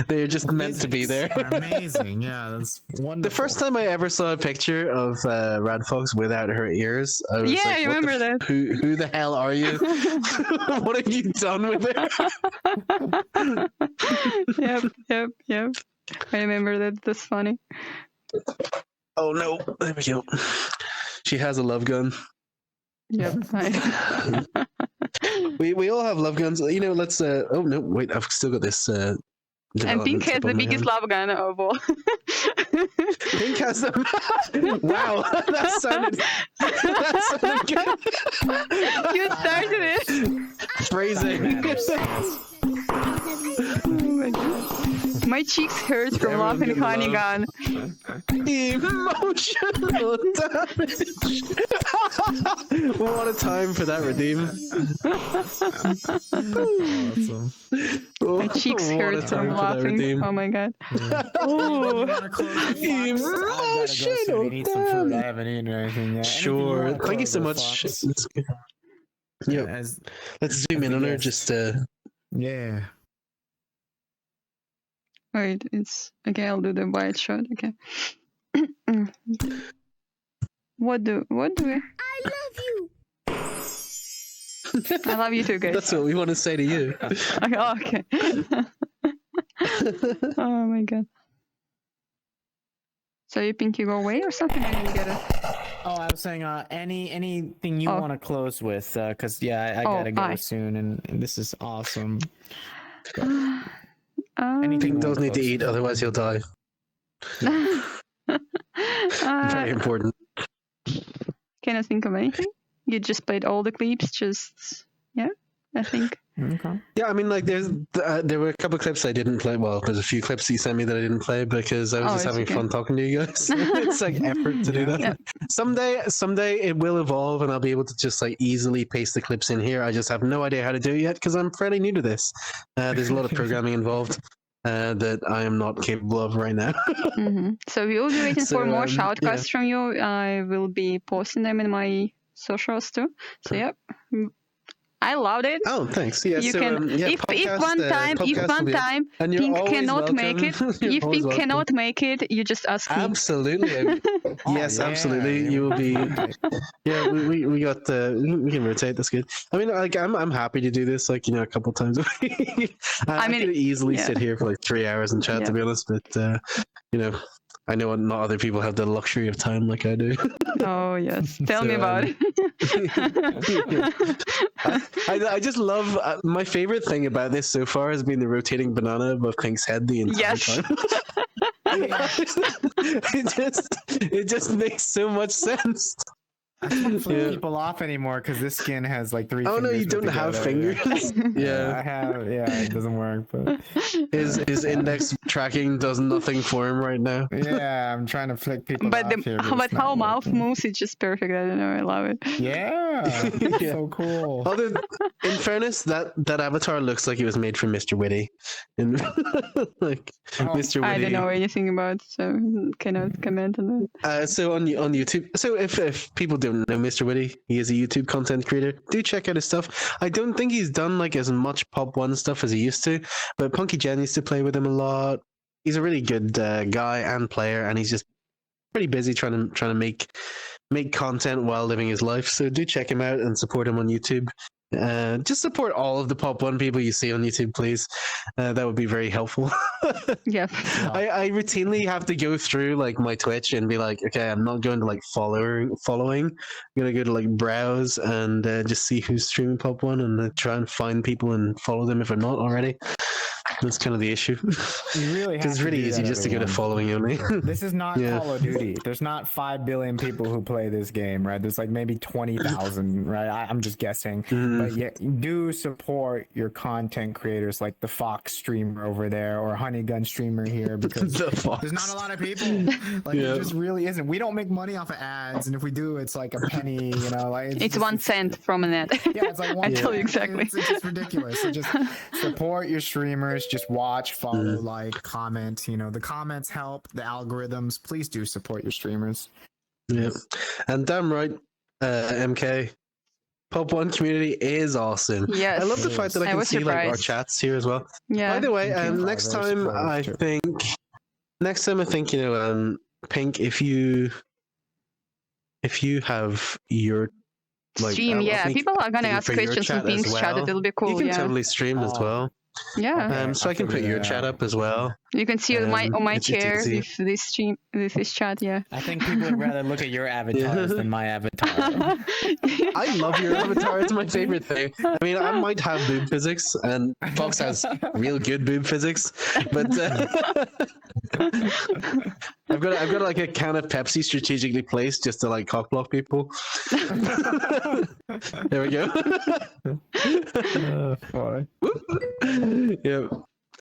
S2: They're just meant to be there.
S8: Amazing. Yeah, that's wonderful.
S2: The first time I ever saw a picture of RadFox without her ears, I was
S1: Yeah,
S2: like,
S1: I
S2: what
S1: remember that.
S2: Who the hell are you? What have you done with it?
S1: Yep. I remember that. That's funny.
S2: Oh no, there we go. She has a love gun.
S1: Yep.
S2: We all have love guns. You know, let's oh no, wait, I've still got this
S1: And Pink
S2: development
S1: has
S2: tip
S1: the
S2: on my
S1: biggest
S2: hand.
S1: love gun of all.
S2: Pink has the wow, that sounded good.
S1: You started it.
S2: Phrasing.
S1: Oh my God. My cheeks hurt from
S2: Everyone's
S1: laughing
S2: gonna
S1: honey
S2: love-
S1: gun.
S2: Emotional damage. What a time for that, Redeem.
S8: Awesome.
S1: My cheeks
S2: What a
S1: hurt
S2: time
S1: from
S2: for that,
S1: laughing.
S2: Redeem.
S1: Oh my God.
S8: Oh.
S1: Oh.
S8: Emotional eat some food. I haven't eaten anything yet.
S2: Sure. Thank you so much. That's good.
S8: Yeah.
S2: Yeah. Let's zoom in on her. Just
S8: Yeah.
S1: Wait, it's okay. I'll do the wide shot. Okay. What do we?
S4: I love you.
S1: I love you too, guys.
S2: that's what we want to say to you.
S1: Okay. Oh my God. So you think you go away or something? I didn't get it.
S8: Oh, I was saying, anything you
S1: Oh.
S8: want to close with? Cause yeah, I
S1: Oh,
S8: gotta go
S1: I-
S8: soon, and this is awesome.
S1: Anything?
S2: Pink does need to eat, otherwise he'll die. Very important.
S1: Can I think of anything? You just played all the clips. Just yeah, I think.
S8: Okay.
S2: Yeah, I mean, like, there were a couple of clips I didn't play. Well, there's a few clips you sent me that I didn't play because I was
S1: Oh,
S2: just
S1: it's
S2: having
S1: okay.
S2: fun talking to you guys. It's like effort to do that.
S1: Yeah.
S2: Someday it will evolve, and I'll be able to just like easily paste the clips in here. I just have no idea how to do it yet because I'm fairly new to this. There's a lot of programming involved that I am not capable of right now.
S1: So we will be waiting
S2: So,
S1: for more
S2: yeah.
S1: shoutcasts from you. I will be posting them in my socials too. So yeah, I loved it.
S2: Oh, thanks. Yeah,
S1: You
S2: so
S1: can
S2: yeah,
S1: if
S2: podcast,
S1: one time
S2: podcast will be- and you're
S1: Pink
S2: always
S1: cannot make it.
S2: welcome. You're
S1: If
S2: always
S1: Pink
S2: welcome.
S1: cannot make it, you just ask me.
S2: Absolutely. Yes,
S8: yeah,
S2: absolutely.
S8: yeah,
S2: You will be.
S8: okay.
S2: Yeah, we got we can rotate. That's good. I mean, like I'm happy to do this. Like, you know, a couple times a week. I
S1: mean,
S2: could easily
S1: yeah.
S2: sit here for like 3 hours and chat,
S1: Yeah.
S2: to be honest. But you know, I know not other people have the luxury of time like I do.
S1: Oh yes, tell
S2: So,
S1: me about it.
S2: I just love my favorite thing about this so far has been the rotating banana above Pink's head the entire
S1: Yes.
S2: time. it just makes so much sense.
S3: I can't flip
S2: Yeah.
S3: people off anymore because this skin has like 3
S2: Oh no,
S3: fingers
S2: you
S3: put
S2: don't have
S3: together,
S2: fingers.
S3: Yeah,
S2: Yeah.
S3: I have. Yeah, it doesn't work, but
S2: His index tracking does nothing for him right now.
S3: yeah, I'm trying to flick people
S1: But
S3: off here, but
S1: but
S3: it's
S1: how
S3: not
S1: mouth
S3: working.
S1: moves is just perfect. I don't know. I love it.
S3: Yeah,
S2: Yeah.
S3: so cool.
S2: Although, in fairness, that avatar looks like it was made for Mr. Witty. And like
S3: Oh,
S2: Mr.
S1: I
S2: Witty.
S1: don't know anything about, so cannot comment on that.
S2: So on YouTube, so if people don't know Mr. Witty, he is a YouTube content creator. Do check out his stuff. I don't think he's done like as much Pop One stuff as he used to, but Punky Jen used to play with him a lot. He's a really good guy and player, and he's just pretty busy trying to make content while living his life. So do check him out and support him on YouTube. Just support all of the Pop One people you see on YouTube, please. That would be very helpful.
S1: Yeah.
S2: I routinely have to go through like my Twitch and be like, okay, I'm not going to like following. I'm gonna go to like browse and just see who's streaming Pop One and try and find people and follow them if they're not already. That's kind of the issue.
S3: You really have
S2: Because it's
S3: to
S2: really
S3: do
S2: easy
S3: that,
S2: just to go to
S3: everyone.
S2: following only.
S3: This is not
S2: Yeah.
S3: Call of Duty. There's not 5 billion people who play this game, right? There's like maybe 20,000, right? I'm just guessing.
S2: Mhm.
S3: But yeah, do support your content creators like the Fox streamer over there or Honey Gun streamer here because
S2: The Fox.
S3: there's not a lot of people. Like
S2: Yeah.
S3: it just really isn't. We don't make money off of ads, and if we do, it's like a penny. You know, like
S1: It's
S3: just-
S1: 1 cent from a net.
S3: Yeah, it's like one.
S1: I tell you
S3: cent.
S1: exactly.
S3: It's just ridiculous. So just support your streamers. Just watch, follow, like, comment. You know, the comments help the algorithms. Please do support your streamers.
S2: Yeah. And damn right, MK. Pop One community is awesome.
S1: Yes.
S2: I love the
S3: It
S2: fact
S3: is.
S2: that I
S1: I
S2: can
S1: was
S2: see like our
S1: surprised.
S2: chats here as well.
S1: Yeah.
S2: By the way,
S3: Thank you.
S2: next
S3: Very
S2: time
S3: supportive
S2: I
S3: too.
S2: think Pink, if you have your like
S1: Stream, yeah.
S2: make
S1: People are gonna
S2: thing
S1: ask
S2: for your
S1: questions on
S2: chat as
S1: Pink's chat.
S2: well,
S1: It'll be
S2: you
S1: cool.
S2: can
S1: Yeah.
S2: totally stream as
S3: Oh.
S2: well.
S1: Yeah.
S3: Okay.
S2: So I can
S3: I'll
S2: put
S3: figure
S2: your
S3: that
S2: chat
S3: out.
S2: up as well.
S1: You can see on my
S2: It's
S1: chair
S2: easy.
S1: with this stream, with this chat. Yeah.
S8: I think people would rather look at your avatars than my avatar.
S2: I love your avatar. It's my favorite thing. I mean, I might have boob physics, and Fox has real good boob physics, but I've got like a can of Pepsi strategically placed just to like cock block people. There we go. Yeah.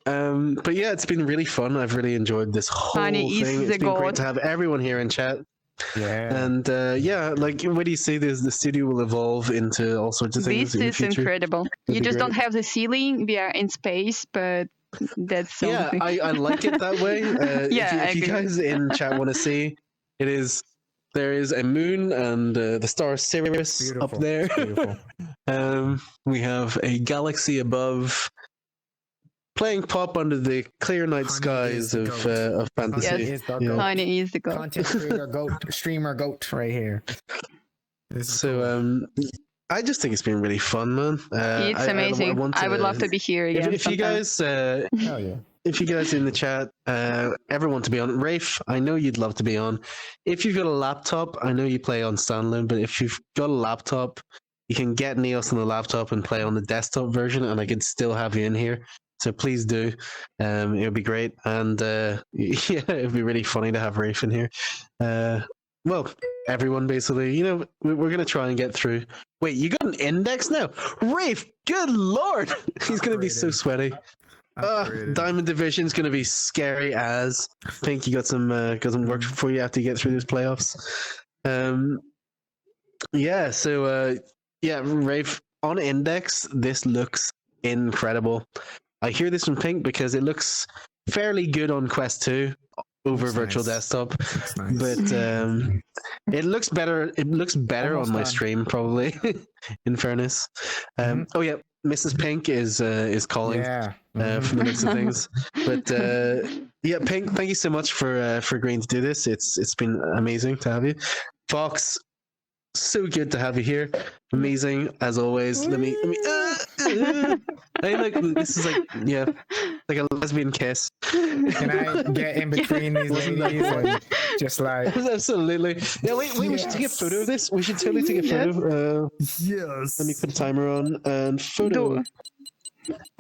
S2: But yeah, it's been really fun. I've really enjoyed this whole
S1: Honey is
S2: thing.
S1: the
S2: It's been great
S1: god.
S2: to have everyone here in chat.
S3: Yeah.
S2: And yeah, like what do you say? The studio will evolve into all sorts of things
S1: This
S2: in the
S1: is
S2: future.
S1: incredible.
S2: That'd
S1: You
S2: be
S1: just don't
S2: great.
S1: have the ceiling. We are in space, but that's
S2: Yeah,
S1: something.
S2: I like it that way.
S1: Yeah, I
S2: if you
S1: agree.
S2: guys in chat want to see, there is a moon and the star Sirius up
S3: Beautiful.
S2: there.
S3: It's beautiful.
S2: We have a galaxy above, playing pop under the clear night
S3: Honey
S2: skies
S3: is the
S2: of
S3: goat.
S2: fantasy.
S3: Honey
S1: Yes.
S3: is the
S2: Yeah.
S3: goat.
S1: Honey is the god.
S3: Content creator goat, streamer goat, right here. This is cool.
S2: So I just think it's been really fun, man.
S1: It's amazing. I would love to be here again.
S2: If you
S1: sometime.
S2: guys
S3: Hell yeah.
S2: if you guys in the chat ever want to be on, Rafe, I know you'd love to be on. If you've got a laptop, I know you play on standalone, but if you've got a laptop, you can get Neos on the laptop and play on the desktop version, and I could still have you in here. So please do. It would be great, and yeah, it'd be really funny to have Rafe in here. Well, everyone basically, you know, we're gonna try and get through. Wait, you got an index now, Rafe? Good lord, he's gonna be so
S3: Upgraded.
S2: sweaty.
S3: Upgraded.
S2: Diamond Division's gonna be scary as. Pink, you got some work for you after you get through these playoffs. Yeah. So yeah, Rafe, on Index, this looks incredible. I hear this from Pink because it looks fairly good on Quest 2 over
S3: Looks
S2: Virtual
S3: nice.
S2: Desktop,
S3: Looks nice.
S2: but it looks better. It looks better
S3: Almost
S2: on my
S3: done.
S2: stream, probably. In fairness.
S3: Mhm.
S2: Oh yeah, Mrs. Pink is calling.
S3: Yeah.
S2: From the mix of things. But yeah, Pink, thank you so much for agreeing to do this. It's been amazing to have you. Fox, so good to have you here. Amazing as always. Let me. I like this is like like a lesbian kiss.
S3: Can I get in between these ladies and just like
S2: Absolutely. Yeah, wait, we should take a photo of this. We should totally take a photo.
S3: yes.
S2: Let me put a timer on and photo.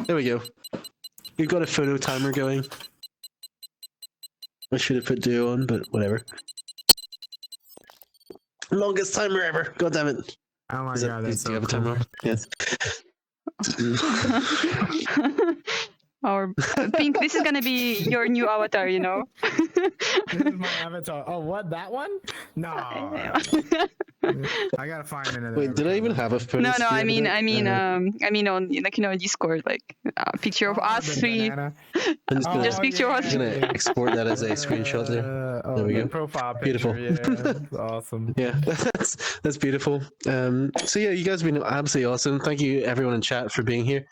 S2: There we go. We've got a photo timer going. I should have put duo on, but whatever. Longest timer ever. God damn it.
S3: Oh my
S2: Is it,
S3: god, that's
S2: do you
S3: so
S2: have a timer?
S3: cool.
S2: Yes.
S1: Or Pink, this is gonna be your new avatar, you know.
S3: This is my avatar. Oh, what? That one? No. I gotta find another.
S2: Wait, did I even have a photo?
S1: No, I mean,
S2: on.
S1: on like Discord, like picture of us three.
S2: I'm just gonna,
S1: Just picture us.
S2: gonna export that as a screenshot there.
S3: Oh,
S2: There we
S3: the
S2: go.
S3: profile
S2: Beautiful.
S3: picture. Yeah, that's awesome.
S2: Yeah, that's beautiful. So yeah, you guys have been absolutely awesome. Thank you everyone in chat for being here.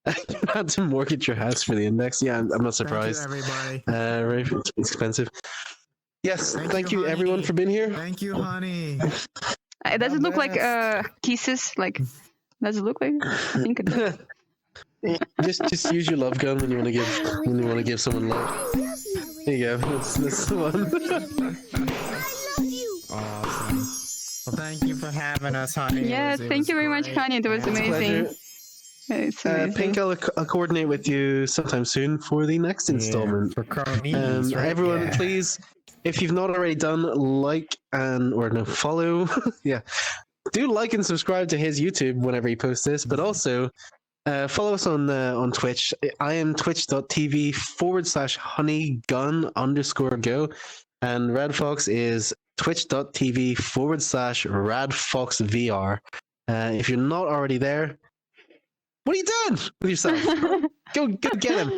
S2: You had to mortgage your house for the index. Yeah, I'm not surprised.
S3: Thank you, everybody.
S2: Very expensive. Yes, thank you
S3: honey.
S2: everyone for being here.
S3: Thank you, honey.
S1: Does it look like
S3: best.
S1: kisses? Like, does it look like? I think it does.
S2: just use your love gun when you want to give someone love. There you go. That's the one.
S3: Awesome. Well, thank you for having us, honey.
S1: Yes, thank you very much, Kanye. It was amazing. It's amazing.
S2: Pink, I'll coordinate with you sometime soon for the next installment.
S3: For cronies, right?
S2: Everyone,
S3: Yeah.
S2: please, if you've not already done, follow. Yeah, do like and subscribe to his YouTube whenever he posts this, but also follow us on Twitch. I am twitch.tv/honeygun_go, and RadFox is twitch.tv/RadFoxVR. If you're not already there, what are you doing with yourself? go get him.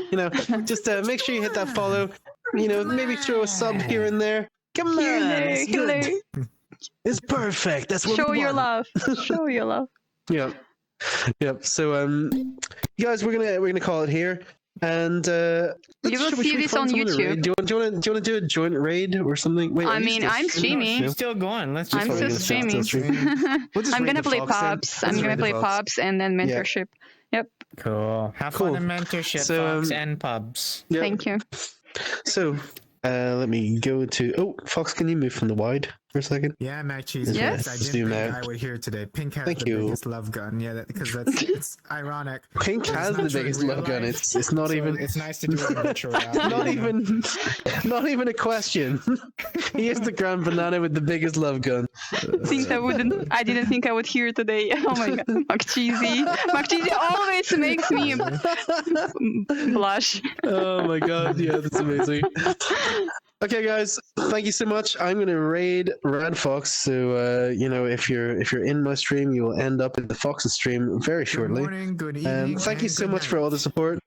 S2: Just make sure you hit that follow. Maybe throw a sub here and there. Come on, it's good. It's perfect. That's what
S1: Show
S2: we
S1: your
S2: want.
S1: love. Show your love.
S2: Yeah. Yep. So you guys, we're gonna call it here, and
S1: You will see this on YouTube.
S2: Do you want to do a joint raid or something? Wait,
S1: I mean, I'm streaming.
S8: She's still going. Let's just
S1: I'm
S8: focus
S1: still
S8: on
S1: streaming.
S2: We'll just
S1: I'm
S2: raid
S1: gonna
S2: the
S1: play
S2: Fox then.
S1: pubs.
S2: Let's
S1: I'm gonna
S2: raid the
S1: play
S2: Fox.
S1: pubs and then mentorship. Yep.
S3: Cool.
S8: Have
S2: Cool.
S8: fun in mentorship,
S2: So,
S8: Fox, and pubs.
S2: Yep.
S1: Thank you.
S2: So let me go to. Oh, Fox, can you move from the wide for a second?
S3: Yeah, Mac Cheese.
S1: Yes.
S3: I
S2: Let's
S3: didn't
S2: zoom
S3: think
S2: out.
S3: I would hear today. Pink has
S2: Thank
S3: the
S2: you.
S3: biggest love gun. Yeah, because it's ironic.
S2: Pink
S3: It's
S2: has
S3: not
S2: the
S3: true in
S2: biggest
S3: real
S2: love gun.
S3: life,
S2: It's not
S3: so
S2: even.
S3: It's nice to do it in virtual reality.
S2: Not even a question. He is the grand banana with the biggest love gun.
S1: I didn't think I would hear today. Oh my god, McCheesy always makes me blush.
S2: Oh my god, yeah, that's amazing. Okay, guys, thank you so much. I'm gonna raid RadFox, so if you're in my stream, you will end up in the Fox's stream very
S3: Good
S2: shortly.
S3: morning, good evening.
S2: Thank you
S3: and
S2: so
S3: good
S2: much for
S3: night.
S2: all the support.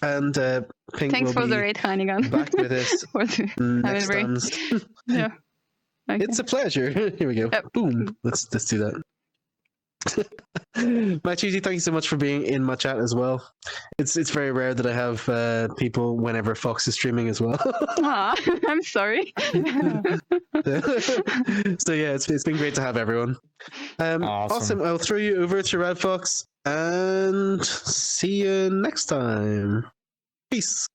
S2: And Pink
S1: Thanks
S2: will
S1: for
S2: be
S1: the raid, Hannigan.
S2: back with us
S1: For the
S2: next
S1: break.
S2: time.
S1: Yeah. Okay.
S2: It's a pleasure. Here we go.
S1: Yep.
S2: Boom. Let's do that. My cheesy, thank you so much for being in my chat as well. It's very rare that I have people whenever Fox is streaming as well.
S1: Aw, I'm sorry.
S2: So yeah, it's been great to have everyone. Awesome. I'll throw you over to RadFox and see you next time. Peace.